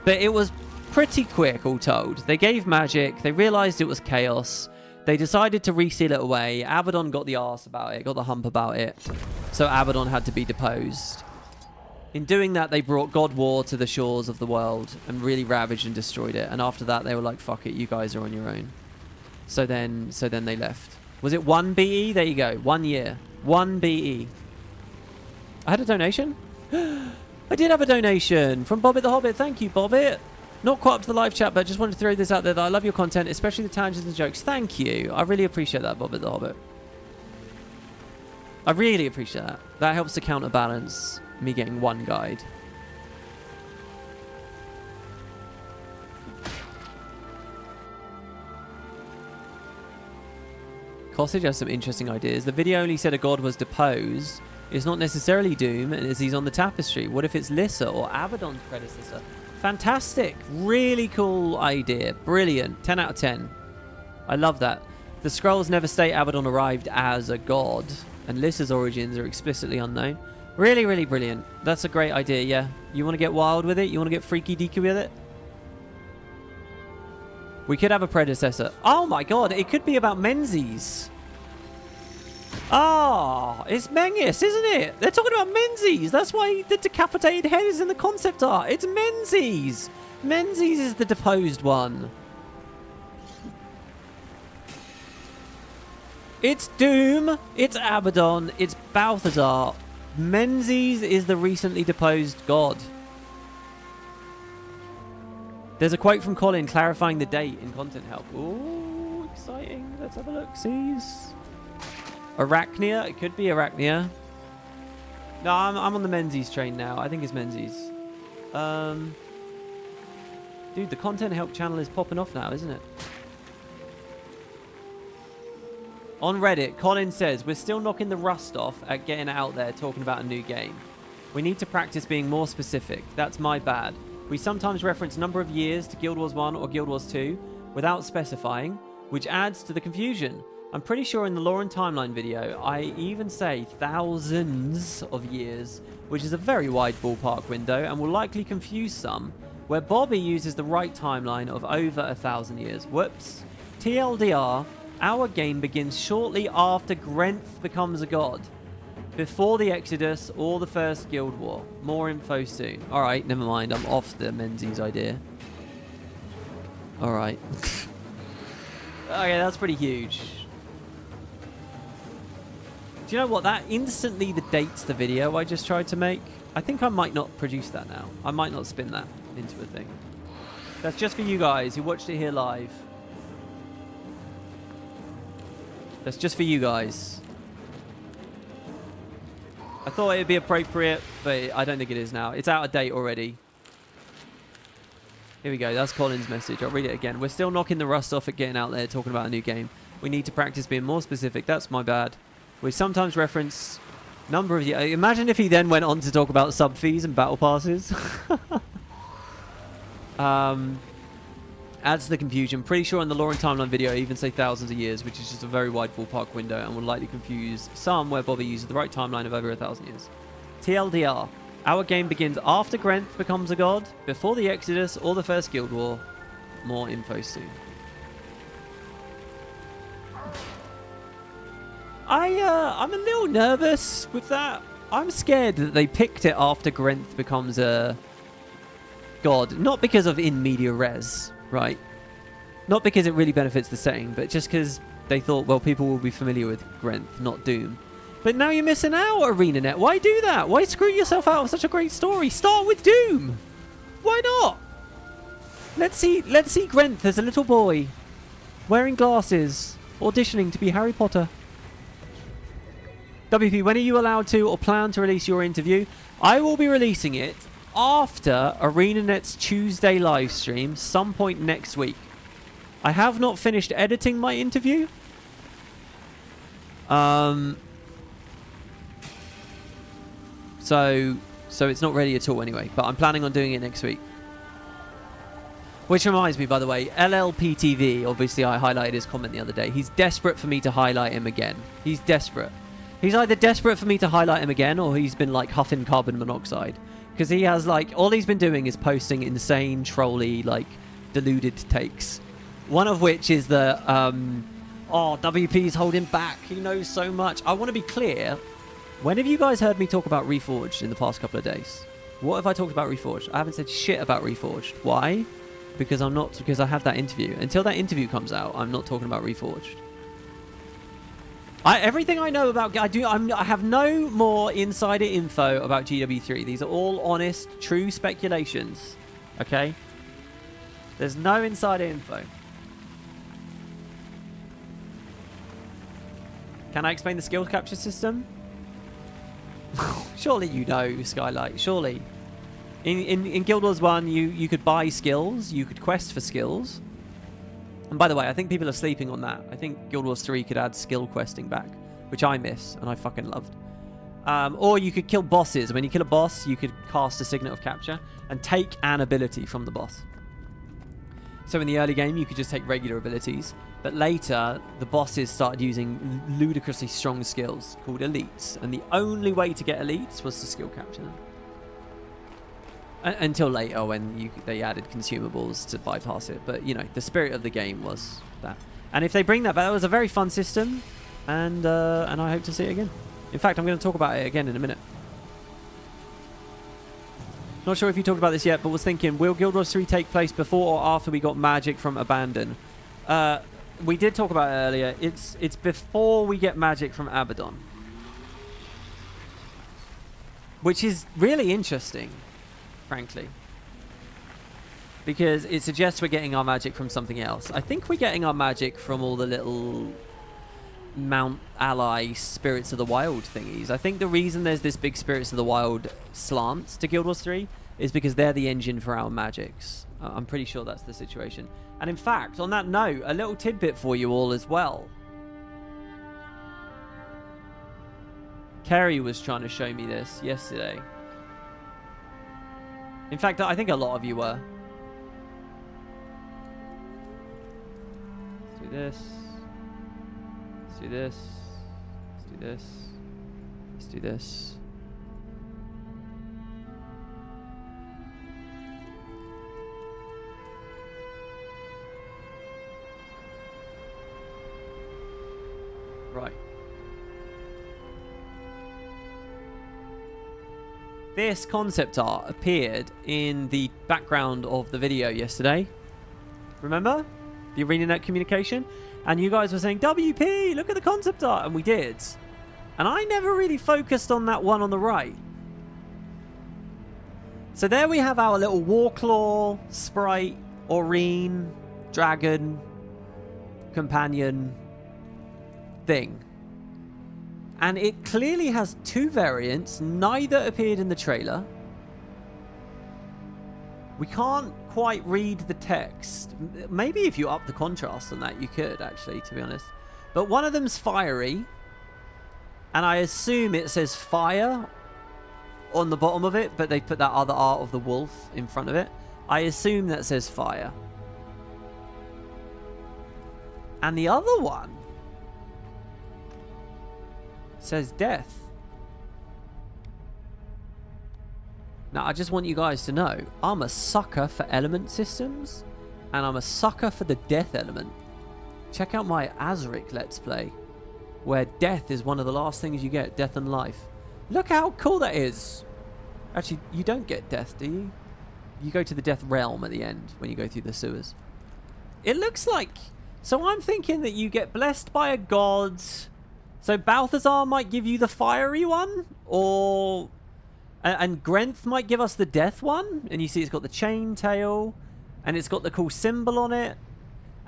But it was pretty quick, all told. They gave magic. They realized it was chaos. They decided to reseal it away. Abaddon got the arse about it, got the hump about it. So Abaddon had to be deposed. In doing that, they brought God War to the shores of the world and really ravaged and destroyed it. And after that, they were like, fuck it, you guys are on your own. So then they left. Was it 1 BE? There you go. 1 year. 1 BE. I had a donation? I did have a donation from Bobbit the Hobbit. Thank you, Bobbit. Not quite up to the live chat, but just wanted to throw this out there that I love your content, especially the tangents and jokes. Thank you. I really appreciate that, Bobbit the Hobbit. I really appreciate that. That helps to counterbalance me getting one guide. Costage has some interesting ideas. The video only said a god was deposed. It's not necessarily Doom, and as he's on the tapestry. What if it's Lissa or Abaddon's predecessor? Fantastic. Really cool idea. Brilliant. 10 out of 10. I love that. The scrolls never state Abaddon arrived as a god, and Lissa's origins are explicitly unknown. Really, really brilliant. That's a great idea, yeah. You want to get wild with it? You want to get freaky deaky with it? We could have a predecessor. Oh my god, it could be about Menzies. Ah, it's Menzies, isn't it? They're talking about Menzies. That's why the decapitated head is in the concept art. It's Menzies. Menzies is the deposed one. It's Doom. It's Abaddon. It's Balthazar. Menzies is the recently deposed god. There's a quote from Colin clarifying the date in content help. Ooh, exciting. Let's have a look. Sees. Arachnia. It could be Arachnia. No, I'm on the Menzies train now. I think it's Menzies. Dude, the content help channel is popping off now, isn't it? On Reddit, Colin says, we're still knocking the rust off at getting out there talking about a new game. We need to practice being more specific. That's my bad. We sometimes reference number of years to Guild Wars 1 or Guild Wars 2 without specifying, which adds to the confusion. I'm pretty sure in the lore and timeline video, I even say thousands of years, which is a very wide ballpark window and will likely confuse some, where Bobby uses the right timeline of over 1,000 years. Whoops. TLDR, our game begins shortly after Grenth becomes a god, before the Exodus or the First Guild War. More info soon. Alright, never mind. I'm off the Menzies idea. Alright. Okay, that's pretty huge. Do you know what? That instantly dates the video I just tried to make. I think I might not produce that now. I might not spin that into a thing. That's just for you guys who watched it here live. That's just for you guys. I thought it would be appropriate, but I don't think it is now. It's out of date already. Here we go. That's Colin's message. I'll read it again. We're still knocking the rust off at getting out there talking about a new game. We need to practice being more specific. That's my bad. We sometimes reference number of years. Imagine if he then went on to talk about sub fees and battle passes. Adds to the confusion. Pretty sure in the lore and timeline video I even say thousands of years, which is just a very wide ballpark window and will likely confuse some where Bobby uses the right timeline of over 1,000 years. TLDR. Our game begins after Grenth becomes a god, before the Exodus or the First Guild War. More info soon. I'm a little nervous with that. I'm scared that they picked it after Grenth becomes a god. Not because of in media res. Right. Not because it really benefits the setting, but just because they thought, well, people will be familiar with Grenth, not Doom. But now you're missing out, Arenanet. Why do that? Why screw yourself out of such a great story? Start with Doom. Why not? Let's see Grenth as a little boy, wearing glasses, auditioning to be Harry Potter. WP, when are you allowed to or plan to release your interview? I will be releasing it after Arenanet's Tuesday live stream, some point next week. I have not finished editing my interview. So it's not ready at all anyway, but I'm planning on doing it next week. Which reminds me, by the way, LLPTV, obviously I highlighted his comment the other day. He's desperate for me to highlight him again. He's desperate. He's either desperate for me to highlight him again, or he's been like huffing carbon monoxide. Because he has like, all he's been doing is posting insane, trolly, like deluded takes. One of which is the, WP's holding back. He knows so much. I want to be clear. When have you guys heard me talk about Reforged in the past couple of days? What have I talked about Reforged? I haven't said shit about Reforged. Why? Because I have that interview. Until that interview comes out, I'm not talking about Reforged. Everything I know about... I have no more insider info about GW3. These are all honest, true speculations. Okay? There's no insider info. Can I explain the skill capture system? Surely you know, Skylight. Surely. In Guild Wars 1, you could buy skills. You could quest for skills. And by the way, I think people are sleeping on that. I think Guild Wars 3 could add skill questing back, which I miss and I fucking loved. Or you could kill bosses. When you kill a boss, you could cast a Signet of Capture and take an ability from the boss. So in the early game, you could just take regular abilities. But later, the bosses started using ludicrously strong skills called elites. And the only way to get elites was to skill capture them. Until later when they added consumables to bypass it. But, you know, the spirit of the game was that. And if they bring that back, that was a very fun system. And I hope to see it again. In fact, I'm going to talk about it again in a minute. Not sure if you talked about this yet, but was thinking, will Guild Wars 3 take place before or after we got magic from Abandon? We did talk about it earlier. It's before we get magic from Abaddon. Which is really interesting, frankly. Because it suggests we're getting our magic from something else. I think we're getting our magic from all the little Mount Ally Spirits of the Wild thingies. I think the reason there's this big Spirits of the Wild slant to Guild Wars 3 is because they're the engine for our magics. I'm pretty sure that's the situation. And in fact, on that note, a little tidbit for you all as well. Kerry was trying to show me this yesterday. In fact, I think a lot of you were. Let's do this. Let's do this. Let's do this. Let's do this. Right. This concept art appeared in the background of the video yesterday. Remember? The Arenanet communication? And you guys were saying, WP, look at the concept art. And we did. And I never really focused on that one on the right. So there we have our little Warclaw, Sprite, Aurene, Dragon, Companion thing. And it clearly has two variants. Neither appeared in the trailer. We can't quite read the text. Maybe if you up the contrast on that, you could, actually, to be honest. But one of them's fiery. And I assume it says fire on the bottom of it, but they put that other art of the wolf in front of it. I assume that says fire. And the other one says death. Now, I just want you guys to know, I'm a sucker for element systems, and I'm a sucker for the death element. Check out my Azric Let's Play, where death is one of the last things you get, death and life. Look how cool that is. Actually, you don't get death, do you? You go to the death realm at the end when you go through the sewers. It looks like... So I'm thinking that you get blessed by a god. So Balthazar might give you the fiery one, or... And Grenth might give us the death one. And you see it's got the chain tail. And it's got the cool symbol on it.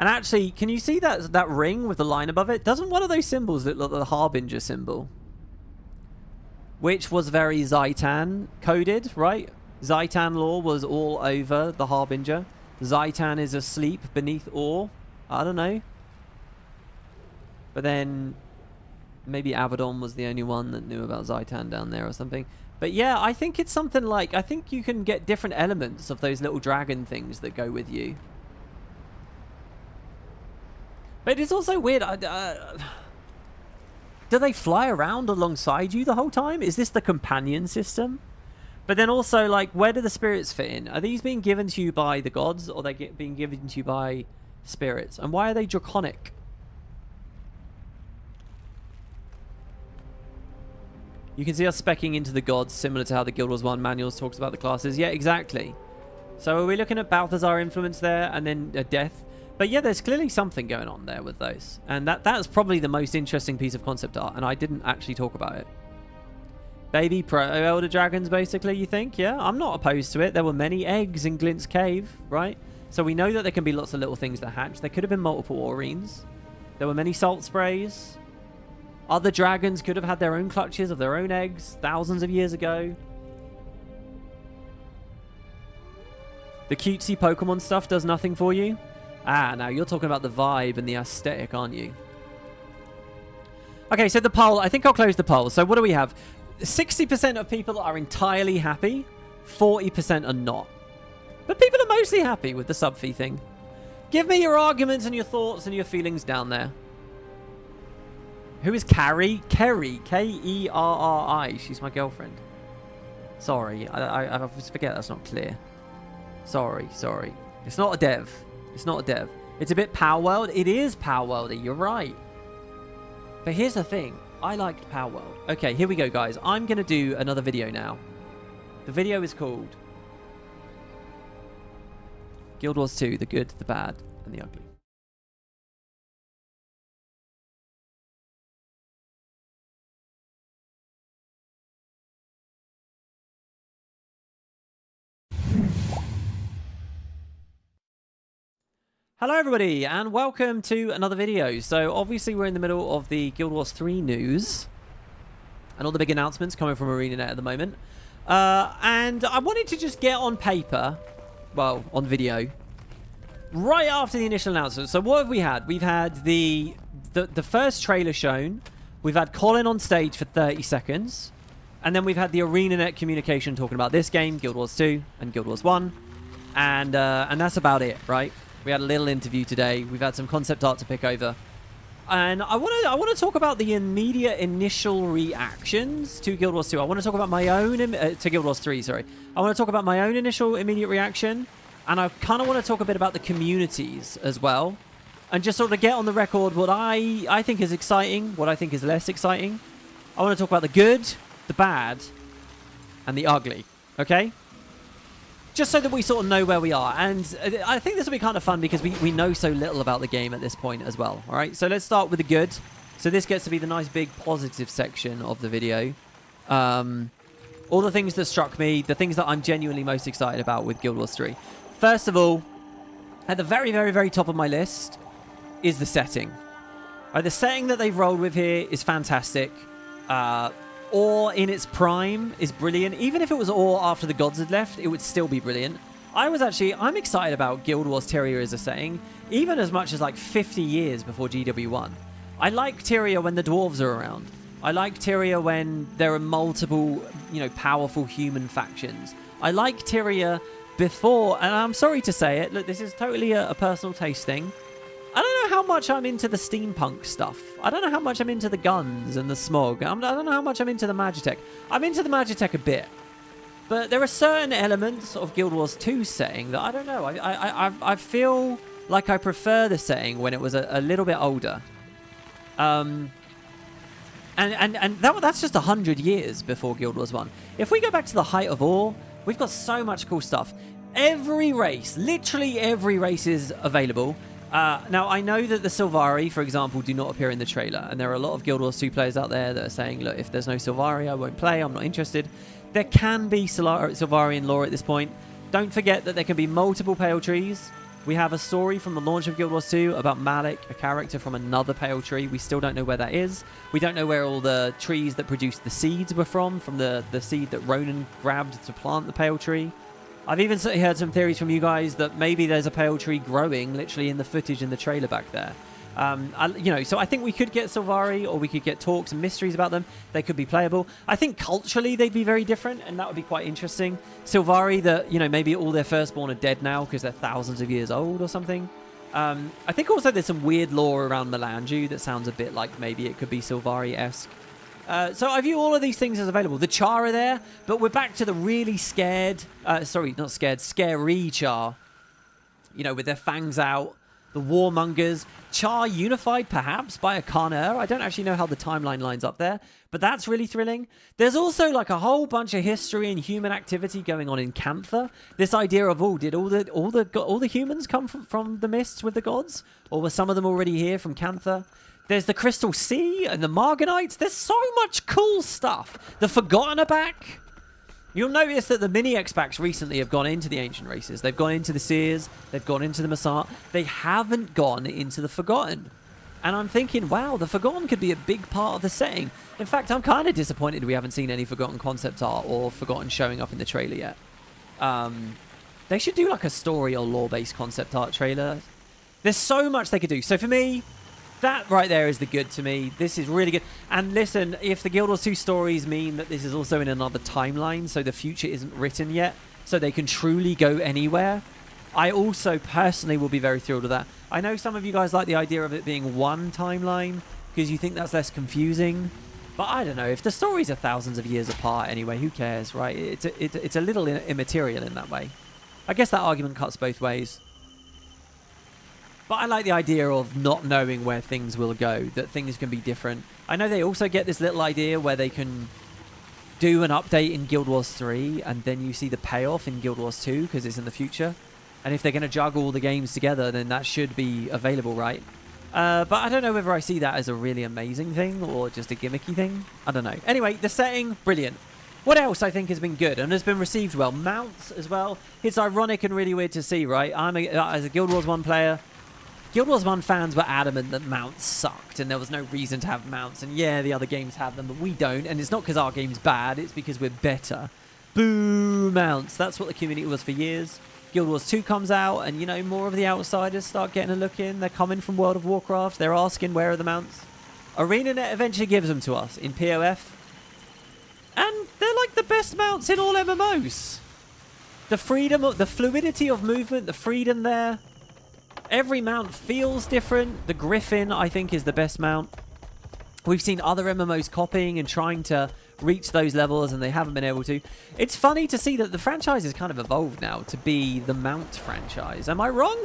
And actually, can you see that ring with the line above it? Doesn't one of those symbols look like the Harbinger symbol? Which was very Zaitan coded, right? Zaitan lore was all over the Harbinger. Zaitan is asleep beneath ore. I don't know. But then... maybe Abaddon was the only one that knew about Zaitan down there or something. But yeah, I think it's something like... I think you can get different elements of those little dragon things that go with you. But it's also weird. Do they fly around alongside you the whole time? Is this the companion system? But then also, like, where do the spirits fit in? Are these being given to you by the gods, or are they being given to you by spirits? And why are they draconic? You can see us speccing into the gods, similar to how the Guild Wars 1 manuals talks about the classes. Yeah, exactly. So are we looking at Balthazar influence there, and then a death? But yeah, there's clearly something going on there with those. And that's probably the most interesting piece of concept art, and I didn't actually talk about it. Baby proto-elder dragons, basically, you think? Yeah, I'm not opposed to it. There were many eggs in Glint's cave, right? So we know that there can be lots of little things that hatch. There could have been multiple Aurenes. There were many salt sprays. Other dragons could have had their own clutches of their own eggs thousands of years ago. The cutesy Pokemon stuff does nothing for you? Ah, now you're talking about the vibe and the aesthetic, aren't you? Okay, so the poll. I think I'll close the poll. So what do we have? 60% of people are entirely happy, 40% are not. But people are mostly happy with the sub fee thing. Give me your arguments and your thoughts and your feelings down there. Who is Carrie? Kerry. Kerri. She's my girlfriend. Sorry. I always forget that's not clear. Sorry. It's not a dev. It's not a dev. It's a bit Power World. It is Power Worldy. You're right. But here's the thing. I liked Power World. Okay, here we go, guys. I'm going to do another video now. The video is called Guild Wars 2, the good, the bad, and the ugly. Hello everybody, and welcome to another video. So obviously we're in the middle of the Guild Wars 3 news and all the big announcements coming from Arenanet at the moment. And I wanted to just get on paper, well, on video, right after the initial announcement. So what have we had? We've had the first trailer shown. We've had Colin on stage for 30 seconds. And then we've had the Arenanet communication talking about this game, Guild Wars 2 and Guild Wars 1. And that's about it, right? We had a little interview today. We've had some concept art to pick over. And I want to talk about the immediate initial reactions to Guild Wars 2. I want to talk about my own... to Guild Wars 3, sorry. I want to talk about my own initial immediate reaction. And I kind of want to talk a bit about the communities as well. And just sort of get on the record what I think is exciting, what I think is less exciting. I want to talk about the good, the bad, and the ugly. Okay? Just so that we sort of know where we are. And I think this will be kind of fun because we know so little about the game at this point as well. All right, so let's start with the good. So this gets to be the nice big positive section of the video. All the things that struck me, the things that I'm genuinely most excited about with Guild Wars 3. First of all, at the very, very, very top of my list is the setting. All right, the setting that they've rolled with here is fantastic. Or in its prime is brilliant. Even if it was Or after the gods had left, it would still be brilliant. I'm excited about Guild Wars Tyria as a setting, even as much as like 50 years before GW1. I like Tyria when the dwarves are around. I like Tyria when there are multiple, powerful human factions. I like Tyria before, and I'm sorry to say it, look, this is totally a personal taste thing. I don't know how much I'm into the steampunk stuff. I don't know how much I'm into the guns and the smog. I don't know how much I'm into the Magitech. I'm into the Magitech a bit. But there are certain elements of Guild Wars 2 setting that I don't know. I feel like I prefer the setting when it was a little bit older. And that's just 100 years before Guild Wars 1. If we go back to the height of Or, we've got so much cool stuff. Every race, literally every race is available. Now, I know that the Sylvari, for example, do not appear in the trailer. And there are a lot of Guild Wars 2 players out there that are saying, look, if there's no Sylvari, I won't play. I'm not interested. There can be Sylvari in lore at this point. Don't forget that there can be multiple Pale Trees. We have a story from the launch of Guild Wars 2 about Malik, a character from another Pale Tree. We still don't know where that is. We don't know where all the trees that produced the seeds were from the seed that Ronan grabbed to plant the Pale Tree. I've even heard some theories from you guys that maybe there's a Pale Tree growing literally in the footage in the trailer back there. So I think we could get Sylvari, or we could get talks and mysteries about them. They could be playable. I think culturally they'd be very different, and that would be quite interesting. Sylvari, that maybe all their firstborn are dead now because they're thousands of years old or something. I think also there's some weird lore around Melanju that sounds a bit like maybe it could be Sylvari-esque. So I view all of these things as available. The Char are there, but we're back to the really scared... scary Char. With their fangs out. The Warmongers. Char unified, perhaps, by a Carner. I don't actually know how the timeline lines up there, but that's really thrilling. There's also like a whole bunch of history and human activity going on in Cantha. This idea of, did all the humans come from the mists with the gods? Or were some of them already here from Cantha? There's the Crystal Sea and the Marganites. There's so much cool stuff. The Forgotten are back. You'll notice that the mini-X packs recently have gone into the Ancient Races. They've gone into the Seers. They've gone into the Massart. They haven't gone into the Forgotten. And I'm thinking, wow, the Forgotten could be a big part of the setting. In fact, I'm kind of disappointed we haven't seen any Forgotten concept art or Forgotten showing up in the trailer yet. They should do like a story or lore-based concept art trailer. There's so much they could do. So for me... That right there is the good to me. This is really good. And listen, if the Guild Wars 2 stories mean that this is also in another timeline, so the future isn't written yet, so they can truly go anywhere, I also personally will be very thrilled with that. I know some of you guys like the idea of it being one timeline because you think that's less confusing. But I don't know. If the stories are thousands of years apart anyway, who cares, right? It's a little immaterial in that way. I guess that argument cuts both ways. But I like the idea of not knowing where things will go, that things can be different. I know they also get this little idea where they can do an update in Guild Wars 3 and then you see the payoff in Guild Wars 2 because it's in the future. And if they're going to juggle all the games together, then that should be available, right? But I don't know whether I see that as a really amazing thing or just a gimmicky thing. I don't know. Anyway, the setting, brilliant. What else I think has been good and has been received well? Mounts as well. It's ironic and really weird to see, right? As a Guild Wars 1 player, Guild Wars 1 fans were adamant that mounts sucked and there was no reason to have mounts. And yeah, the other games have them, but we don't. And it's not because our game's bad, it's because we're better. Boo, mounts. That's what the community was for years. Guild Wars 2 comes out and, you know, more of the outsiders start getting a look in. They're coming from World of Warcraft. They're asking, where are the mounts? Arenanet eventually gives them to us in POF. And they're like the best mounts in all MMOs. The freedom, the fluidity of movement, the freedom there. Every mount feels different. The Griffin, I think, is the best mount. We've seen other MMOs copying and trying to reach those levels, and they haven't been able to. It's funny to see that the franchise has kind of evolved now to be the mount franchise. Am I wrong?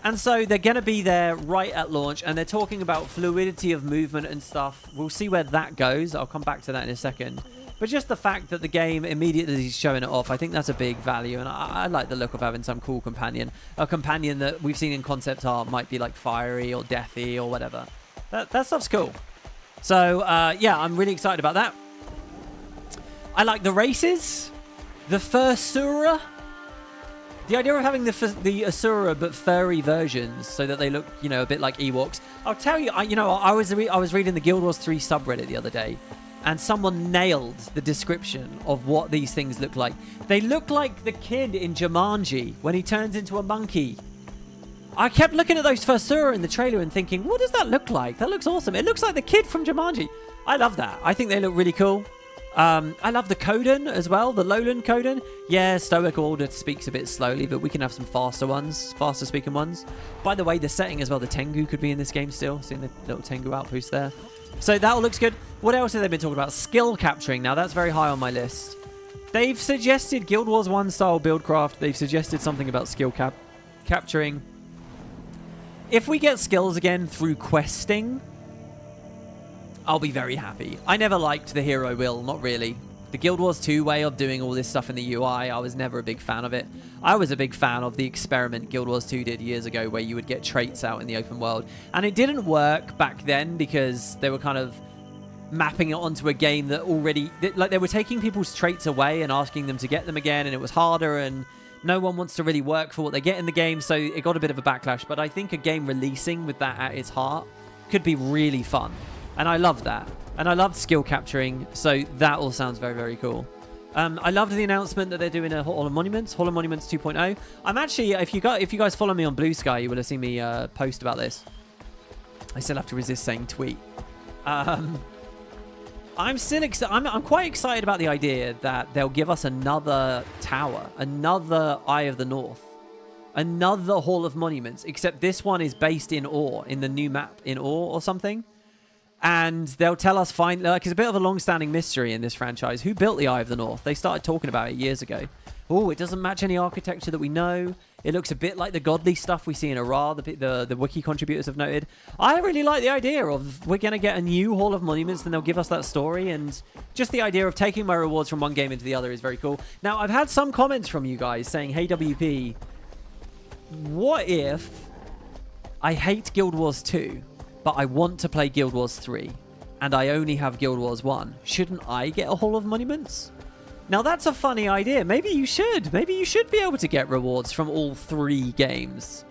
And so they're going to be there right at launch, and they're talking about fluidity of movement and stuff. We'll see where that goes. I'll come back to that in a second. But just the fact that the game immediately is showing it off, I think that's a big value. And I like the look of having some cool companion. A companion that we've seen in concept art might be like fiery or deathy or whatever. That stuff's cool. So, yeah, I'm really excited about that. I like the races. The Fursura. The idea of having the Asura but furry versions so that they look, you know, a bit like Ewoks. I'll tell you, I was reading the Guild Wars 3 subreddit the other day. And someone nailed the description of what these things look like. They look like the kid in Jumanji when he turns into a monkey. I kept looking at those Fursura in the trailer and thinking, what does that look like? That looks awesome. It looks like the kid from Jumanji. I love that. I think they look really cool. I love the Coden as well, the Lowland Coden. Yeah, Stoic Order speaks a bit slowly, but we can have some faster ones, faster speaking ones. By the way, the setting as well, the Tengu could be in this game still. Seeing the little Tengu outpost there. So that all looks good. What else have they been talking about? Skill capturing. Now, that's very high on my list. They've suggested Guild Wars 1 style buildcraft. They've suggested something about skill capturing. If we get skills again through questing, I'll be very happy. I never liked the hero wheel, not really. The Guild Wars 2 way of doing all this stuff in the UI, I was never a big fan of it. I was a big fan of the experiment Guild Wars 2 did years ago where you would get traits out in the open world. And it didn't work back then because they were kind of mapping it onto a game that already... Like, they were taking people's traits away and asking them to get them again, and it was harder, and no one wants to really work for what they get in the game, so it got a bit of a backlash. But I think a game releasing with that at its heart could be really fun. And I love that. And I loved skill capturing, so that all sounds very, very cool. I loved the announcement that they're doing a Hall of Monuments 2.0. I'm actually, if you guys follow me on Blue Sky, you will have seen me post about this. I still have to resist saying tweet. I'm quite excited about the idea that they'll give us another tower, another Eye of the North, another Hall of Monuments, except this one is based in Ore, in the new map in Ore or something. And they'll tell us finally, like, it's a bit of a long-standing mystery in this franchise. Who built the Eye of the North? They started talking about it years ago. Oh, it doesn't match any architecture that we know. It looks a bit like the godly stuff we see in Ara, the wiki contributors have noted. I really like the idea of we're going to get a new Hall of Monuments, and they'll give us that story. And just the idea of taking my rewards from one game into the other is very cool. Now, I've had some comments from you guys saying, hey, WP, what if I hate Guild Wars 2? But I want to play Guild Wars 3, and I only have Guild Wars 1. Shouldn't I get a Hall of Monuments? Now, that's a funny idea. Maybe you should. Maybe you should be able to get rewards from all 3 games.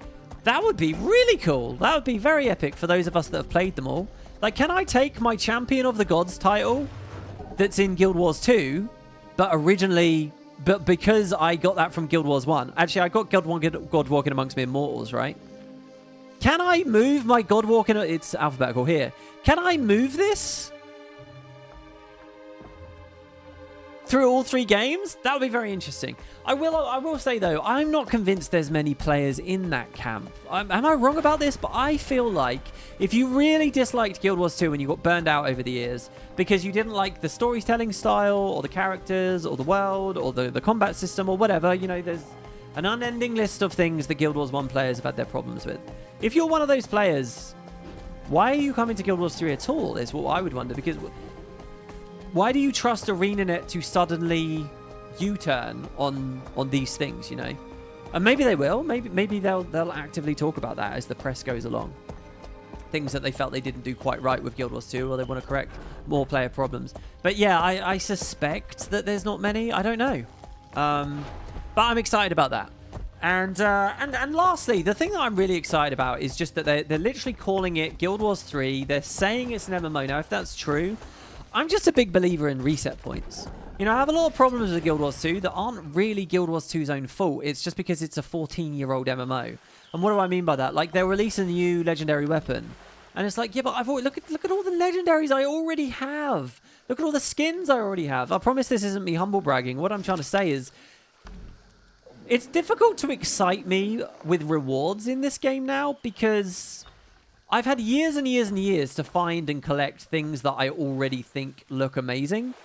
That would be really cool. That would be very epic for those of us that have played them all. Like, can I take my Champion of the Gods title that's in Guild Wars 2, but because I got that from Guild Wars 1. Actually, I got God Walking Amongst Me Immortals, right? Can I move my Godwalker? It's alphabetical here. Can I move this through all 3 games? That would be very interesting. I will say, though, I'm not convinced there's many players in that camp. Am I wrong about this? But I feel like if you really disliked Guild Wars 2 and you got burned out over the years because you didn't like the storytelling style or the characters or the world or the combat system or whatever, you know, there's an unending list of things that Guild Wars 1 players have had their problems with. If you're one of those players, why are you coming to Guild Wars 3 at all is what I would wonder, because why do you trust Arenanet to suddenly U-turn on these things, you know? And maybe they will. Maybe they'll actively talk about that as the press goes along. Things that they felt they didn't do quite right with Guild Wars 2, or they want to correct more player problems. But yeah, I suspect that there's not many. I don't know. But I'm excited about that. And lastly, the thing that I'm really excited about is just that they're literally calling it Guild Wars 3. They're saying it's an MMO. Now, if that's true, I'm just a big believer in reset points. You know, I have a lot of problems with Guild Wars 2 that aren't really Guild Wars 2's own fault. It's just because it's a 14-year-old MMO. And what do I mean by that? Like, they're releasing a new legendary weapon. And it's like, yeah, but I've already, look at all the legendaries I already have. Look at all the skins I already have. I promise this isn't me humble bragging. What I'm trying to say is, it's difficult to excite me with rewards in this game now because I've had years and years and years to find and collect things that I already think look amazing.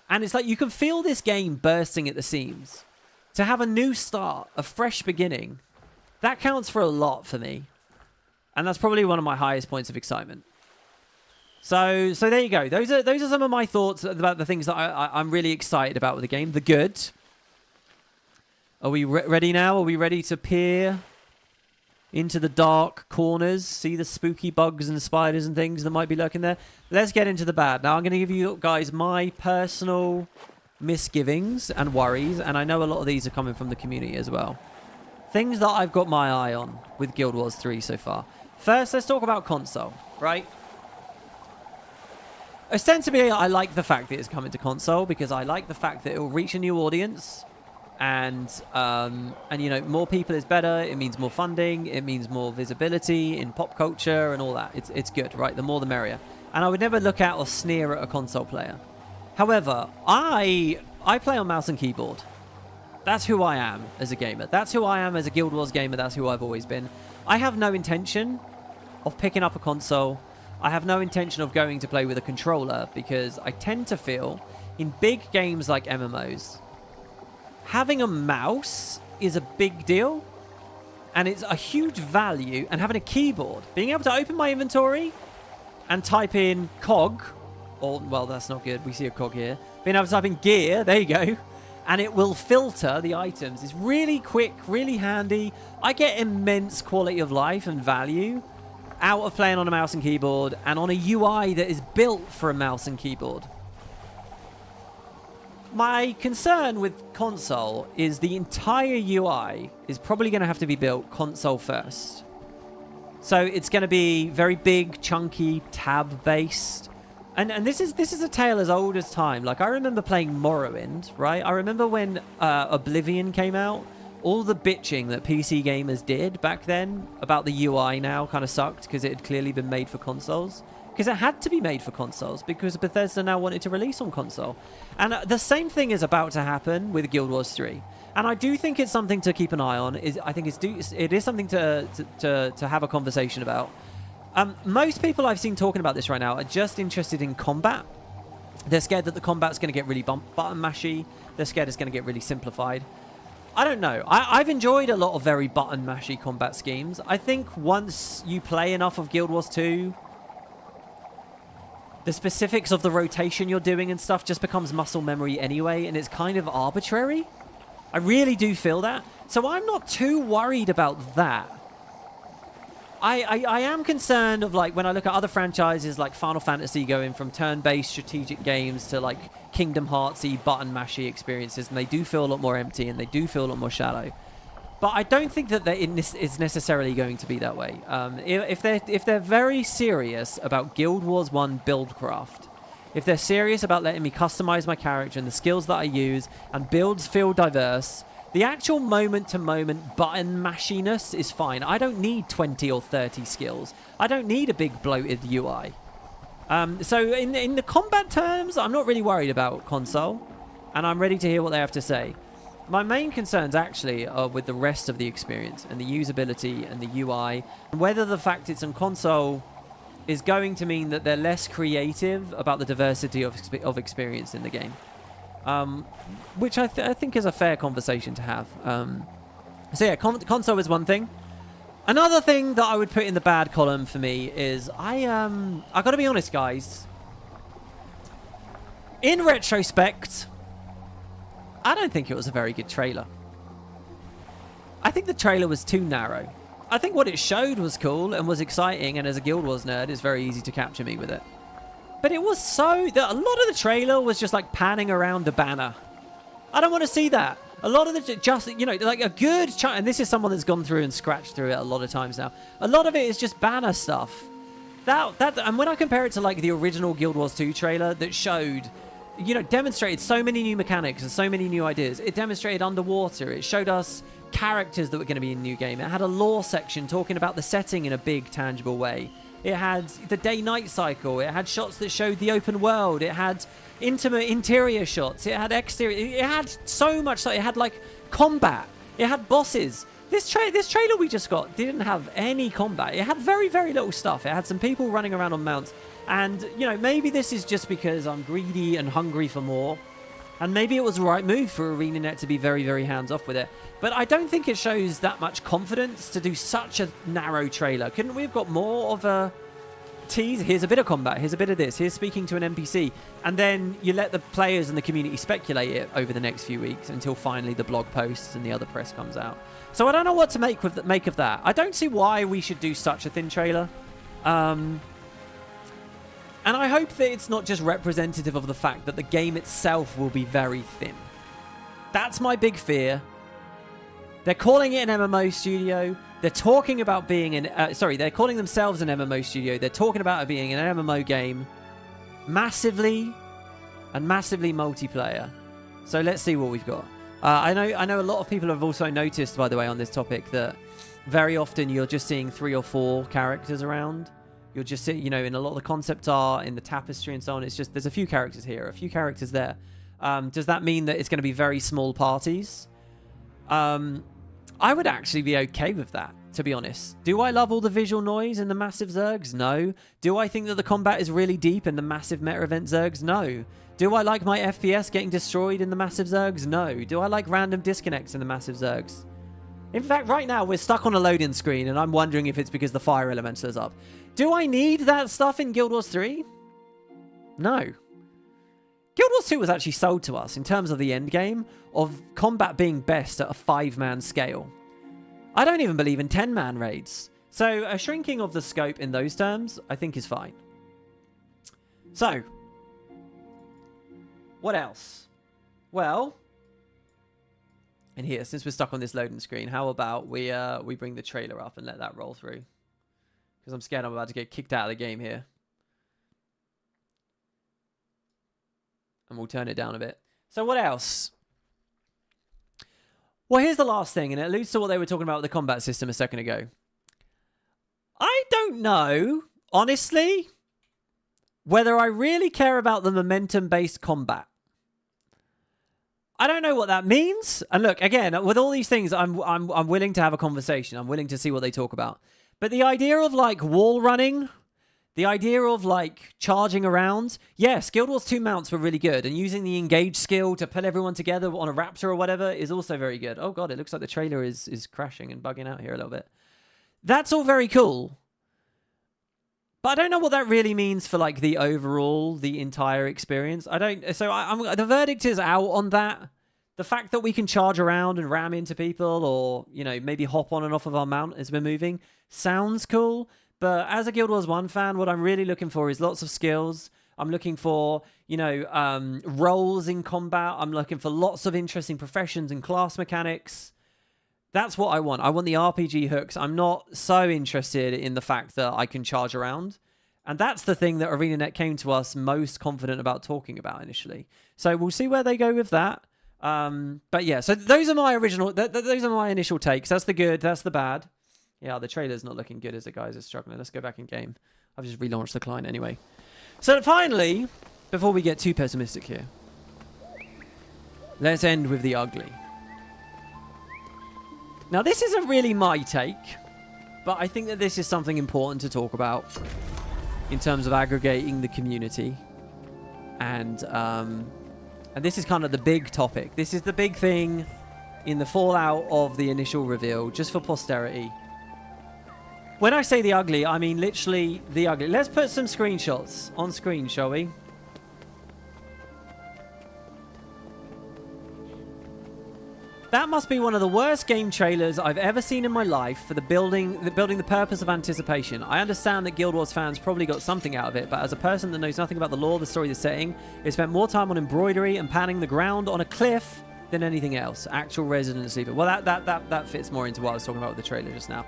And it's like you can feel this game bursting at the seams. To have a new start, a fresh beginning, that counts for a lot for me. And that's probably one of my highest points of excitement. So there you go. Those are some of my thoughts about the things that I'm really excited about with the game. The good. Are we ready now? Are we ready to peer into the dark corners, see the spooky bugs and spiders and things that might be lurking there? Let's get into the bad. Now, I'm going to give you guys my personal misgivings and worries, and I know a lot of these are coming from the community as well. Things that I've got my eye on with Guild Wars 3 so far. First, let's talk about console, right? Ostensibly, I like the fact that it's coming to console because I like the fact that it will reach a new audience. And you know, more people is better. It means more funding. It means more visibility in pop culture and all that. It's good, right? The more the merrier. And I would never look at or sneer at a console player. However, I play on mouse and keyboard. That's who I am as a gamer. That's who I am as a Guild Wars gamer. That's who I've always been. I have no intention of picking up a console. I have no intention of going to play with a controller because I tend to feel in big games like MMOs, having a mouse is a big deal, and it's a huge value, and having a keyboard, being able to open my inventory and type in cog, or, well, that's not good, we see a cog here, being able to type in gear, there you go, and it will filter the items. It's really quick, really handy. I get immense quality of life and value out of playing on a mouse and keyboard, and on a UI that is built for a mouse and keyboard. My concern with console is the entire UI is probably going to have to be built console first. So it's going to be very big, chunky, tab-based. And this is a tale as old as time. Like, I remember playing Morrowind, right? I remember when Oblivion came out. All the bitching that PC gamers did back then about the UI now kind of sucked because it had clearly been made for consoles. Because it had to be made for consoles, because Bethesda now wanted to release on console. And the same thing is about to happen with Guild Wars 3. And I do think it's something to keep an eye on. I think it is something to have a conversation about. Most people I've seen talking about this right now are just interested in combat. They're scared that the combat's going to get really button mashy. They're scared it's going to get really simplified. I don't know. I've enjoyed a lot of very button mashy combat schemes. I think once you play enough of Guild Wars 2... the specifics of the rotation you're doing and stuff just becomes muscle memory anyway, and it's kind of arbitrary. I really do feel that. So I'm not too worried about that. I am concerned of, like, when I look at other franchises like Final Fantasy going from turn-based strategic games to, like, Kingdom Hearts-y button mashy experiences, and they do feel a lot more empty and they do feel a lot more shallow. But I don't think that it's necessarily going to be that way. If they're very serious about Guild Wars 1 buildcraft, if they're serious about letting me customize my character and the skills that I use, and builds feel diverse, The actual moment-to-moment button mashiness is fine. I don't need 20 or 30 skills. I don't need a big bloated UI. So in the combat terms, I'm not really worried about console, and I'm ready to hear what they have to say. My main concerns actually are with the rest of the experience and the usability and the UI, and whether the fact it's on console is going to mean that they're less creative about the diversity of experience in the game. Which I think is a fair conversation to have. So yeah, console is one thing. Another thing that I would put in the bad column for me is I got to be honest, guys. In retrospect, I don't think it was a very good trailer. I think the trailer was too narrow. I think what it showed was cool and was exciting, and as a Guild Wars nerd, it's very easy to capture me with it. But it was so that a lot of the trailer was just like panning around the banner. I don't want to see that. A lot of the just, you know, like a good and this is someone that's gone through and scratched through it a lot of times now. A lot of it is just banner stuff. And when I compare it to like the original Guild Wars 2 trailer that showed, you know, demonstrated so many new mechanics and so many new ideas. It demonstrated underwater. It showed us characters that were going to be in the new game. It had a lore section talking about the setting in a big, tangible way. It had the day-night cycle. It had shots that showed the open world. It had intimate interior shots. It had exterior. It had so much. It had like combat. It had bosses. This trailer we just got didn't have any combat. It had very, very little stuff. It had some people running around on mounts. And, you know, maybe this is just because I'm greedy and hungry for more. And maybe it was the right move for Arenanet to be very, very hands-off with it. But I don't think it shows that much confidence to do such a narrow trailer. Couldn't we have got more of a tease? Here's a bit of combat. Here's a bit of this. Here's speaking to an NPC. And then you let the players and the community speculate it over the next few weeks until finally the blog posts and the other press comes out. So I don't know what to make of that. I don't see why we should do such a thin trailer. And I hope that it's not just representative of the fact that the game itself will be very thin. That's my big fear. They're calling it an MMO studio. They're talking about being they're calling themselves an MMO studio. They're talking about it being an MMO game. Massively multiplayer. So let's see what we've got. I know a lot of people have also noticed, by the way, on this topic, that very often you're just seeing 3 or 4 characters around. You'll just see, you know, in a lot of the concept art, in the tapestry and so on, it's just, there's a few characters here, a few characters there. Does that mean that it's going to be very small parties? I would actually be okay with that, to be honest. Do I love all the visual noise and the massive zergs? No. Do I think that the combat is really deep in the massive meta event zergs? No. Do I like my FPS getting destroyed in the massive zergs? No. Do I like random disconnects in the massive zergs? In fact, right now, we're stuck on a loading screen, and I'm wondering if it's because the fire elemental is up. Do I need that stuff in Guild Wars 3? No. Guild Wars 2 was actually sold to us in terms of the end game of combat being best at a 5-man scale. I don't even believe in 10-man raids. So a shrinking of the scope in those terms, I think, is fine. So, what else? Well, and here, since we're stuck on this loading screen, how about we bring the trailer up and let that roll through? Because I'm scared I'm about to get kicked out of the game here. And we'll turn it down a bit. So what else? Well, here's the last thing, and it alludes to what they were talking about with the combat system a second ago. I don't know, honestly, whether I really care about the momentum-based combat. I don't know what that means. And look, again, with all these things, I'm willing to have a conversation. I'm willing to see what they talk about. But the idea of, like, wall running, the idea of, like, charging around, yes, Guild Wars 2 mounts were really good, and using the engage skill to pull everyone together on a raptor or whatever is also very good. Oh, God, it looks like the trailer is crashing and bugging out here a little bit. That's all very cool. But I don't know what that really means for, like, the entire experience. The verdict is out on that. The fact that we can charge around and ram into people or, you know, maybe hop on and off of our mount as we're moving sounds cool. But as a Guild Wars 1 fan, what I'm really looking for is lots of skills. I'm looking for, you know, roles in combat. I'm looking for lots of interesting professions and class mechanics. That's what I want. I want the RPG hooks. I'm not so interested in the fact that I can charge around. And that's the thing that Arenanet came to us most confident about talking about initially. So we'll see where they go with that. But yeah, so those are my original, those are my initial takes. That's the good, that's the bad. Yeah, the trailer's not looking good as the guys are struggling. Let's go back in game. I've just relaunched the client anyway. So finally, before we get too pessimistic here, let's end with the ugly. Now, this isn't really my take, but I think that this is something important to talk about in terms of aggregating the community. And this is kind of the big topic. This is the big thing in the fallout of the initial reveal, just for posterity. When I say the ugly, I mean literally the ugly. Let's put some screenshots on screen, shall we? That must be one of the worst game trailers I've ever seen in my life for building the purpose of anticipation. I understand that Guild Wars fans probably got something out of it, but as a person that knows nothing about the lore, the story, the setting, it spent more time on embroidery and panning the ground on a cliff than anything else. Actual Resident Sleeper. Well, that fits more into what I was talking about with the trailer just now.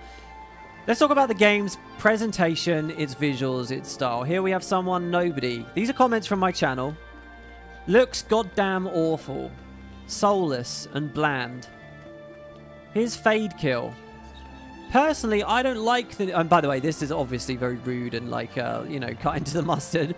Let's talk about the game's presentation, its visuals, its style. Here we have someone, nobody. These are comments from my channel. Looks goddamn awful. Soulless and bland. Here's Fade Kill. Personally, I don't like the... And by the way, this is obviously very rude and like, you know, cut into the mustard.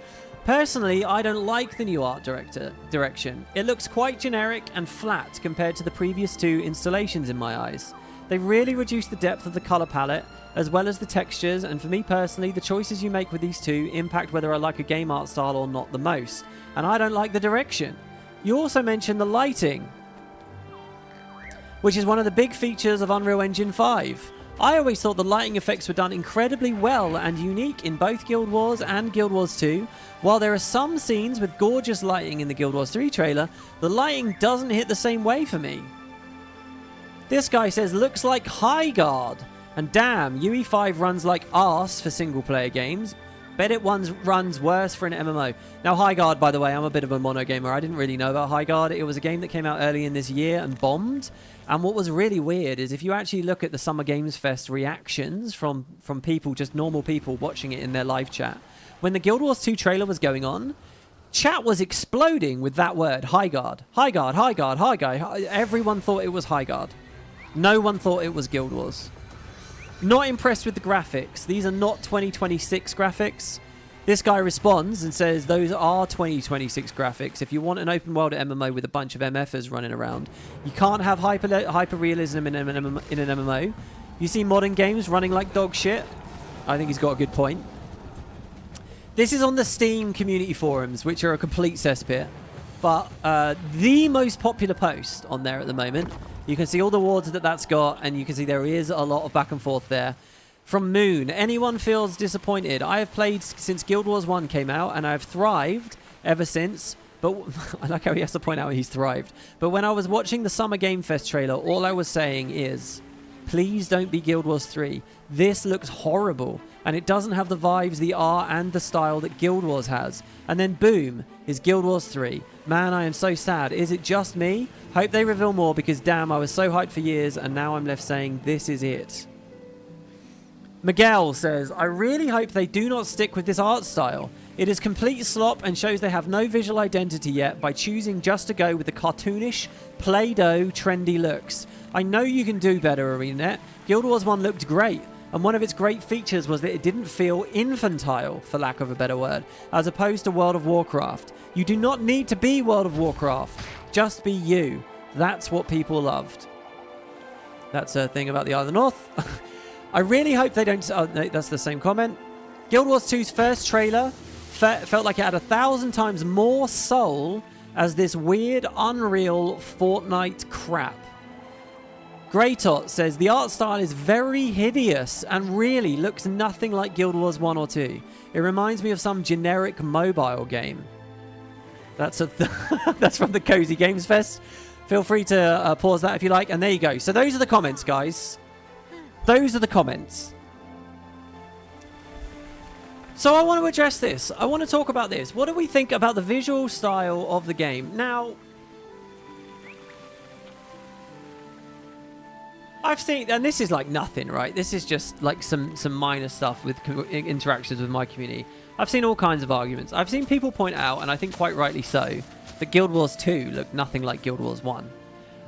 Personally, I don't like the new art direction. It looks quite generic and flat compared to the previous two installations in my eyes. They really reduced the depth of the color palette, as well as the textures, and for me personally, the choices you make with these two impact whether I like a game art style or not the most. And I don't like the direction. You also mentioned the lighting, which is one of the big features of Unreal Engine 5. I always thought the lighting effects were done incredibly well and unique in both Guild Wars and Guild Wars 2. While there are some scenes with gorgeous lighting in the Guild Wars 3 trailer, the lighting doesn't hit the same way for me. This guy says, looks like High Guard. And damn, UE5 runs like arse for single-player games. Bet it runs worse for an MMO. Now, High Guard, by the way, I'm a bit of a mono gamer. I didn't really know about High Guard. It was a game that came out early in this year and bombed. And what was really weird is if you actually look at the Summer Games Fest reactions from people, just normal people watching it in their live chat, when the Guild Wars 2 trailer was going on, chat was exploding with that word, High Guard. High Guard, High Guard, High Guard. Everyone thought it was High Guard. No one thought it was Guild Wars. Not impressed with the graphics. These are not 2026 graphics. This guy responds and says those are 2026 graphics. If you want an open world MMO with a bunch of MFers running around, you can't have hyper realism in an MMO. You see modern games running like dog shit. I think he's got a good point. This is on the Steam community forums, which are a complete cesspit. But the most popular post on there at the moment, you can see all the awards that that's got, and you can see there is a lot of back and forth there. From Moon, anyone feels disappointed? I have played since Guild Wars 1 came out, and I have thrived ever since. But I like how he has to point out he's thrived. But when I was watching the Summer Game Fest trailer, all I was saying is, please don't be Guild Wars 3. This looks horrible, and it doesn't have the vibes, the art, and the style that Guild Wars has. And then boom, is Guild Wars 3. Man, I am so sad. Is it just me? Hope they reveal more, because damn, I was so hyped for years, and now I'm left saying this is it. Miguel says, I really hope they do not stick with this art style. It is complete slop and shows they have no visual identity yet by choosing just to go with the cartoonish, Play-Doh trendy looks. I know you can do better, Arenanet. Guild Wars 1 looked great, and one of its great features was that it didn't feel infantile, for lack of a better word, as opposed to World of Warcraft. You do not need to be World of Warcraft. Just be you. That's what people loved. That's a thing about the Eye of the North. I really hope they don't... Oh, no, that's the same comment. Guild Wars 2's first trailer felt like it had 1,000 times more soul as this weird, unreal Fortnite crap. Greytot says, the art style is very hideous and really looks nothing like Guild Wars 1 or 2. It reminds me of some generic mobile game. That's that's from the Cozy Games Fest. Feel free to pause that if you like. And there you go. So those are the comments, guys. Those are the comments. So I want to address this. I want to talk about this. What do we think about the visual style of the game? Now, I've seen, and this is like nothing, right? This is just like some minor stuff with interactions with my community. I've seen all kinds of arguments. I've seen people point out, and I think quite rightly so, that Guild Wars 2 looked nothing like Guild Wars 1.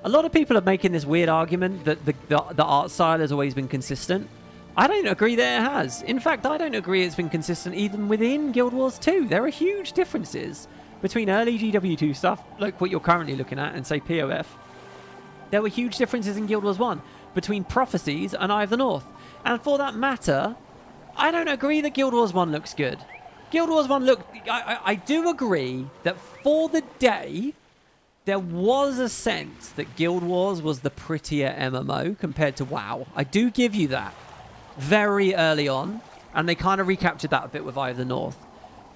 A lot of people are making this weird argument that the art style has always been consistent. I don't agree that it has. In fact, I don't agree it's been consistent even within Guild Wars 2. There are huge differences between early GW2 stuff, like what you're currently looking at, and say POF. There were huge differences in Guild Wars 1 between Prophecies and Eye of the North. And for that matter, I don't agree that Guild Wars 1 looks good. Guild Wars 1 looked... I do agree that for the day, there was a sense that Guild Wars was the prettier MMO compared to WoW. I do give you that very early on, and they kind of recaptured that a bit with Eye of the North.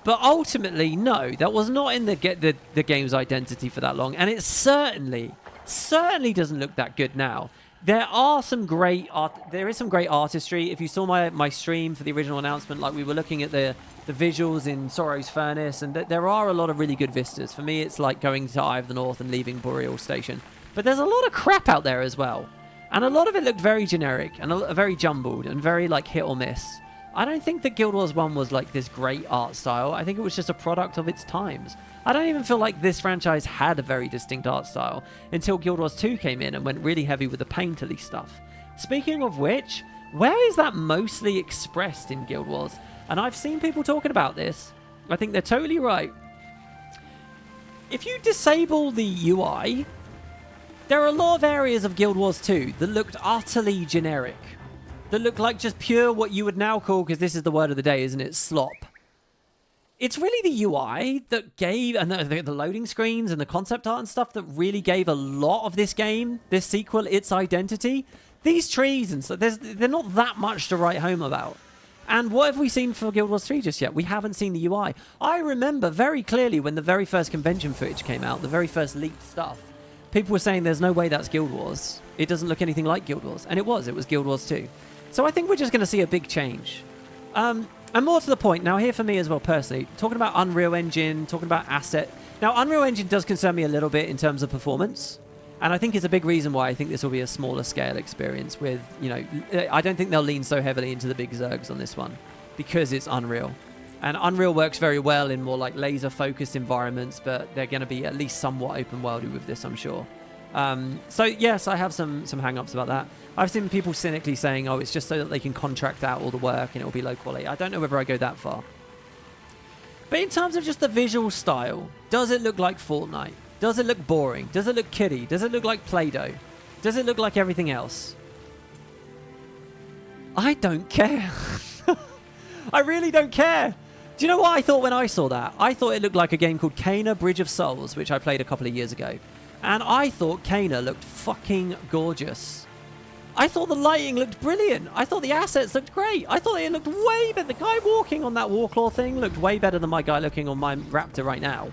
But ultimately, no, that was not in the game's identity for that long, and it certainly doesn't look that good now. There are some great there is some great artistry. If you saw my stream for the original announcement, like we were looking at the visuals in Sorrow's Furnace, and there are a lot of really good vistas. For me, it's like going to Eye of the North and leaving Boreal Station. But there's a lot of crap out there as well. And a lot of it looked very generic and very jumbled and very like hit or miss. I don't think that Guild Wars 1 was like this great art style. I think it was just a product of its times. I don't even feel like this franchise had a very distinct art style until Guild Wars 2 came in and went really heavy with the painterly stuff. Speaking of which, where is that mostly expressed in Guild Wars? And I've seen people talking about this. I think they're totally right. If you disable the UI, there are a lot of areas of Guild Wars 2 that looked utterly generic. That looked like just pure what you would now call, because this is the word of the day, isn't it, slop. It's really the UI that gave, and the loading screens and the concept art and stuff that really gave a lot of this game, this sequel, its identity. These trees and stuff, they're not that much to write home about. And what have we seen for Guild Wars 3 just yet? We haven't seen the UI. I remember very clearly when the very first convention footage came out, the very first leaked stuff, people were saying there's no way that's Guild Wars. It doesn't look anything like Guild Wars. And it was Guild Wars 2. So I think we're just going to see a big change. And more to the point, now here for me as well personally, talking about Unreal Engine, talking about asset. Now Unreal Engine does concern me a little bit in terms of performance. And I think it's a big reason why I think this will be a smaller scale experience with, you know, I don't think they'll lean so heavily into the big zergs on this one because it's Unreal. And Unreal works very well in more like laser focused environments, but they're going to be at least somewhat open worldy with this, I'm sure. So yes, I have some hang-ups about that. I've seen people cynically saying, oh, it's just so that they can contract out all the work and it'll be low quality. I don't know whether I go that far. But in terms of just the visual style, does it look like Fortnite? Does it look boring? Does it look kiddie? Does it look like Play-Doh? Does it look like everything else? I don't care. I really don't care. Do you know what I thought when I saw that? I thought it looked like a game called Kena Bridge of Souls, which I played a couple of years ago. And I thought Kena looked fucking gorgeous. I thought the lighting looked brilliant. I thought the assets looked great. I thought it looked way better. The guy walking on that Warclaw thing looked way better than my guy looking on my Raptor right now.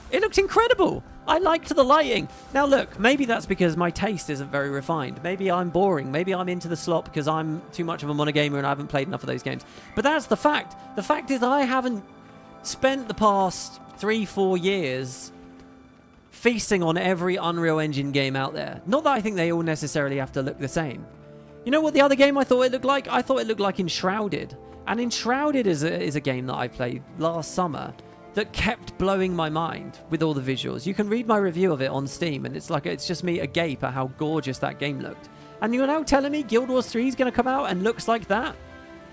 It looked incredible. I liked the lighting. Now look, maybe that's because my taste isn't very refined. Maybe I'm boring. Maybe I'm into the slop because I'm too much of a monogamer and I haven't played enough of those games. But that's the fact. The fact is I haven't spent the past 3-4 years feasting on every Unreal Engine game out there. Not that I think they all necessarily have to look the same. You know what the other game I thought it looked like? I thought it looked like Enshrouded. And Enshrouded is a game that I played last summer that kept blowing my mind with all the visuals. You can read my review of it on Steam, and it's just me agape at how gorgeous that game looked. And you're now telling me Guild Wars 3 is going to come out and looks like that?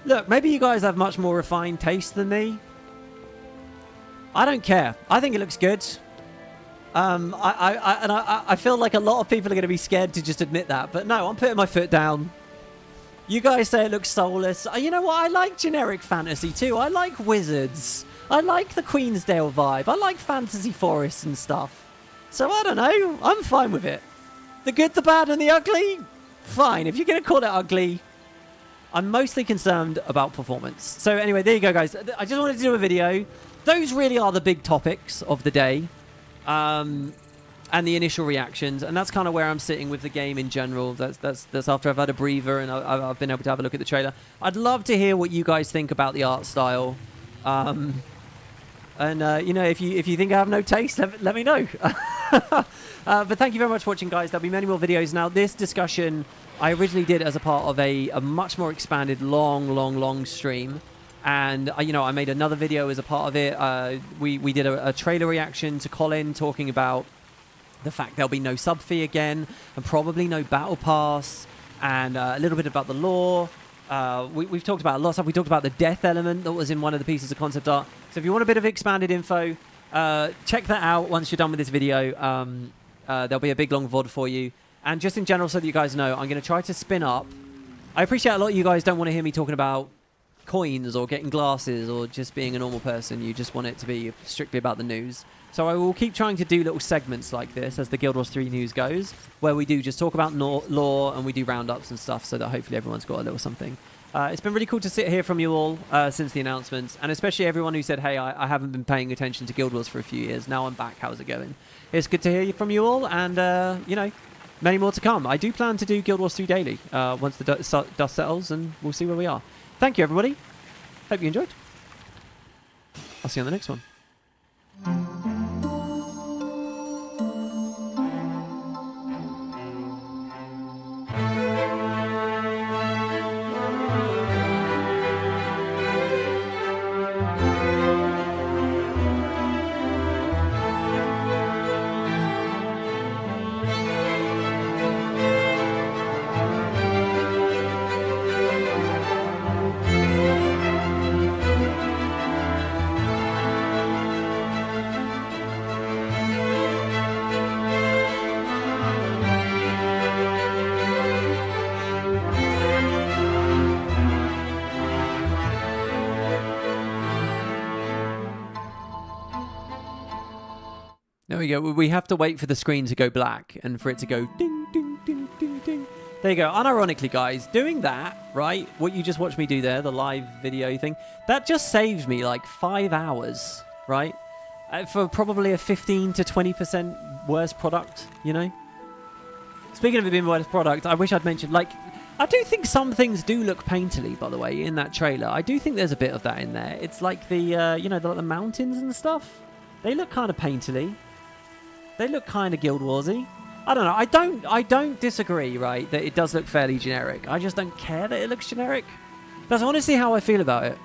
Look, maybe you guys have much more refined taste than me. I don't care. I think it looks good. I feel like a lot of people are going to be scared to just admit that. But no, I'm putting my foot down. You guys say it looks soulless. You know what? I like generic fantasy too. I like wizards. I like the Queensdale vibe. I like fantasy forests and stuff. So I don't know. I'm fine with it. The good, the bad, and the ugly? Fine. If you're going to call it ugly, I'm mostly concerned about performance. So anyway, there you go, guys. I just wanted to do a video. Those really are the big topics of the day. And the initial reactions. And that's kind of where I'm sitting with the game in general. That's after I've had a breather and I've been able to have a look at the trailer. I'd love to hear what you guys think about the art style. You know, if you think I have no taste, let me know. But thank you very much for watching, guys. There'll be many more videos. Now, this discussion I originally did as a part of a much more expanded, long stream. And you know, I made another video as a part of it. We did a trailer reaction to Colin talking about the fact there'll be no sub fee again, and probably no battle pass, and a little bit about the lore. We've talked about a lot of stuff. We talked about the death element that was in one of the pieces of concept art. So if you want a bit of expanded info, check that out once you're done with this video. There'll be a big long VOD for you. And just in general, so that you guys know, I'm going to try to spin up. I appreciate a lot of you guys don't want to hear me talking about coins or getting glasses or just being a normal person. You just want it to be strictly about the news. So I will keep trying to do little segments like this as the Guild Wars 3 news goes, where we do just talk about lore and we do roundups and stuff, so that hopefully everyone's got a little something. It's been really cool to sit here from you all since the announcements, and especially everyone who said, hey, I haven't been paying attention to Guild Wars for a few years. Now I'm back. How's it going? It's good to hear from you all, and, you know, many more to come. I do plan to do Guild Wars 3 daily once the dust settles, and we'll see where we are. Thank you, everybody. Hope you enjoyed. I'll see you on the next one. There we go. We have to wait for the screen to go black and for it to go ding, ding, ding, ding, ding. There you go. Unironically, guys, doing that, right, what you just watched me do there, the live video thing, that just saves me like 5 hours, right, for probably a 15 to 20% worse product, you know? Speaking of it being worse product, I wish I'd mentioned, like, I do think some things do look painterly, by the way, in that trailer. I do think there's a bit of that in there. It's like the, you know, the mountains and stuff. They look kind of painterly. They look kind of Guild Warsy. I don't know. I don't disagree, right, that it does look fairly generic. I just don't care that it looks generic. That's honestly how I feel about it.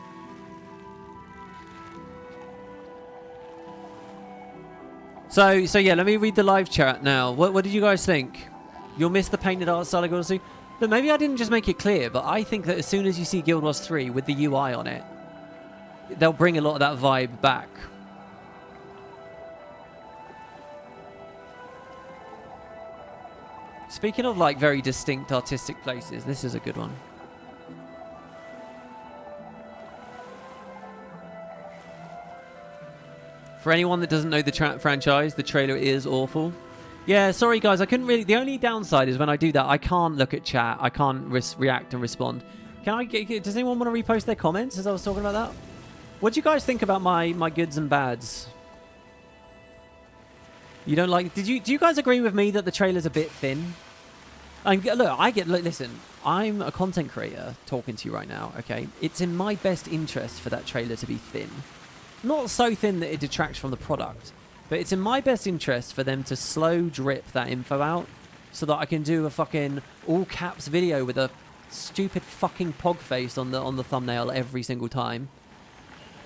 So yeah, let me read the live chat now. What did you guys think? You'll miss the painted art style of Guild Wars 3. But maybe I didn't just make it clear, but I think that as soon as you see Guild Wars 3 with the UI on it, they'll bring a lot of that vibe back. Speaking of, like, very distinct artistic places, this is a good one. For anyone that doesn't know the franchise, the trailer is awful. Yeah, sorry, guys, I couldn't really... The only downside is when I do that, I can't look at chat. I can't react and respond. Can I... Does anyone want to repost their comments as I was talking about that? What do you guys think about my goods and bads? You don't like... Do you guys agree with me that the trailer's a bit thin? Look, listen, I'm a content creator talking to you right now, okay? It's in my best interest for that trailer to be thin. Not so thin that it detracts from the product, but it's in my best interest for them to slow drip that info out so that I can do a fucking all caps video with a stupid fucking pog face on the thumbnail every single time.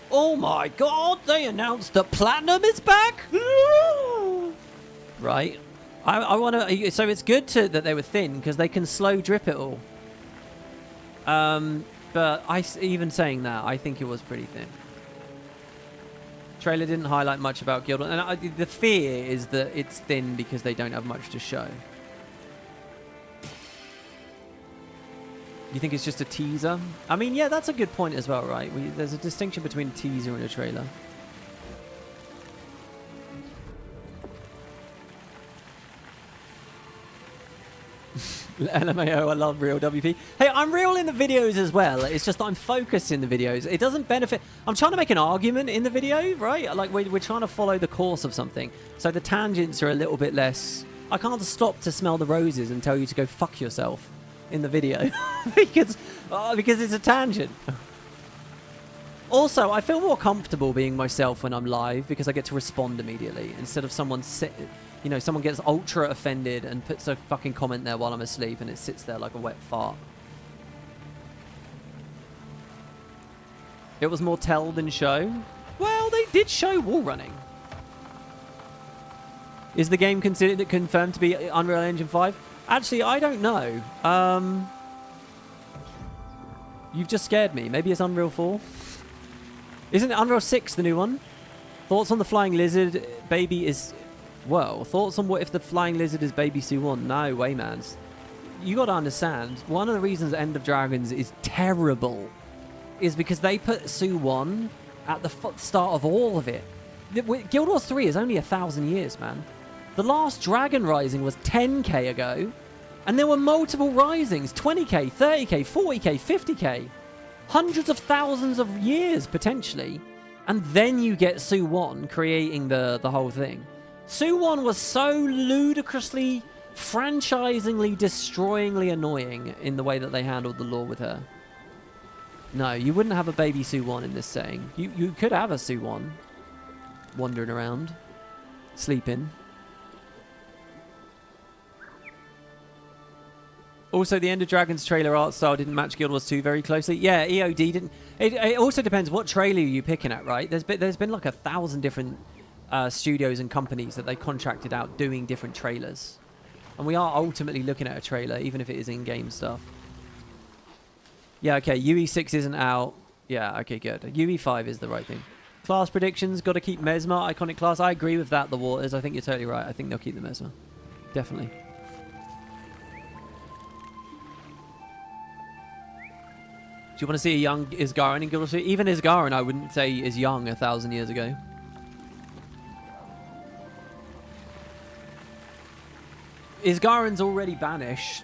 Oh my god, they announced that Platinum is back! Right? I want to... So it's good that they were thin, because they can slow drip it all. But even saying that, I think it was pretty thin. Trailer didn't highlight much about Guild Wars, and the fear is that it's thin because they don't have much to show. You think it's just a teaser? I mean, yeah, that's a good point as well, right? There's a distinction between a teaser and a trailer. LMAO, I love real WP. Hey, I'm real in the videos as well. It's just that I'm focused in the videos. It doesn't benefit... I'm trying to make an argument in the video, right? Like, we're trying to follow the course of something. So the tangents are a little bit less... I can't stop to smell the roses and tell you to go fuck yourself in the video. because it's a tangent. Also, I feel more comfortable being myself when I'm live because I get to respond immediately instead of someone someone gets ultra offended and puts a fucking comment there while I'm asleep and it sits there like a wet fart. It was more tell than show. Well, they did show wall running. Is the game considered confirmed to be Unreal Engine 5? Actually, I don't know. You've just scared me. Maybe it's Unreal 4? Isn't it Unreal 6 the new one? Thoughts on the flying lizard baby is... Well, thoughts on what if the flying lizard is baby Sue-1? No way, man. You got to understand, one of the reasons End of Dragons is terrible is because they put Sue-1 at the start of all of it. Guild Wars 3 is only 1,000 years, man. The last Dragon Rising was 10k ago, and there were multiple risings, 20k, 30k, 40k, 50k. Hundreds of thousands of years, potentially. And then you get Sue-1 creating the whole thing. Sue-1 was so ludicrously, franchisingly, destroyingly annoying in the way that they handled the lore with her. No, you wouldn't have a baby Sue-1 in this setting. You could have a Sue-1 wandering around, sleeping. Also, the End of Dragons trailer art style didn't match Guild Wars 2 very closely. Yeah, EOD didn't. It also depends what trailer you're picking at, right? There's been like 1,000 different studios and companies that they contracted out doing different trailers. And we are ultimately looking at a trailer, even if it is in-game stuff. Yeah, okay, UE6 isn't out. Yeah, okay, good. UE5 is the right thing. Class predictions, got to keep Mesmer, iconic class. I agree with that, the Waters. I think you're totally right. I think they'll keep the Mesmer. Definitely. Do you want to see a young Isgarin in Guild Wars 3? Even Isgarin, I wouldn't say is young 1,000 years ago. Isgarin's already banished.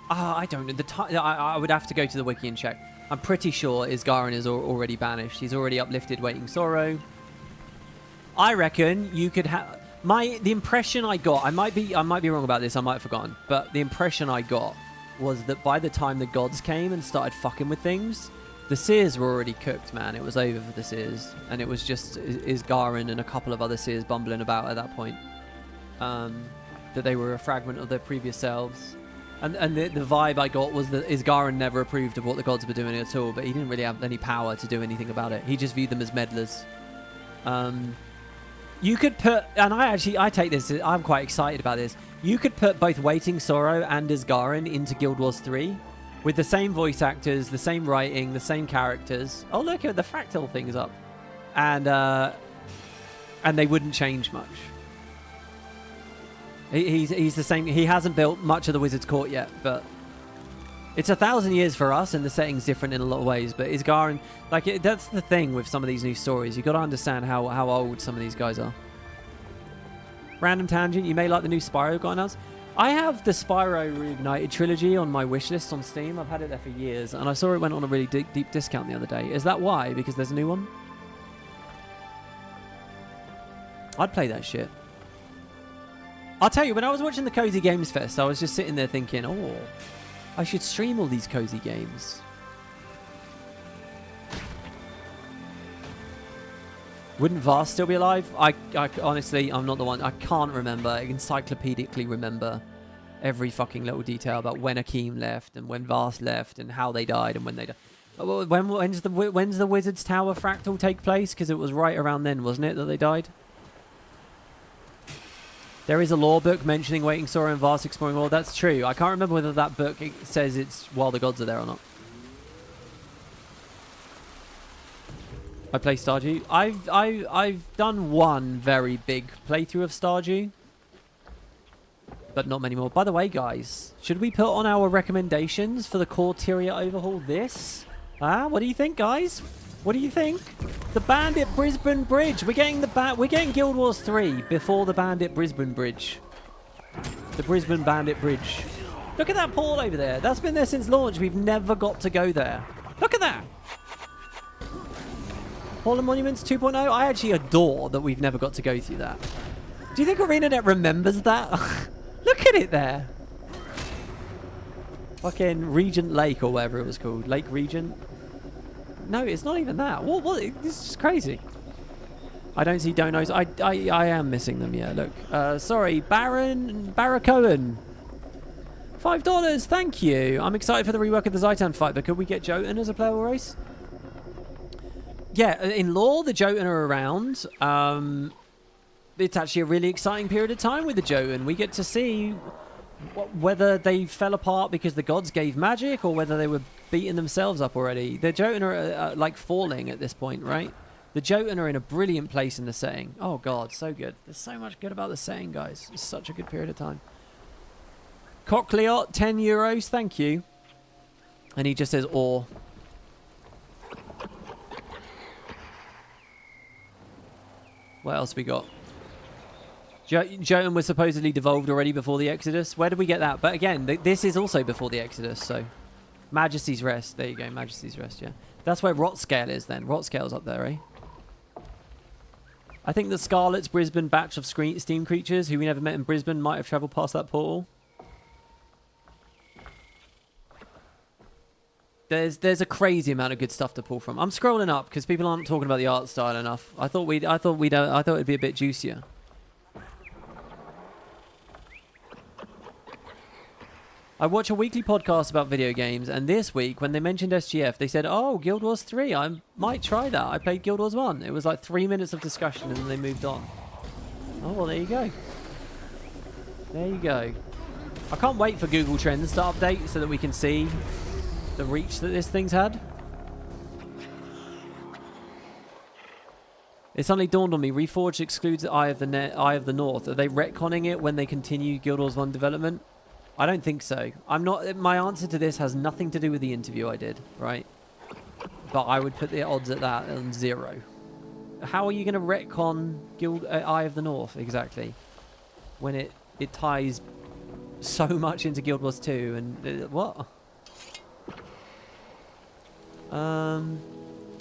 I don't know. I would have to go to the wiki and check. I'm pretty sure Isgarin is already banished. He's already uplifted Waiting Sorrow. I reckon you could have... The impression I got... I might be wrong about this. I might have forgotten. But the impression I got was that by the time the gods came and started fucking with things, the Seers were already cooked, man. It was over for the Seers. And it was just Isgarin and a couple of other Seers bumbling about at that point. That they were a fragment of their previous selves. And the vibe I got was that Isgarin never approved of what the gods were doing at all, but he didn't really have any power to do anything about it. He just viewed them as meddlers. You could put... And I take this... I'm quite excited about this. You could put both Waiting Sorrow and Isgarin into Guild Wars 3 with the same voice actors, the same writing, the same characters. Oh, look, the fractal thing's up. And they wouldn't change much. He's the same. He hasn't built much of the Wizard's Court yet, but it's 1,000 years for us, and the setting's different in a lot of ways. But Isgarin, that's the thing with some of these new stories. You got to understand how old some of these guys are. Random tangent. You may like the new Spyro got announced. I have the Spyro Reignited trilogy on my wish list on Steam. I've had it there for years, and I saw it went on a really deep discount the other day. Is that why? Because there's a new one? I'd play that shit. I'll tell you, when I was watching the Cozy Games Fest, I was just sitting there thinking, oh, I should stream all these cozy games. Wouldn't Vast still be alive? I honestly, I'm not the one. I can't remember, encyclopedically remember every fucking little detail about when Akeem left and when Vast left and how they died and when they died. When's the Wizard's Tower fractal take place? Because it was right around then, wasn't it, that they died? There is a lore book mentioning Waiting Sorrow and Vast Exploring World. That's true. I can't remember whether that book says it's while the gods are there or not. I play Stardew. I've done one very big playthrough of Stardew, but not many more. By the way, guys, should we put on our recommendations for the Corteria overhaul this? What do you think, guys? What do you think? The Bandit Brisbane Bridge. We're getting Guild Wars 3 before the Bandit Brisbane Bridge. The Brisbane Bandit Bridge. Look at that pool over there. That's been there since launch. We've never got to go there. Look at that. Hall of Monuments 2.0. I actually adore that we've never got to go through that. Do you think Arenanet remembers that? Look at it there. Fucking Regent Lake or whatever it was called. Lake Regent. No, it's not even that. What? This is just crazy. I don't see donos. I am missing them, yeah, look. Sorry, Baracoan. $5, thank you. I'm excited for the rework of the Zaitan fight, but could we get Jotun as a playable race? Yeah, in lore, the Jotun are around. It's actually a really exciting period of time with the Jotun. We get to see whether they fell apart because the gods gave magic or whether they were beating themselves up already. The Jotun are like falling at this point, right? The Jotun are in a brilliant place in the setting. Oh god, so good. There's so much good about the setting, guys. It's such a good period of time. Cochleot, 10 euros, thank you. And he just says, or. What else we got? Jotun was supposedly devolved already before the Exodus. Where did we get that? But again, this is also before the Exodus, so... Majesty's Rest. There you go, Majesty's Rest, yeah. That's where Rotscale is then. Rotscale's up there, eh? I think the Scarlet's Brisbane batch of steam creatures who we never met in Brisbane might have travelled past that portal. There's a crazy amount of good stuff to pull from. I'm scrolling up because people aren't talking about the art style enough. I thought it'd be a bit juicier. I watch a weekly podcast about video games, and this week, when they mentioned SGF, they said, oh, Guild Wars 3, I might try that. I played Guild Wars 1. It was like 3 minutes of discussion, and then they moved on. Oh, well, there you go. There you go. I can't wait for Google Trends to update so that we can see the reach that this thing's had. It suddenly dawned on me, Reforged excludes Eye of the North. Are they retconning it when they continue Guild Wars 1 development? I don't think so. My answer to this has nothing to do with the interview I did, right? But I would put the odds at that on 0. How are you going to retcon Eye of the North, exactly? When it ties so much into Guild Wars 2 and... what?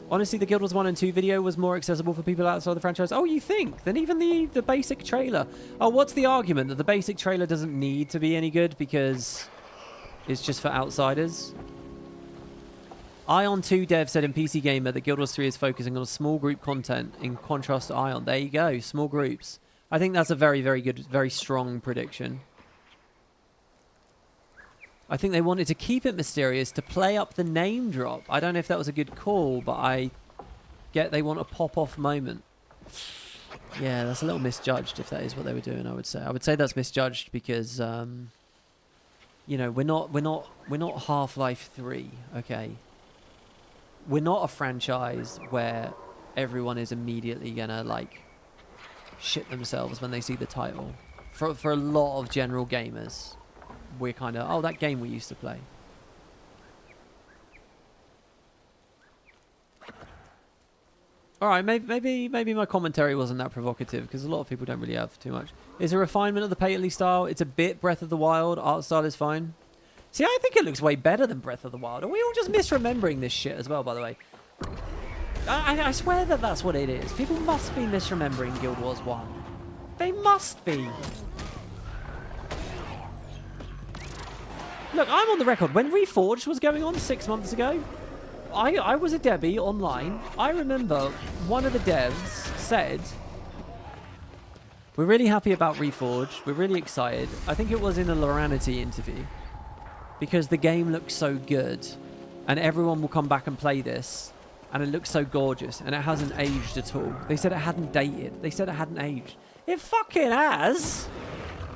Honestly, the Guild Wars 1 and 2 video was more accessible for people outside the franchise. Oh, you think? Than even the basic trailer. Oh, what's the argument? That the basic trailer doesn't need to be any good because it's just for outsiders? Ion 2 dev said in PC Gamer that Guild Wars 3 is focusing on small group content in contrast to Ion. There you go, small groups. I think that's a very, very good, very strong prediction. I think they wanted to keep it mysterious to play up the name drop. I don't know if that was a good call, but I get they want a pop-off moment. Yeah, that's a little misjudged if that is what they were doing, I would say. I would say that's misjudged because, you know, we're not Half-Life 3, okay? We're not a franchise where everyone is immediately gonna, like, shit themselves when they see the title. For a lot of general gamers, we're kind of, oh, that game we used to play. All right, maybe my commentary wasn't that provocative because a lot of people don't really have too much. It's a refinement of the Paley style. It's a bit Breath of the Wild. Art style is fine. See, I think it looks way better than Breath of the Wild. Are we all just misremembering this shit as well, by the way? I swear that that's what it is. People must be misremembering Guild Wars 1. They must be. Look, I'm on the record. When Reforged was going on 6 months ago, I was a Debbie online. I remember one of the devs said, we're really happy about Reforged. We're really excited. I think it was in a Arenanet interview. Because the game looks so good. And everyone will come back and play this. And it looks so gorgeous. And it hasn't aged at all. They said it hadn't dated. They said it hadn't aged. It fucking has!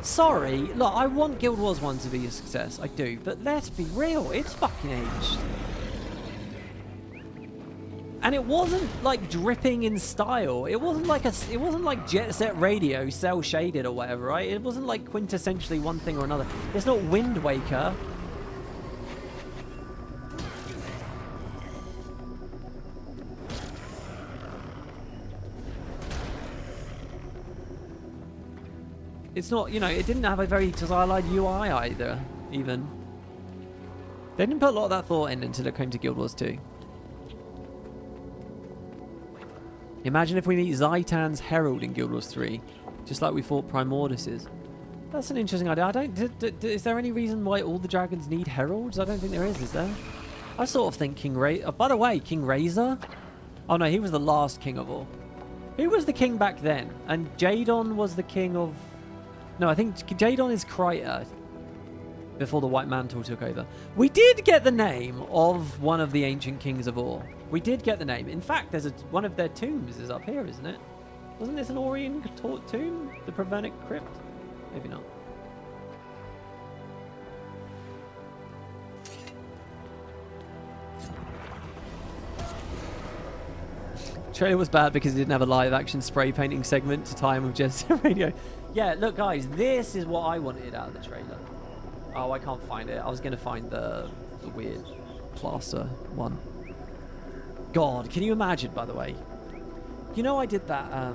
Sorry, look, I want Guild Wars 1 to be a success, I do, but let's be real, it's fucking aged. And it wasn't like dripping in style. It wasn't like Jet Set Radio cell shaded or whatever, right? It wasn't like quintessentially one thing or another. It's not Wind Waker. It's not, you know, it didn't have a very stylized UI either, even. They didn't put a lot of that thought in until it came to Guild Wars 2. Imagine if we meet Zaitan's Herald in Guild Wars 3, just like we fought Primordus's. That's an interesting idea. Is there any reason why all the dragons need heralds? I don't think there is there? I sort of think King Razor... Oh, by the way, King Razor? Oh no, he was the last king of all. Who was the king back then? And Jadon was the king of... No, I think Jadon is Kryta. before the White Mantle took over. We did get the name of one of the ancient kings of Ur. We did get the name. In fact, there's one of their tombs is up here, isn't it? Wasn't this an Orion tomb? The Pravernic crypt? Maybe not. Trailer was bad because it didn't have a live action spray painting segment to tie in with Jet Set Radio. Yeah, look guys, this is what I wanted out of the trailer. Oh, I can't find it. I was going to find the weird plaster one. God, can you imagine, by the way? You know I did that,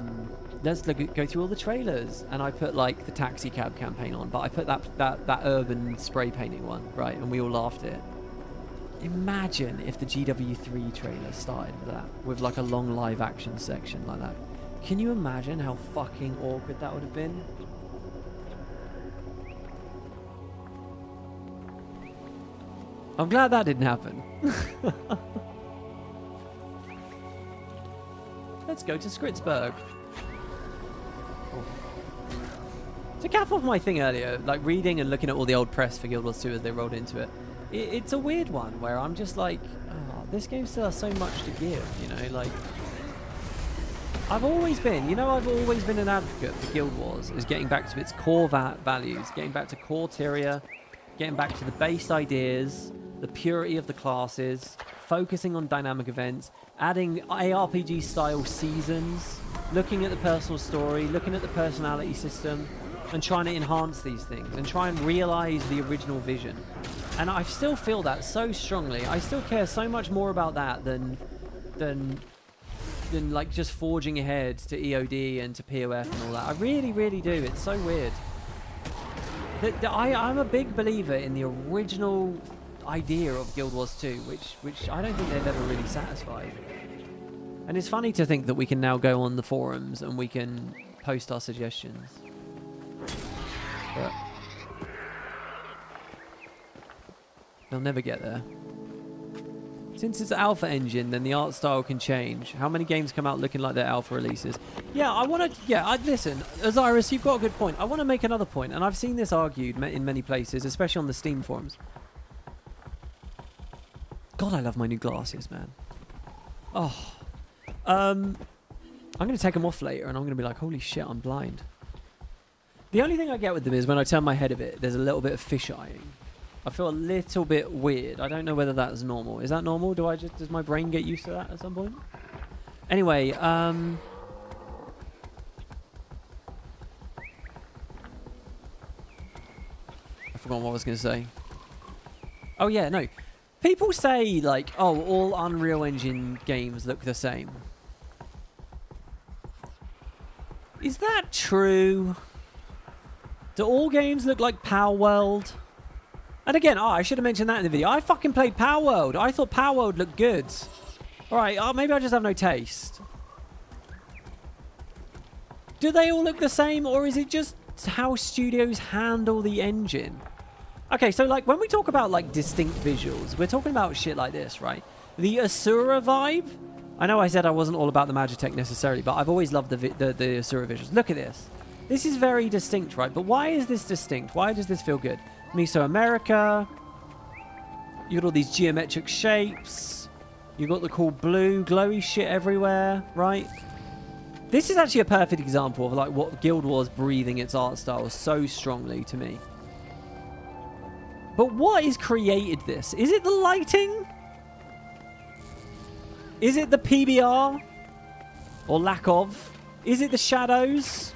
let's go through all the trailers, and I put like the taxi cab campaign on, but I put that urban spray painting one, right, and we all laughed at it. Imagine if the GW3 trailer started with that, with like a long live action section like that. Can you imagine how fucking awkward that would have been? I'm glad that didn't happen. Let's go to Skritzberg. To cap off my thing earlier, like reading and looking at all the old press for Guild Wars 2 as they rolled into it, it's a weird one where I'm just like, oh, this game still has so much to give, you know, like... I've always been an advocate for Guild Wars, is getting back to its core values, getting back to core Tyria, getting back to the base ideas, the purity of the classes, focusing on dynamic events, adding ARPG-style seasons, looking at the personal story, looking at the personality system, and trying to enhance these things, and try and realize the original vision. And I still feel that so strongly. I still care so much more about that than like just forging ahead to EOD and to POF and all that. I really, really do. It's so weird. I'm a big believer in the original idea of Guild Wars 2, which I don't think they've ever really satisfied. And it's funny to think that we can now go on the forums and we can post our suggestions. But they'll never get there. Since it's alpha engine, then the art style can change. How many games come out looking like their alpha releases? Yeah, listen, Osiris, you've got a good point. I want to make another point, and I've seen this argued in many places, especially on the Steam forums. God, I love my new glasses, man. Oh. I'm going to take them off later, and I'm going to be like, holy shit, I'm blind. The only thing I get with them is when I turn my head a bit, there's a little bit of fish-eyeing. I feel a little bit weird. I don't know whether that's normal. Is that normal? Does my brain get used to that at some point? Anyway, I forgot what I was going to say. Oh yeah, no. People say like, oh, all Unreal Engine games look the same. Is that true? Do all games look like Power World? And again, I should have mentioned that in the video. I fucking played Power World. I thought Power World looked good. Alright, maybe I just have no taste. Do they all look the same, or is it just how studios handle the engine? Okay, so like when we talk about like distinct visuals, we're talking about shit like this, right? The Asura vibe. I know I said I wasn't all about the Magitech necessarily, but I've always loved the Asura visuals. Look at this. This is very distinct, right? But why is this distinct? Why does this feel good? Mesoamerica. You got all these geometric shapes. You got the cool blue glowy shit everywhere, right? This is actually a perfect example of like what Guild Wars breathing its art style so strongly to me. But what has created this? Is it the lighting? Is it the PBR? Or lack of? Is it the shadows?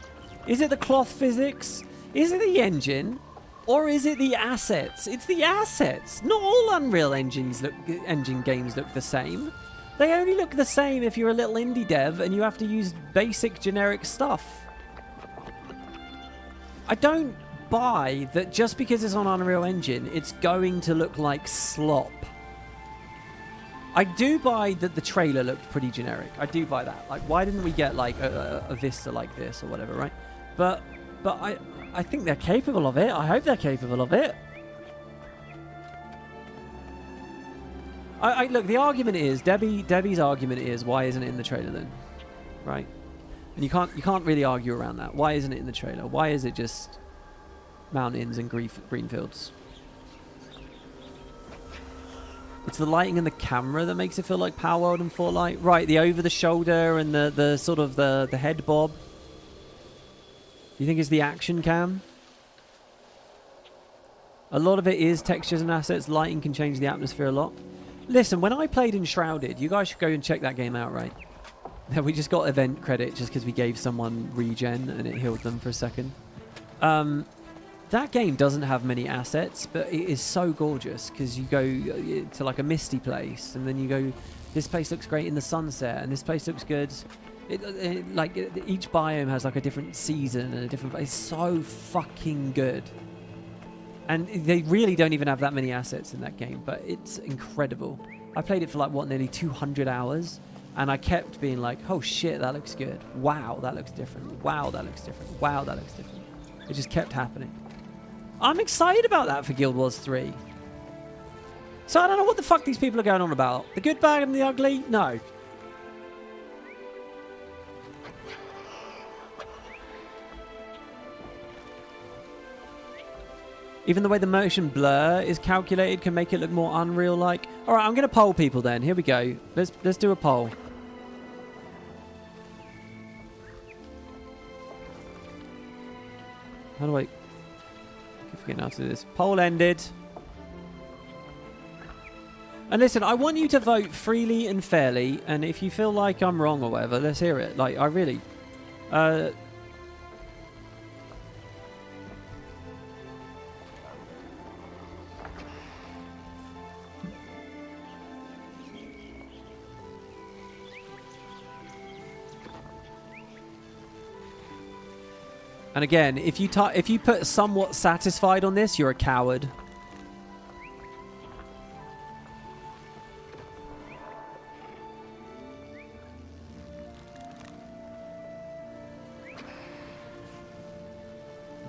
Is it the cloth physics? Is it the engine? Or is it the assets? It's the assets. Not all Unreal engine games look the same. They only look the same if you're a little indie dev and you have to use basic generic stuff. I don't buy that just because it's on Unreal Engine, it's going to look like slop. I do buy that the trailer looked pretty generic. I do buy that. Like, why didn't we get like a Vista like this or whatever, right? But I think they're capable of it. I hope they're capable of it. Look, the argument is Debbie's argument is, why isn't it in the trailer then, right? And you can't really argue around that. Why isn't it in the trailer? Why is it just mountains and green fields? It's the lighting and the camera that makes it feel like Power World and Fortnite. Right, the over the shoulder and the sort of the head bob. You think it's the action cam? A lot of it is textures and assets. Lighting can change the atmosphere a lot. Listen, when I played Enshrouded, you guys should go and check that game out, right? We just got event credit just because we gave someone regen and it healed them for a second. That game doesn't have many assets, but it is so gorgeous because you go to like a misty place and then you go, this place looks great in the sunset and this place looks good. Each biome has like a different season and a different... It's so fucking good. And they really don't even have that many assets in that game, but it's incredible. I played it for like, nearly 200 hours, and I kept being like, oh shit, that looks good. Wow, that looks different. Wow, that looks different. Wow, that looks different. It just kept happening. I'm excited about that for Guild Wars 3. So I don't know what the fuck these people are going on about. The good, bad, and the ugly? No. Even the way the motion blur is calculated can make it look more unreal-like. All right, I'm going to poll people then. Here we go. Let's do a poll. How do I... keep forgetting how to do this. Poll ended. And listen, I want you to vote freely and fairly. And if you feel like I'm wrong or whatever, let's hear it. Like, I really... And again, if you put somewhat satisfied on this, you're a coward.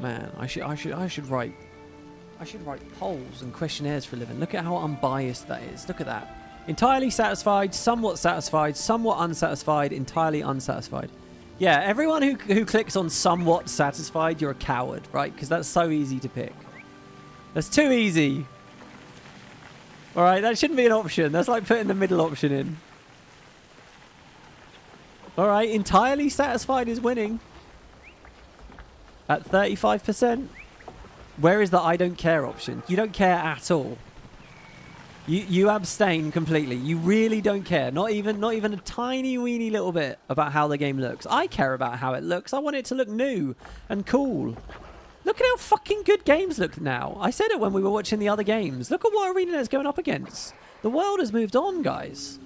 Man, I should write polls and questionnaires for a living. Look at how unbiased that is. Look at that. Entirely satisfied, somewhat unsatisfied, entirely unsatisfied. Yeah, everyone who clicks on somewhat satisfied, you're a coward, right? Because that's so easy to pick. That's too easy. All right, that shouldn't be an option. That's like putting the middle option in. All right, entirely satisfied is winning. At 35%. Where is the I don't care option? You don't care at all. You abstain completely. You really don't care. Not even a tiny weeny little bit about how the game looks. I care about how it looks. I want it to look new and cool. Look at how fucking good games look now. I said it when we were watching the other games. Look at what Arenanet's going up against. The world has moved on, guys.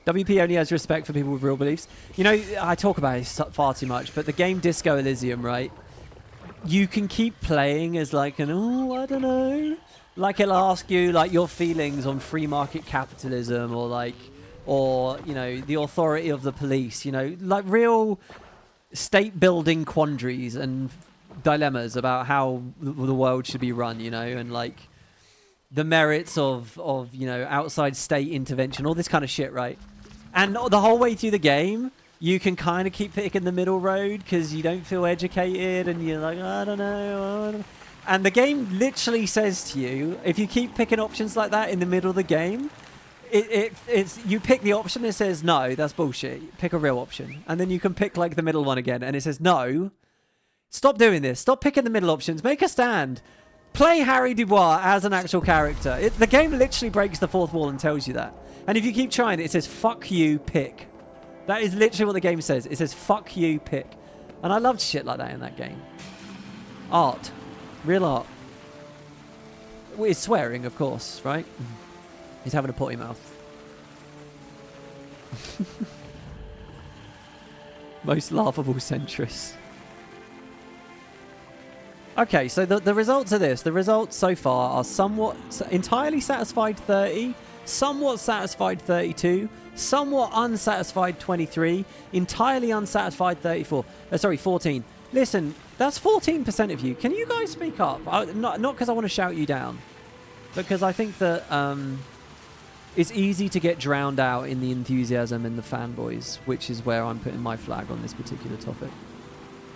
WP only has respect for people with real beliefs. You know, I talk about it far too much, but the game Disco Elysium, right? You can keep playing as like an, oh, I don't know. Like it'll ask you like your feelings on free market capitalism or you know, the authority of the police, you know, like real state building quandaries and dilemmas about how the world should be run, you know, and like the merits of you know, outside state intervention, all this kind of shit, right? And the whole way through the game, you can kind of keep picking the middle road because you don't feel educated and you're like, I don't know. And the game literally says to you, if you keep picking options like that in the middle of the game, it's you pick the option that says, no, that's bullshit. Pick a real option. And then you can pick like the middle one again. And it says, no, stop doing this. Stop picking the middle options. Make a stand. Play Harry Dubois as an actual character. The game literally breaks the fourth wall and tells you that. And if you keep trying it says, fuck you, pick. That is literally what the game says. It says, fuck you, pick. And I loved shit like that in that game. Art. Real art. It's swearing, of course, right? He's having a potty mouth. Most laughable centrist. Okay, so the results are this. The results so far are somewhat entirely satisfied 30, somewhat satisfied 32, somewhat unsatisfied 23, entirely unsatisfied 34. Sorry, 14. Listen, that's 14% of you. Can you guys speak up? Not because I want to shout you down, because I think that it's easy to get drowned out in the enthusiasm and the fanboys, which is where I'm putting my flag on this particular topic.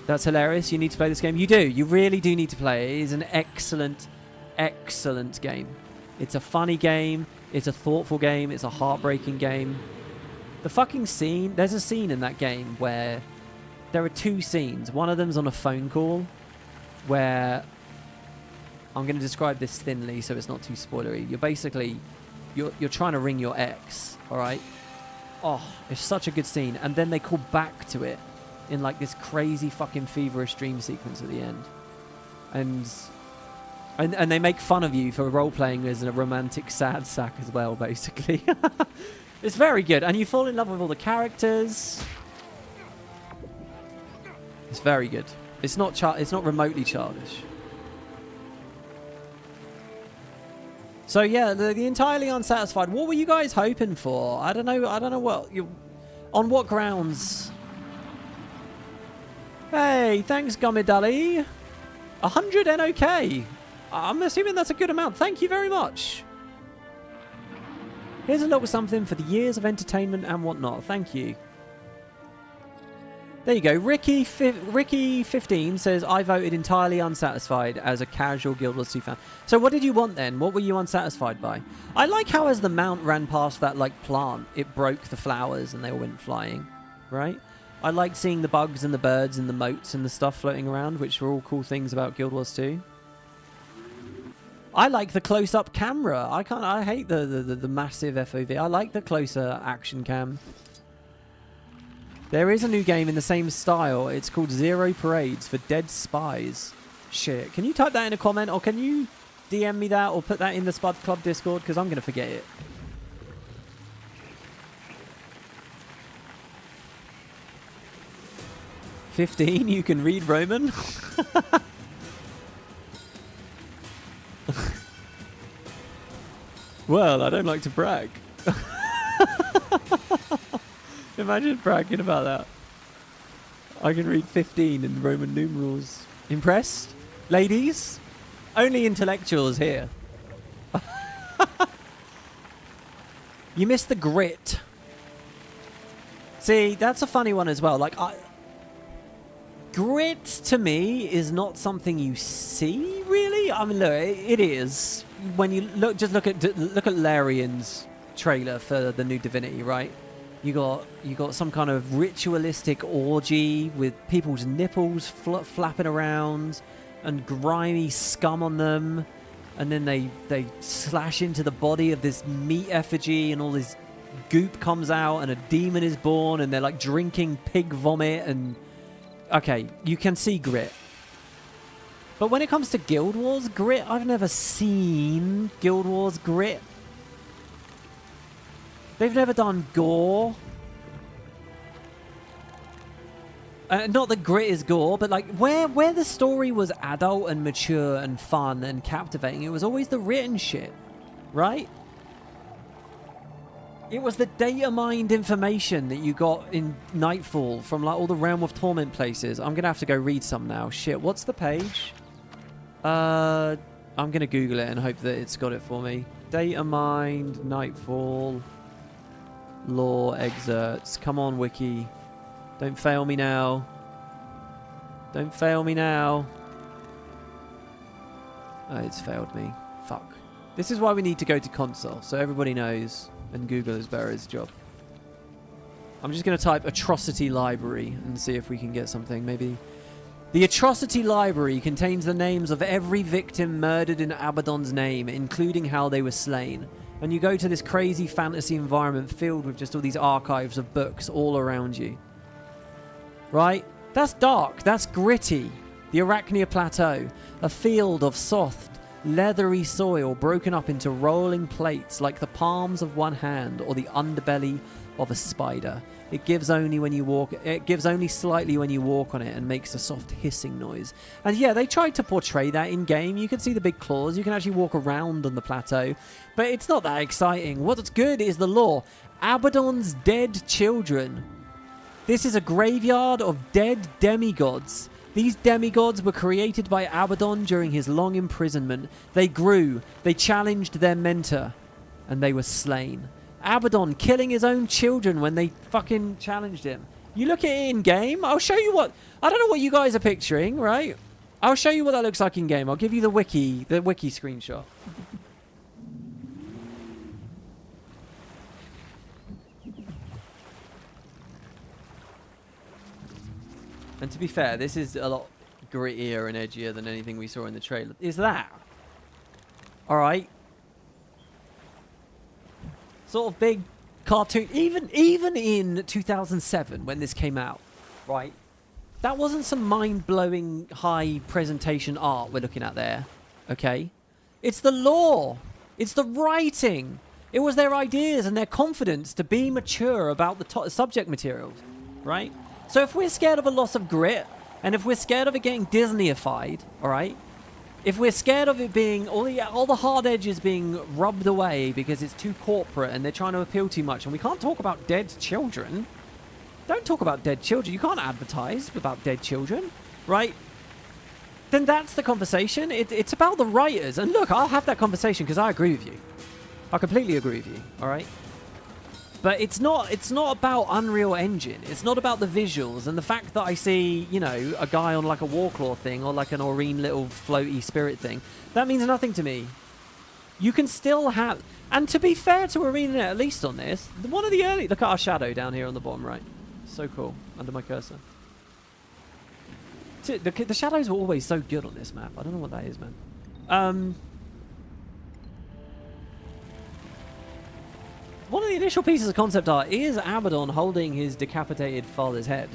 That's hilarious. You need to play this game. You do. You really do need to play it. It is an excellent, excellent game. It's a funny game. It's a thoughtful game. It's a heartbreaking game. The fucking scene... There's a scene in that game where... There are 2 scenes. One of them's on a phone call where... I'm going to describe this thinly so it's not too spoilery. You're basically... You're trying to ring your ex, alright? Oh, it's such a good scene. And then they call back to it in like this crazy fucking feverish dream sequence at the end. And they make fun of you for role-playing as a romantic sad sack as well, basically. It's very good. And you fall in love with all the characters. It's very good. It's not remotely childish. So yeah, the entirely unsatisfied. What were you guys hoping for? I don't know what you... On what grounds? Hey, thanks, Gummidally. 100 NOK. I'm assuming that's a good amount. Thank you very much. Here's a little something for the years of entertainment and whatnot. Thank you. There you go. Ricky15 says, I voted entirely unsatisfied as a casual Guild Wars 2 fan. So what did you want then? What were you unsatisfied by? I like how as the mount ran past that like plant, it broke the flowers and they all went flying, right? I liked seeing the bugs and the birds and the moats and the stuff floating around, which were all cool things about Guild Wars 2. I like the close-up camera. I hate the massive FOV. I like the closer action cam. There is a new game in the same style. It's called Zero Parades for Dead Spies. Shit. Can you type that in a comment, or can you DM me that, or put that in the Spud Club Discord? Because I'm going to forget it. $15, you can read Roman? Well, I don't like to brag. Imagine bragging about that. I can read 15 in Roman numerals. Impressed? Ladies? Only intellectuals here. You missed the grit. See, that's a funny one as well. Like, grit to me is not something you see, really. I mean, look, it is. When you look at Larian's trailer for the new Divinity, right? You got some kind of ritualistic orgy with people's nipples flapping around and grimy scum on them, and then they slash into the body of this meat effigy, and all this goop comes out, and a demon is born, and they're like drinking pig vomit. And okay, you can see grit. But when it comes to Guild Wars grit, I've never seen Guild Wars grit. They've never done gore. Not that grit is gore, but like where the story was adult and mature and fun and captivating, it was always the written shit, right? It was the data mined information that you got in Nightfall from like all the Realm of Torment places. I'm gonna have to go read some now. Shit, what's the page? I'm gonna Google it and hope that it's got it for me. Data mined Nightfall lore excerpts. Come on, Wiki. Don't fail me now. Don't fail me now. Oh, it's failed me. Fuck. This is why we need to go to console, so everybody knows, and Google is better at its job. I'm just going to type atrocity library and see if we can get something. Maybe. The atrocity library contains the names of every victim murdered in Abaddon's name, including how they were slain. And you go to this crazy fantasy environment filled with just all these archives of books all around you. Right? That's dark. That's gritty. The Arachnia Plateau. A field of soft, leathery soil broken up into rolling plates like the palms of one hand or the underbelly of a spider. It gives only when you walk. It gives only slightly when you walk on it and makes a soft hissing noise. And yeah, they tried to portray that in game. You can see the big claws. You can actually walk around on the plateau, but it's not that exciting. What's good is the lore. Abaddon's dead children. This is a graveyard of dead demigods. These demigods were created by Abaddon during his long imprisonment. They grew. They challenged their mentor, and they were slain. Abaddon killing his own children when they fucking challenged him. You look at it in game. I'll show you what... I don't know what you guys are picturing, right? I'll show you what that looks like in game. I'll give you the wiki screenshot. and to be fair, this is a lot grittier and edgier than anything we saw in the trailer, is that. Alright? Sort of big cartoon. Even in 2007, when this came out, right? That wasn't some mind-blowing high presentation art we're looking at there, okay? It's the lore. It's the writing. It was their ideas and their confidence to be mature about the subject materials, right? So if we're scared of a loss of grit, and if we're scared of it getting Disneyified, all right? If we're scared of it being, all the hard edges being rubbed away because it's too corporate and they're trying to appeal too much, and we can't talk about dead children. Don't talk about dead children. You can't advertise about dead children, right? Then that's the conversation. It's about the writers. And look, I'll have that conversation because I agree with you. I completely agree with you, all right? But it's not about Unreal Engine. It's not about the visuals and the fact that I see, you know, a guy on like a Warclaw thing or like an Aurene little floaty spirit thing. That means nothing to me. You can still have... And to be fair to Arenanet, at least on this, one of the early... Look at our shadow down here on the bottom right. So cool. Under my cursor. The shadows were always so good on this map. I don't know what that is, man. One of the initial pieces of concept art is Abaddon holding his decapitated father's head.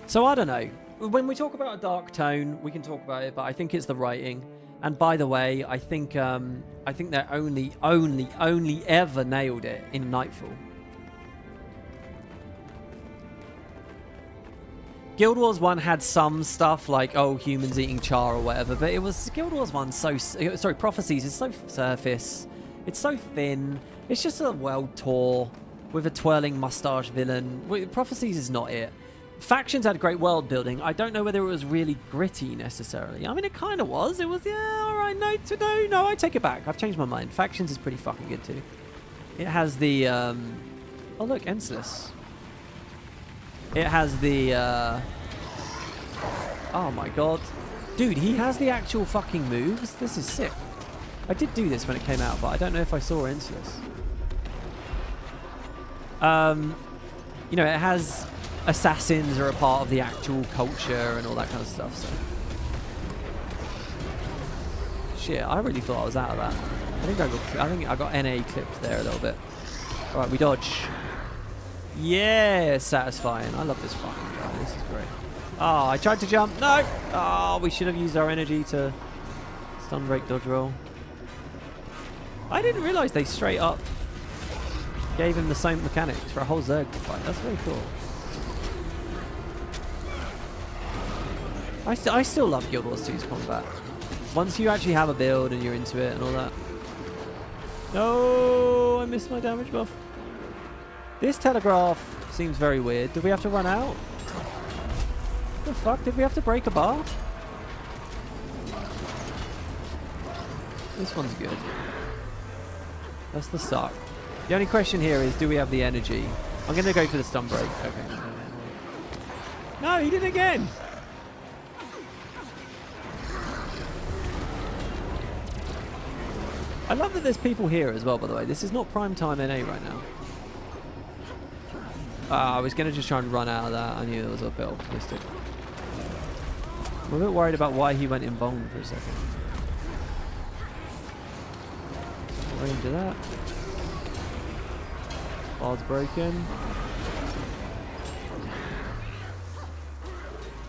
So I don't know. When we talk about a dark tone, we can talk about it, but I think it's the writing. And by the way, I think they only ever nailed it in Nightfall. Guild Wars 1 had some stuff like, oh, humans eating char or whatever, but it was Guild Wars 1 sorry, Prophecies is so surface. It's so thin. It's just a world tour with a twirling mustache villain. Prophecies is not it. Factions had great world building. I don't know whether it was really gritty necessarily. I mean, it kind of was. It was, yeah, all right, no, I take it back. I've changed my mind. Factions is pretty fucking good too. It has the, oh look, Ensless. It has the, oh my god. Dude, he has the actual fucking moves. This is sick. I did do this when it came out, but I don't know if I saw Ensless. You know, it has assassins are a part of the actual culture and all that kind of stuff, so. Shit, I really thought I was out of that. I think I got NA clipped there a little bit. Alright, we dodge. Yeah, satisfying. I love this fucking guy. This is great. Oh, I tried to jump. No! Oh, we should have used our energy to stun break dodge roll. I didn't realize they straight up gave him the same mechanics for a whole Zerg fight. That's very cool. I still love Guild Wars 2's combat. Once you actually have a build and you're into it and all that. No, I missed my damage buff. This telegraph seems very weird. Did we have to run out? What the fuck? Did we have to break a bar? This one's good. That's the suck. The only question here is, do we have the energy? I'm going to go for the stun break. Okay. No, he did it again! I love that there's people here as well, by the way. This is not prime time NA right now. I was going to just try and run out of that. I knew it was a bit optimistic. I'm a bit worried about why he went invuln for a second. Right into that. Bard's broken.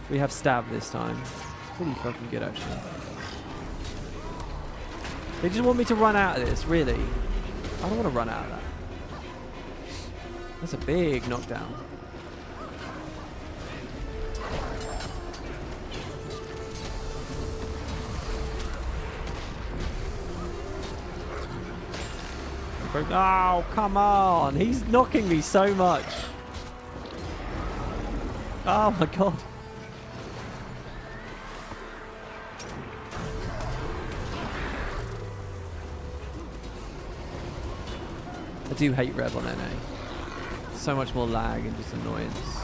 We have stab this time. It's pretty fucking good, actually. They just want me to run out of this, really. I don't want to run out of that. That's a big knockdown. Oh, come on. He's knocking me so much. Oh my god. I do hate Rev on NA. So much more lag and just annoyance.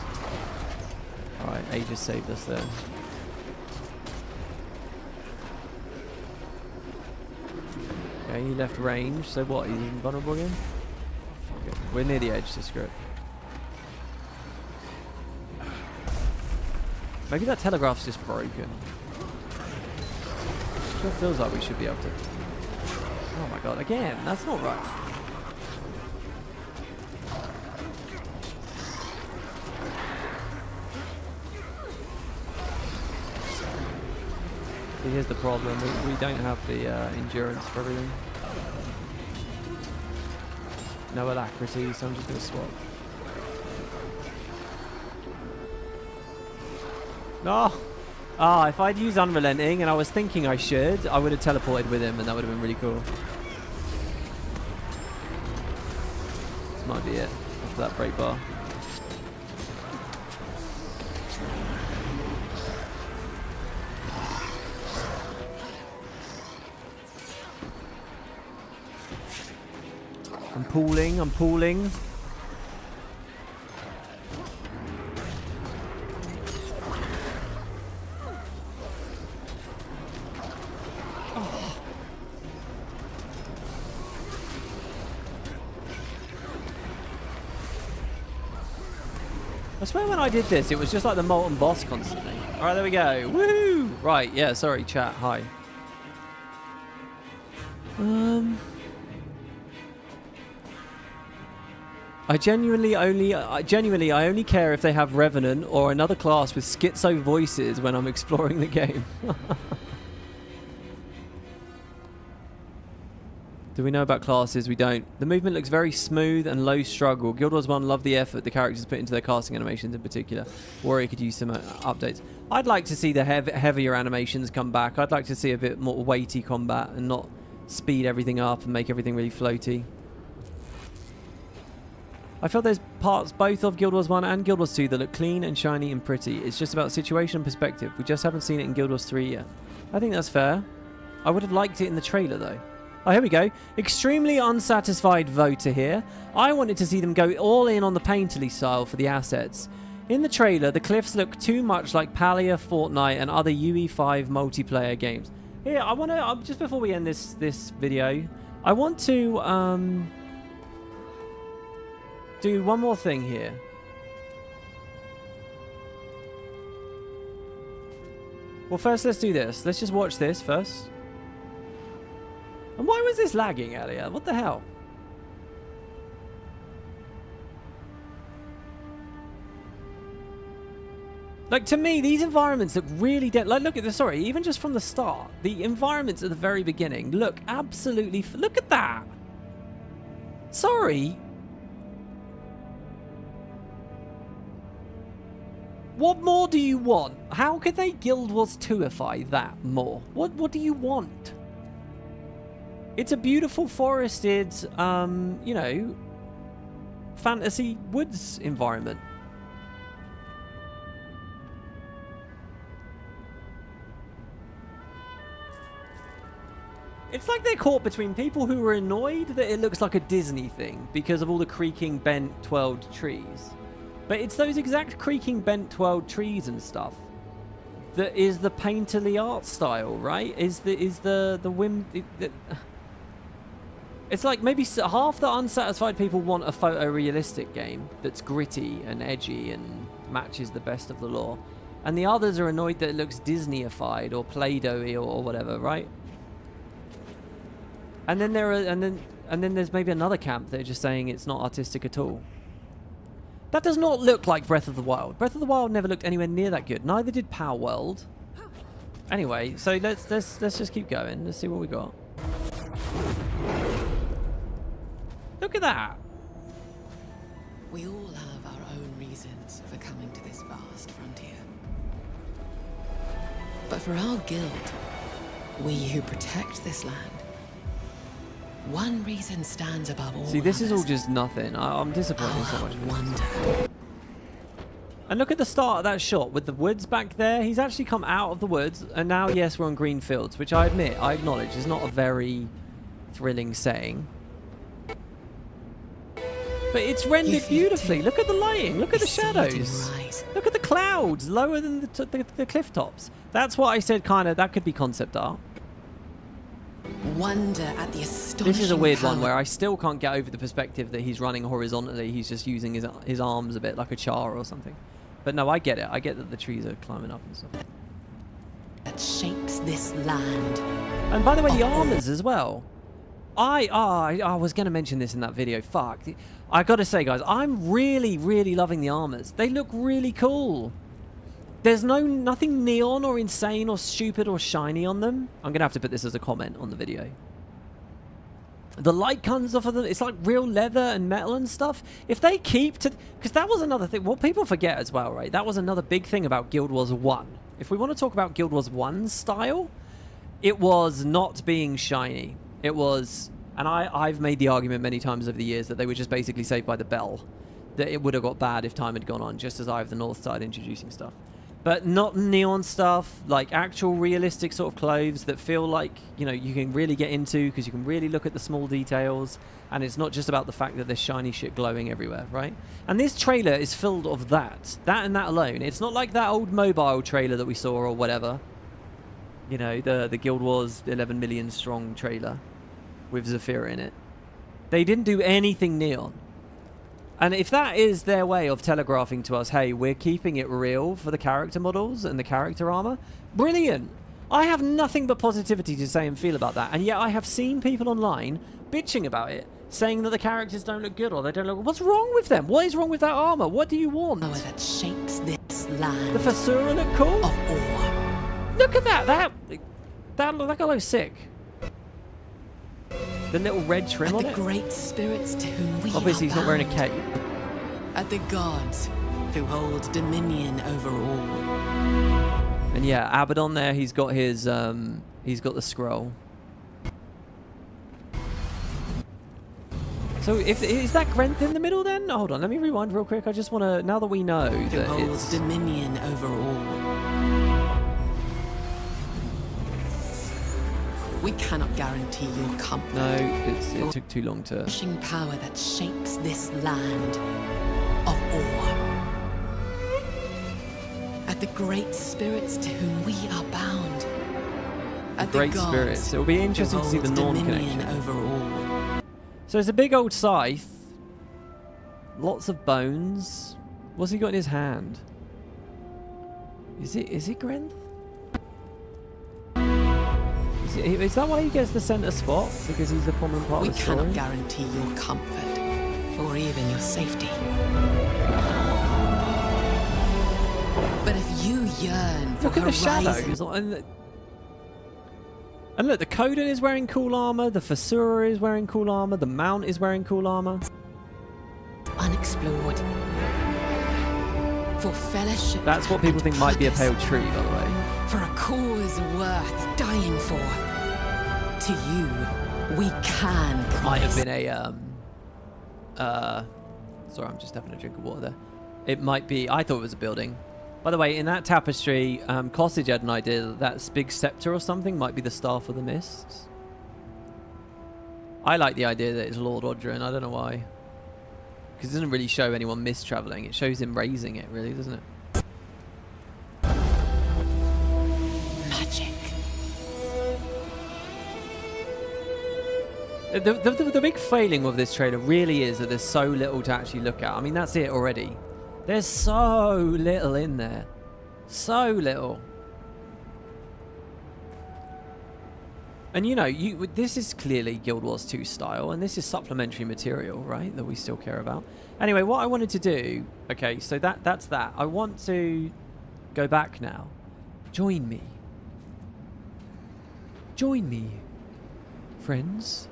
Alright, A just saved us there. Okay, he left range, so what? He's invulnerable again? Fuck it. We're near the edge to script. Maybe that telegraph's just broken. Sure feels like we should be able to. Oh my god, again, that's not right. So here's the problem, we don't have the endurance for everything. No alacrity, so I'm just going to swap. No! Ah, if I'd used Unrelenting, and I was thinking I should, I would have teleported with him, and that would have been really cool. This might be it, after that break bar. I'm pooling, I'm pooling. I swear when I did this, it was just like the molten boss constantly. Alright, there we go. Woohoo! Right, yeah, sorry, chat. Hi. I genuinely only care if they have Revenant or another class with schizo voices when I'm exploring the game. Do we know about classes? We don't. The movement looks very smooth and low struggle. Guild Wars 1 love the effort the characters put into their casting animations in particular. Warrior could use some updates. I'd like to see the heavier animations come back. I'd like to see a bit more weighty combat and not speed everything up and make everything really floaty. I feel there's parts both of Guild Wars 1 and Guild Wars 2 that look clean and shiny and pretty. It's just about situation and perspective. We just haven't seen it in Guild Wars 3 yet. I think that's fair. I would have liked it in the trailer though. Oh, here we go. Extremely unsatisfied voter here. I wanted to see them go all in on the painterly style for the assets. In the trailer, the cliffs look too much like Palia, Fortnite, and other UE5 multiplayer games. Here, I want to, just before we end this video, I want to do one more thing here. Well, first, let's do this. Let's just watch this first. And why was this lagging earlier? What the hell? Like, to me, these environments look really dead. Like, look at this. Sorry, even just from the start, the environments at the very beginning look absolutely... Look at that. Sorry. What more do you want? How could they Guild Wars 2ify that more? What do you want? It's a beautiful forested, you know, fantasy woods environment. It's like they're caught between people who are annoyed that it looks like a Disney thing because of all the creaking, bent, twirled trees. But it's those exact creaking, bent, twirled trees and stuff that is the painterly art style, right? Is the whim... It's like maybe half the unsatisfied people want a photorealistic game that's gritty and edgy and matches the best of the lore, and the others are annoyed that it looks Disneyified or Play-Doh-y or whatever, right? And then there's maybe another camp that are just saying it's not artistic at all. That does not look like Breath of the Wild. Breath of the Wild never looked anywhere near that good. Neither did Power World. Anyway, so let's just keep going. Let's see what we got. Look at that. We all have our own reasons for coming to this vast frontier. But for our guild, we who protect this land, one reason stands above all. See, this is others. all just nothing. I'm disappointed so much. Wonder. And look at the start of that shot with the woods back there. He's actually come out of the woods, and now, yes, we're on green fields, which I admit, I acknowledge, is not a very thrilling setting. But it's rendered beautifully. Look at the lighting. Look at the shadows. Look at the clouds lower than the cliff tops. That's what I said, kind of, that could be concept art. Wonder at the astonishing This is a weird one power. where I still can't get over the perspective that he's running horizontally. He's just using his arms a bit like a char or something. But no, I get it. I get that the trees are climbing up and stuff. That shapes this land. And by the way, the armors as well. I was going to mention this in that video. Fuck. I got to say, guys, I'm really, really loving the armors. They look really cool. There's nothing neon or insane or stupid or shiny on them. I'm going to have to put this as a comment on the video. The light comes off of them. It's like real leather and metal and stuff. If they keep to... Because that was another thing. What people forget as well, right? That was another big thing about Guild Wars 1. If we want to talk about Guild Wars 1's style, it was not being shiny. It was... And I've made the argument many times over the years that they were just basically saved by the bell. That it would have got bad if time had gone on, just as Eye of the North started introducing stuff. But not neon stuff, like actual realistic sort of clothes that feel like, you know, you can really get into because you can really look at the small details. And it's not just about the fact that there's shiny shit glowing everywhere, right? And this trailer is filled of that. That and that alone. It's not like that old mobile trailer that we saw or whatever. You know, the Guild Wars 11 million strong trailer with Zafira in it. They didn't do anything neon. And if that is their way of telegraphing to us, hey, we're keeping it real for the character models and the character armor, brilliant. I have nothing but positivity to say and feel about that. And yet I have seen people online bitching about it, saying that the characters don't look good or they don't look... What's wrong with them? What is wrong with that armor? What do you want? Power that shapes this land. The Fasura look cool? Of awe. Look at that. That guy looks sick. The little red trim on At it. the great spirits to whom we Obviously, he's not wearing a cape. At the gods who hold dominion over all. And yeah, Abaddon there, he's got his, he's got the scroll. So is that Grenth in the middle then? Hold on, let me rewind real quick. I just want to, now that we know Who that holds it's... dominion over all. We cannot guarantee your comfort. No, it took too long to... Rushing power that shapes this land of awe. At the great spirits to whom we are bound. At the Great gods spirits. It'll be interesting to see the who hold Norn dominion connection. over all. So it's a big old scythe. Lots of bones. What's he got in his hand? Is it Grenth? Is that why he gets the center spot? Because he's the prominent part We of the story? cannot guarantee your comfort or even your safety. But if you yearn for Look at the horizon, shadows. And look, the Coden is wearing cool armor. The Fasura is wearing cool armor. The Mount is wearing cool armor. unexplored, for fellowship. That's what people and think might be a purpose, pale tree, by the way. for a cause worth dying for. To you, we can Might have promise. been a sorry, I'm just having a drink of water there. It might be, I thought it was a building. By the way, in that tapestry, Costage had an idea that that big scepter or something might be the Staff of the Mists. I like the idea that it's Lord Odrin, I don't know why. Because it doesn't really show anyone mist traveling, it shows him raising it, really, doesn't it? Magic. The big failing of this trailer really is that there's so little to actually look at. I mean, that's it already. There's so little in there. So little. And you know, this is clearly Guild Wars 2 style, and this is supplementary material, right, that we still care about. Anyway, what I wanted to do... Okay, so that's that. I want to go back now. Join me. Join me, friends.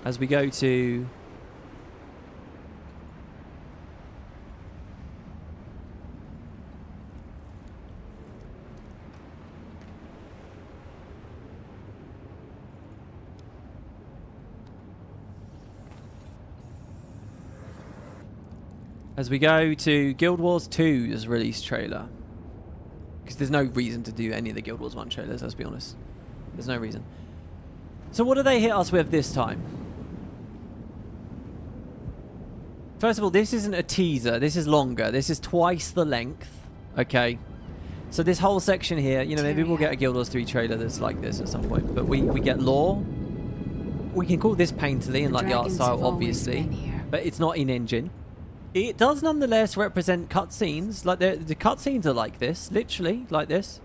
As we go to... As we go to Guild Wars 2's release trailer. Because there's no reason to do any of the Guild Wars 1 trailers, let's be honest. There's no reason. So what do they hit us with this time? First of all, this isn't a teaser. This is longer. This is twice the length. Okay. So this whole section here, you know, maybe we'll get a Guild Wars 3 trailer that's like this at some point. But we get lore. We can call this painterly and like the art style, obviously. But it's not in engine. it does nonetheless represent cutscenes. Like the cutscenes are like this, literally like this,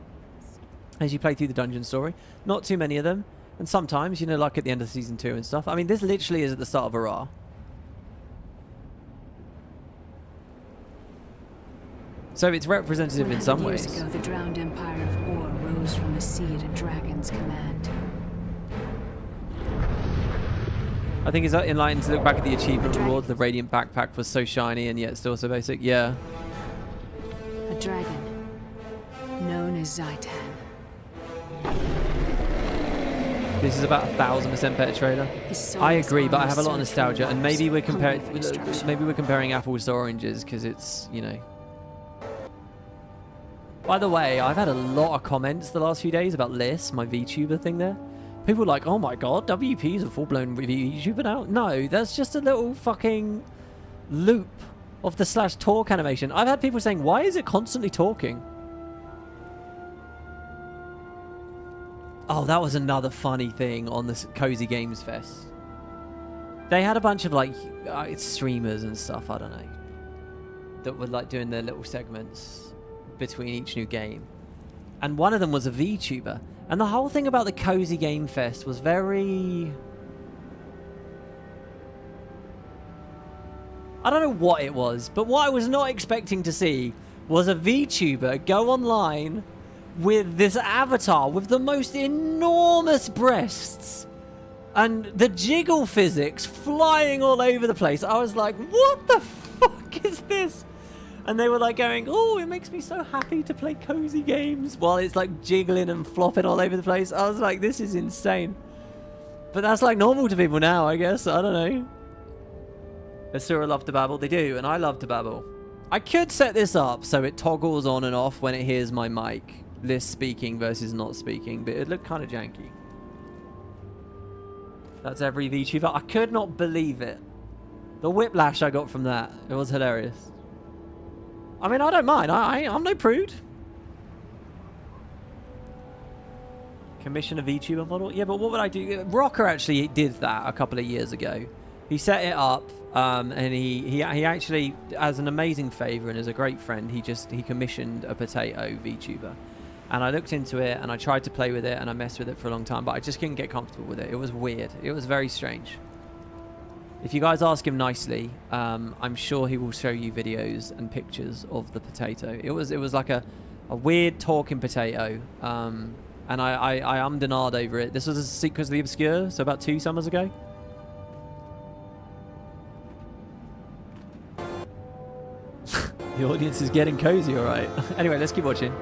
as you play through the dungeon story. Not too many of them, and sometimes, you know, like at the end of season 2 and stuff. I mean, this literally is at the start of Ara. So it's representative in some ways. Years ago, the drowned empire of Or rose from the sea at a dragon's command. I think it's enlightening to look back at the achievement rewards. The radiant backpack was so shiny and yet still so basic. Yeah. A dragon known as Zaitan. This is about 1000% better trailer. I agree, but I have a lot of nostalgia, and maybe we're comparing apples to oranges because it's, you know. By the way, I've had a lot of comments the last few days about Liz, my VTuber thing there. People are like, oh my god, WP is a full-blown VTuber now. No, that's just a little fucking loop of the /talk animation. I've had people saying, why is it constantly talking? Oh, that was another funny thing on this Cozy Games Fest. They had a bunch of like streamers and stuff, I don't know, that were like doing their little segments between each new game. And one of them was a VTuber. And the whole thing about the Cozy Game Fest was very... I don't know what it was, but what I was not expecting to see was a VTuber go online with this avatar with the most enormous breasts and the jiggle physics flying all over the place. I was like, what the fuck is this? And they were like going, oh, it makes me so happy to play cozy games while it's like jiggling and flopping all over the place. I was like, this is insane. But that's like normal to people now, I guess. I don't know. Asura love to babble. They do, and I love to babble. I could set this up so it toggles on and off when it hears my mic. List speaking versus not speaking, but it looked kind of janky. That's every VTuber. I could not believe it. The whiplash I got from that. It was hilarious. I mean, I don't mind. I'm no prude. Commission a VTuber model? Yeah, but what would I do? Rocker actually did that a couple of years ago. He set it up, and he actually, as an amazing favor and as a great friend, he commissioned a potato VTuber. And I looked into it, and I tried to play with it, and I messed with it for a long time, but I just couldn't get comfortable with it. It was weird. It was very strange. If you guys ask him nicely, I'm sure he will show you videos and pictures of the potato. It was like a weird talking potato, and I ummed and ahed over it. This was a Secrets of the Obscure, so about 2 summers ago. The audience is getting cozy, all right. Anyway, let's keep watching.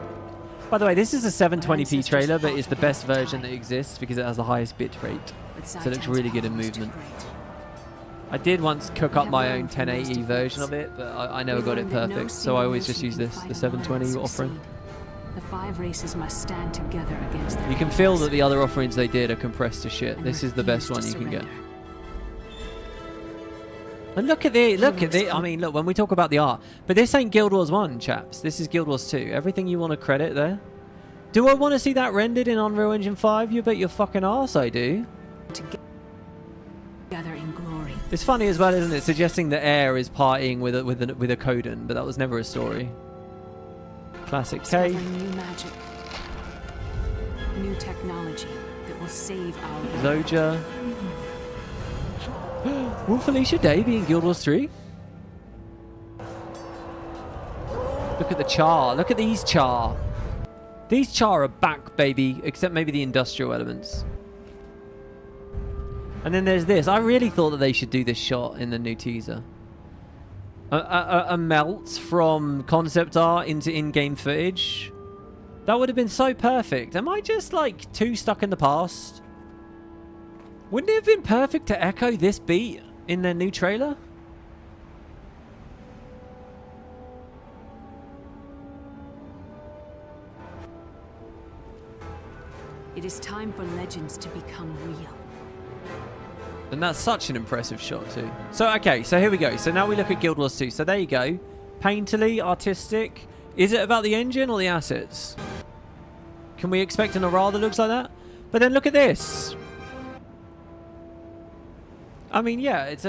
By the way, this is a 720p trailer, but it's the best version that exists because it has the highest bit rate. So it looks really good in movement. I did once cook up my own 1080 version of it, but I never got it perfect, so I always just use this, the 720 offering. The 5 races must stand together against You can feel that the other offerings they did are compressed to shit. This is the best one you can get. And look at it, I mean, look, when we talk about the art, but this ain't Guild Wars 1, chaps. This is Guild Wars 2. Everything you want to credit there. Do I want to see that rendered in Unreal Engine 5? You bet your fucking arse I do. together in glory. It's funny as well, isn't it? Suggesting that Air is partying with a Coden, but that was never a story. Classic K. New magic, new technology that will save our Zoja. Will Felicia Day be in Guild Wars 3? Look at the char. Look at these char. These char are back, baby, except maybe the industrial elements. And then there's this. I really thought that they should do this shot in the new teaser. A melt from concept art into in-game footage. That would have been so perfect. Am I just like too stuck in the past? Wouldn't it have been perfect to echo this beat in their new trailer? It is time for legends to become real. And that's such an impressive shot too. So, okay, so here we go. So now we look at Guild Wars 2. So there you go. Painterly, artistic. Is it about the engine or the assets? Can we expect an Aura that looks like that? But then look at this. I mean, yeah, it's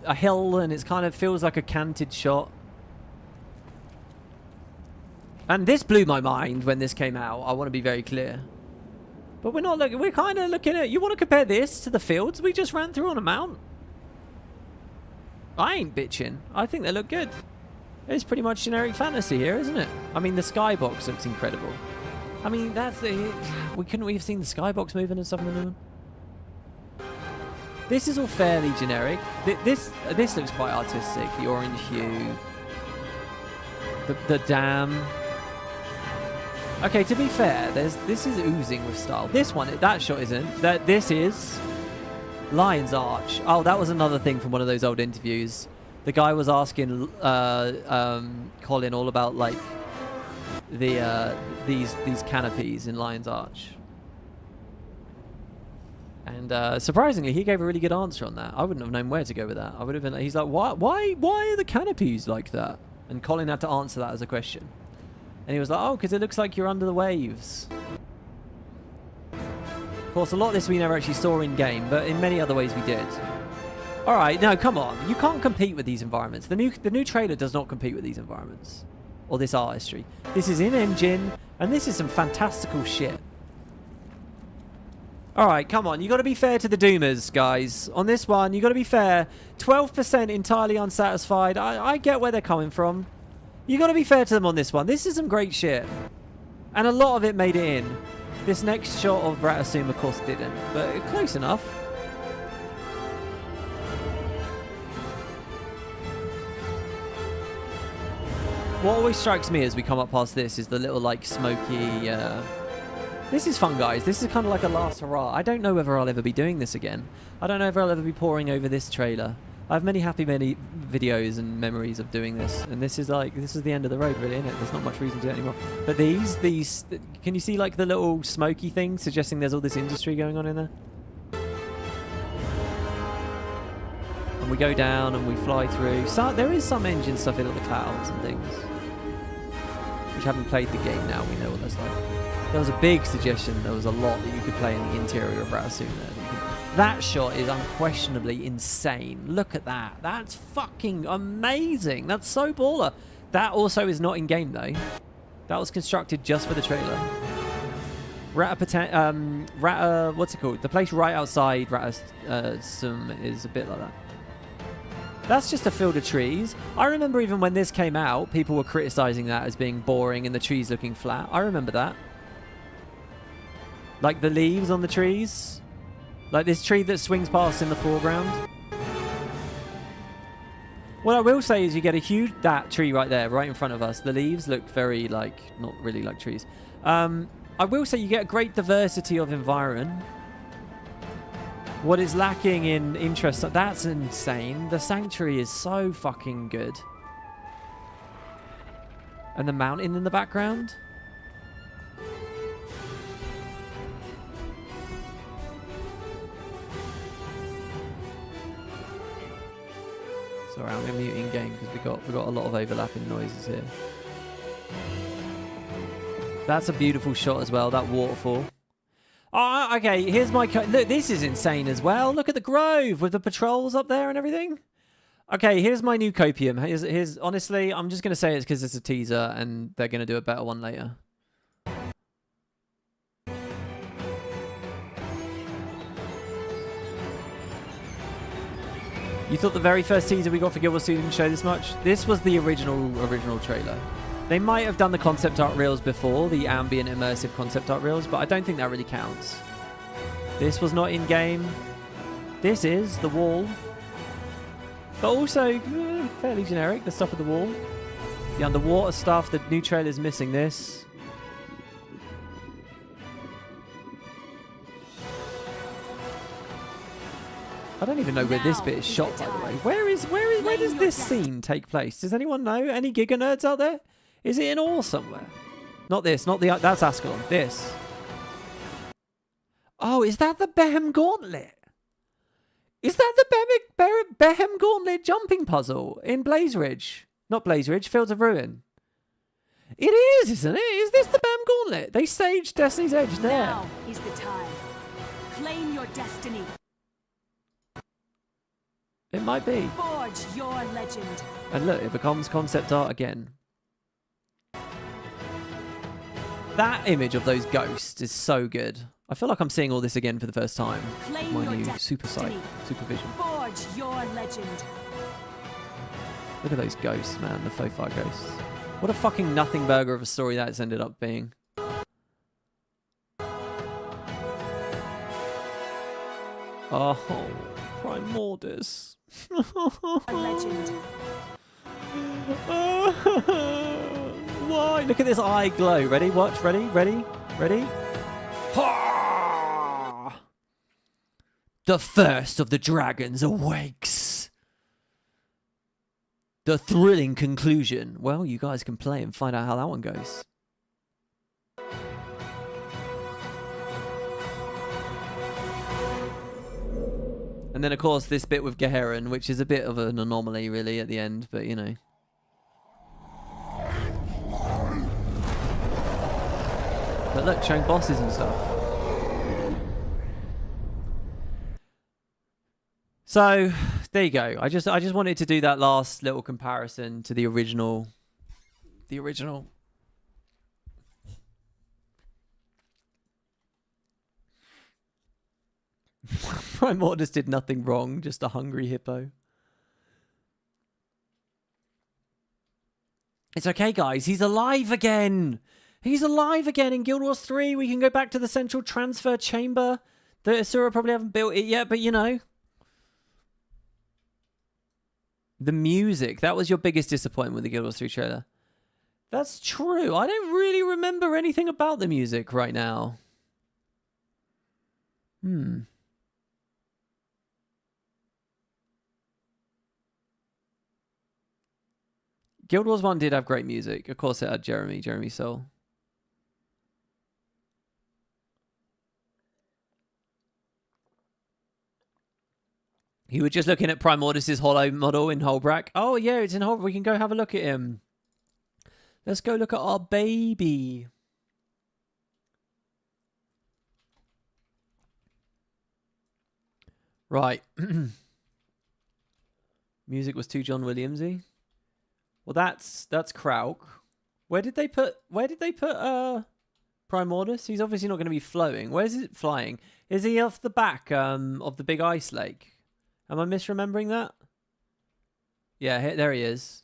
a hill, and it kind of feels like a canted shot. And this blew my mind when this came out. I want to be very clear. But we're not looking. We're kind of looking at. You want to compare this to the fields we just ran through on a mount? I ain't bitching. I think they look good. It's pretty much generic fantasy here, isn't it? I mean, the skybox looks incredible. I mean, that's the. Couldn't we have seen the skybox moving and stuff in the new one? This is all fairly generic. This looks quite artistic. The orange hue. The dam. Okay, to be fair, this is oozing with style. This one, that shot isn't. This is Lion's Arch. Oh, that was another thing from one of those old interviews. The guy was asking Colin all about like these canopies in Lion's Arch. And surprisingly, he gave a really good answer on that. I wouldn't have known where to go with that. I would have been. He's like, why are the canopies like that? And Colin had to answer that as a question. And he was like, oh, because it looks like you're under the waves. Of course, a lot of this we never actually saw in game, but in many other ways we did. All right, no, come on. You can't compete with these environments. The new trailer does not compete with these environments or this artistry. This is in-engine, and this is some fantastical shit. All right, come on. You got to be fair to the Doomers, guys. On this one, you got to be fair. 12% entirely unsatisfied. I get where they're coming from. You got to be fair to them on this one. This is some great shit. And a lot of it made it in. This next shot of Ratasum, of course, didn't. But close enough. What always strikes me as we come up past this is the little, like, smoky... This is fun, guys. This is kind of like a last hurrah. I don't know whether I'll ever be doing this again. I don't know if I'll ever be poring over this trailer. I have many videos and memories of doing this, and this is the end of the road, really, isn't it? There's not much reason to do it anymore. But these, can you see like the little smoky thing suggesting there's all this industry going on in there? And we go down and we fly through. So there is some engine stuff in the clouds and things. Which haven't played the game now, we know what that's like. There was a big suggestion. There was a lot that you could play in the interior of Ratasum there. That shot is unquestionably insane. Look at that. That's fucking amazing. That's so baller. That also is not in-game, though. That was constructed just for the trailer. What's it called? The place right outside Ratasum is a bit like that. That's just a field of trees. I remember even when this came out, people were criticizing that as being boring and the trees looking flat. I remember that. Like the leaves on the trees. Like this tree that swings past in the foreground. What I will say is you get a huge... That tree right there, right in front of us. The leaves look very, like... Not really like trees. I will say you get a great diversity of environment. What is lacking in interest... That's insane. The sanctuary is so fucking good. And the mountain in the background. Sorry, I'm going to mute in-game because we got a lot of overlapping noises here. That's a beautiful shot as well, that waterfall. Oh, okay, here's my... Look, this is insane as well. Look at the grove with the patrols up there and everything. Okay, here's my new copium. Here's honestly, I'm just going to say it's because it's a teaser and they're going to do a better one later. You thought the very first teaser we got for Guild Wars 2 didn't show this much? This was the original trailer. They might have done the concept art reels before, the ambient immersive concept art reels, but I don't think that really counts. This was not in-game. This is the wall. But also, fairly generic, the stuff at the wall. The underwater stuff, the new trailer's missing this. I don't even know where this bit is shot, by the way. Where does this scene take place? Does anyone know? Any Giga nerds out there? Is it in Ore somewhere? Not this, not the... That's Ascalon. This. Oh, is that the Behem Gauntlet? Is that the Behem Gauntlet jumping puzzle in Blaze Ridge? Not Blaze Ridge, Fields of Ruin. It is, isn't it? Is this the Behem Gauntlet? They staged Destiny's Edge there. Now is the time. Claim your destiny. It might be. Forge your legend. And look, it becomes concept art again. That image of those ghosts is so good. I feel like I'm seeing all this again for the first time. Claim My your new destiny. super sight, supervision. Forge your legend. Look at those ghosts, man. The faux fire ghosts. What a fucking nothing burger of a story that's ended up being. Oh, Primordus. A legend. Why? Look at this eye glow. Ready? Watch. Ready? Ready? Ready? Ha! The first of the dragons awakes. The thrilling conclusion. Well, you guys can play and find out how that one goes. And then, of course, this bit with Geheron, which is a bit of an anomaly, really, at the end, but, you know. But look, showing bosses and stuff. So, there you go. I just wanted to do that last little comparison to the original. The original. Primordus did nothing wrong, just a hungry hippo. It's okay, guys. He's alive again. He's alive again in Guild Wars 3. We can go back to the central transfer chamber. The Asura probably haven't built it yet, but you know. The music. That was your biggest disappointment with the Guild Wars 3 trailer. That's true. I don't really remember anything about the music right now. Guild Wars 1 did have great music. Of course it had Jeremy Soule. You were just looking at Primordus' hollow model in Holbrack. Oh yeah, it's in Holbrack. We can go have a look at him. Let's go look at our baby. Right. Music was too John Williamsy. Well, that's Krauk. Where did they put Primordus? He's obviously not going to be flowing. Where's it flying? Is he off the back of the big ice lake? Am I misremembering that? Yeah, there he is.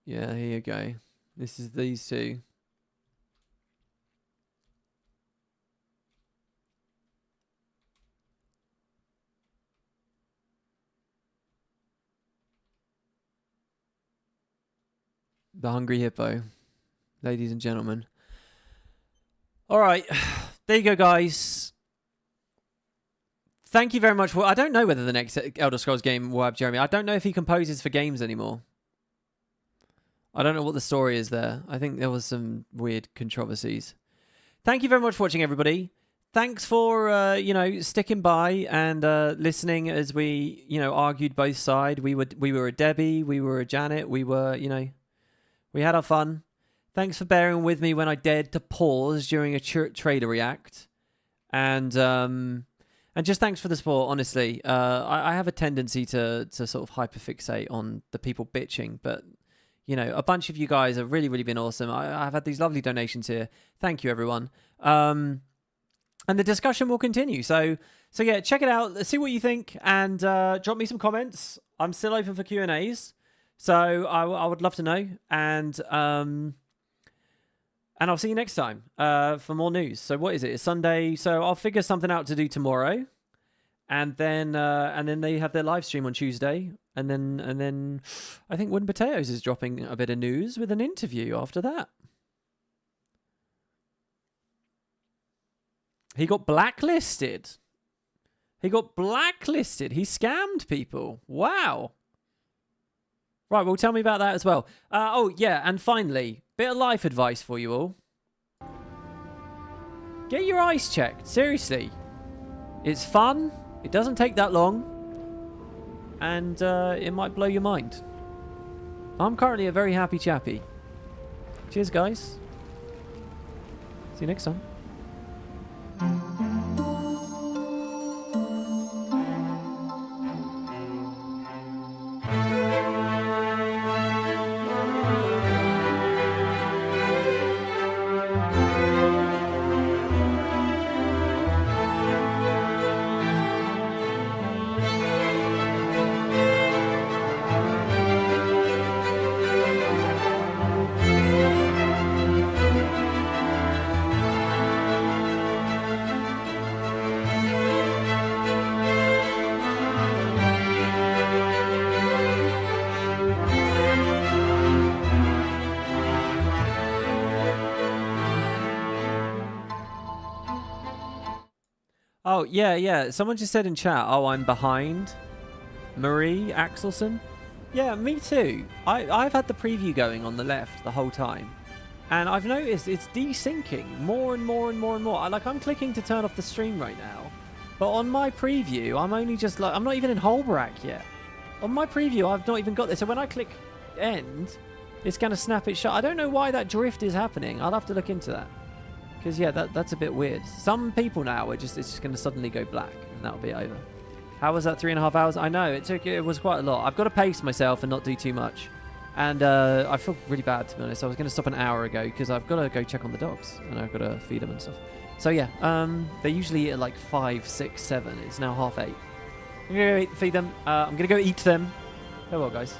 Yeah, here you go. This is these two. The Hungry Hippo. Ladies and gentlemen. All right. There you go, guys. Thank you very much. I don't know whether the next Elder Scrolls game will have Jeremy. I don't know if he composes for games anymore. I don't know what the story is there. I think there was some weird controversies. Thank you very much for watching, everybody. Thanks for, sticking by and listening as we, argued both sides. We were a Debbie. We were a Janet. We were, we had our fun. Thanks for bearing with me when I dared to pause during a trailer react. And just thanks for the support, honestly. I have a tendency to sort of hyperfixate on the people bitching, but, a bunch of you guys have really, really been awesome. I've had these lovely donations here. Thank you, everyone. And the discussion will continue. So yeah, check it out. See what you think, and drop me some comments. I'm still open for Q&As. So I would love to know, and I'll see you next time for more news. So what is it? It's Sunday, so I'll figure something out to do tomorrow, and then they have their live stream on Tuesday, and then I think WoodenPotatoes is dropping a bit of news with an interview after that. He got blacklisted. He scammed people. Wow. Right, well, tell me about that as well. Oh, yeah, and finally, bit of life advice for you all. Get your eyes checked, seriously. It's fun, it doesn't take that long, and it might blow your mind. I'm currently a very happy chappy. Cheers, guys. See you next time. Oh, yeah. Someone just said in chat, oh, I'm behind Marie Axelson. Yeah, me too. I've had the preview going on the left the whole time. And I've noticed it's desyncing more and more and more and more. I'm clicking to turn off the stream right now. But on my preview, I'm only just I'm not even in Holbrook yet. On my preview, I've not even got this. So when I click end, it's going to snap it shut. I don't know why that drift is happening. I'll have to look into that. Because, yeah, that's a bit weird. Some people now, it's just going to suddenly go black, and that'll be over. How was that 3.5 hours? I know, it was quite a lot. I've got to pace myself and not do too much. And I feel really bad, to be honest. I was going to stop an hour ago, because I've got to go check on the dogs, and I've got to feed them and stuff. So, yeah, they usually eat at like 5, 6, 7. It's now 8:30. I'm going to go feed them. I'm going to go eat them. Farewell, guys.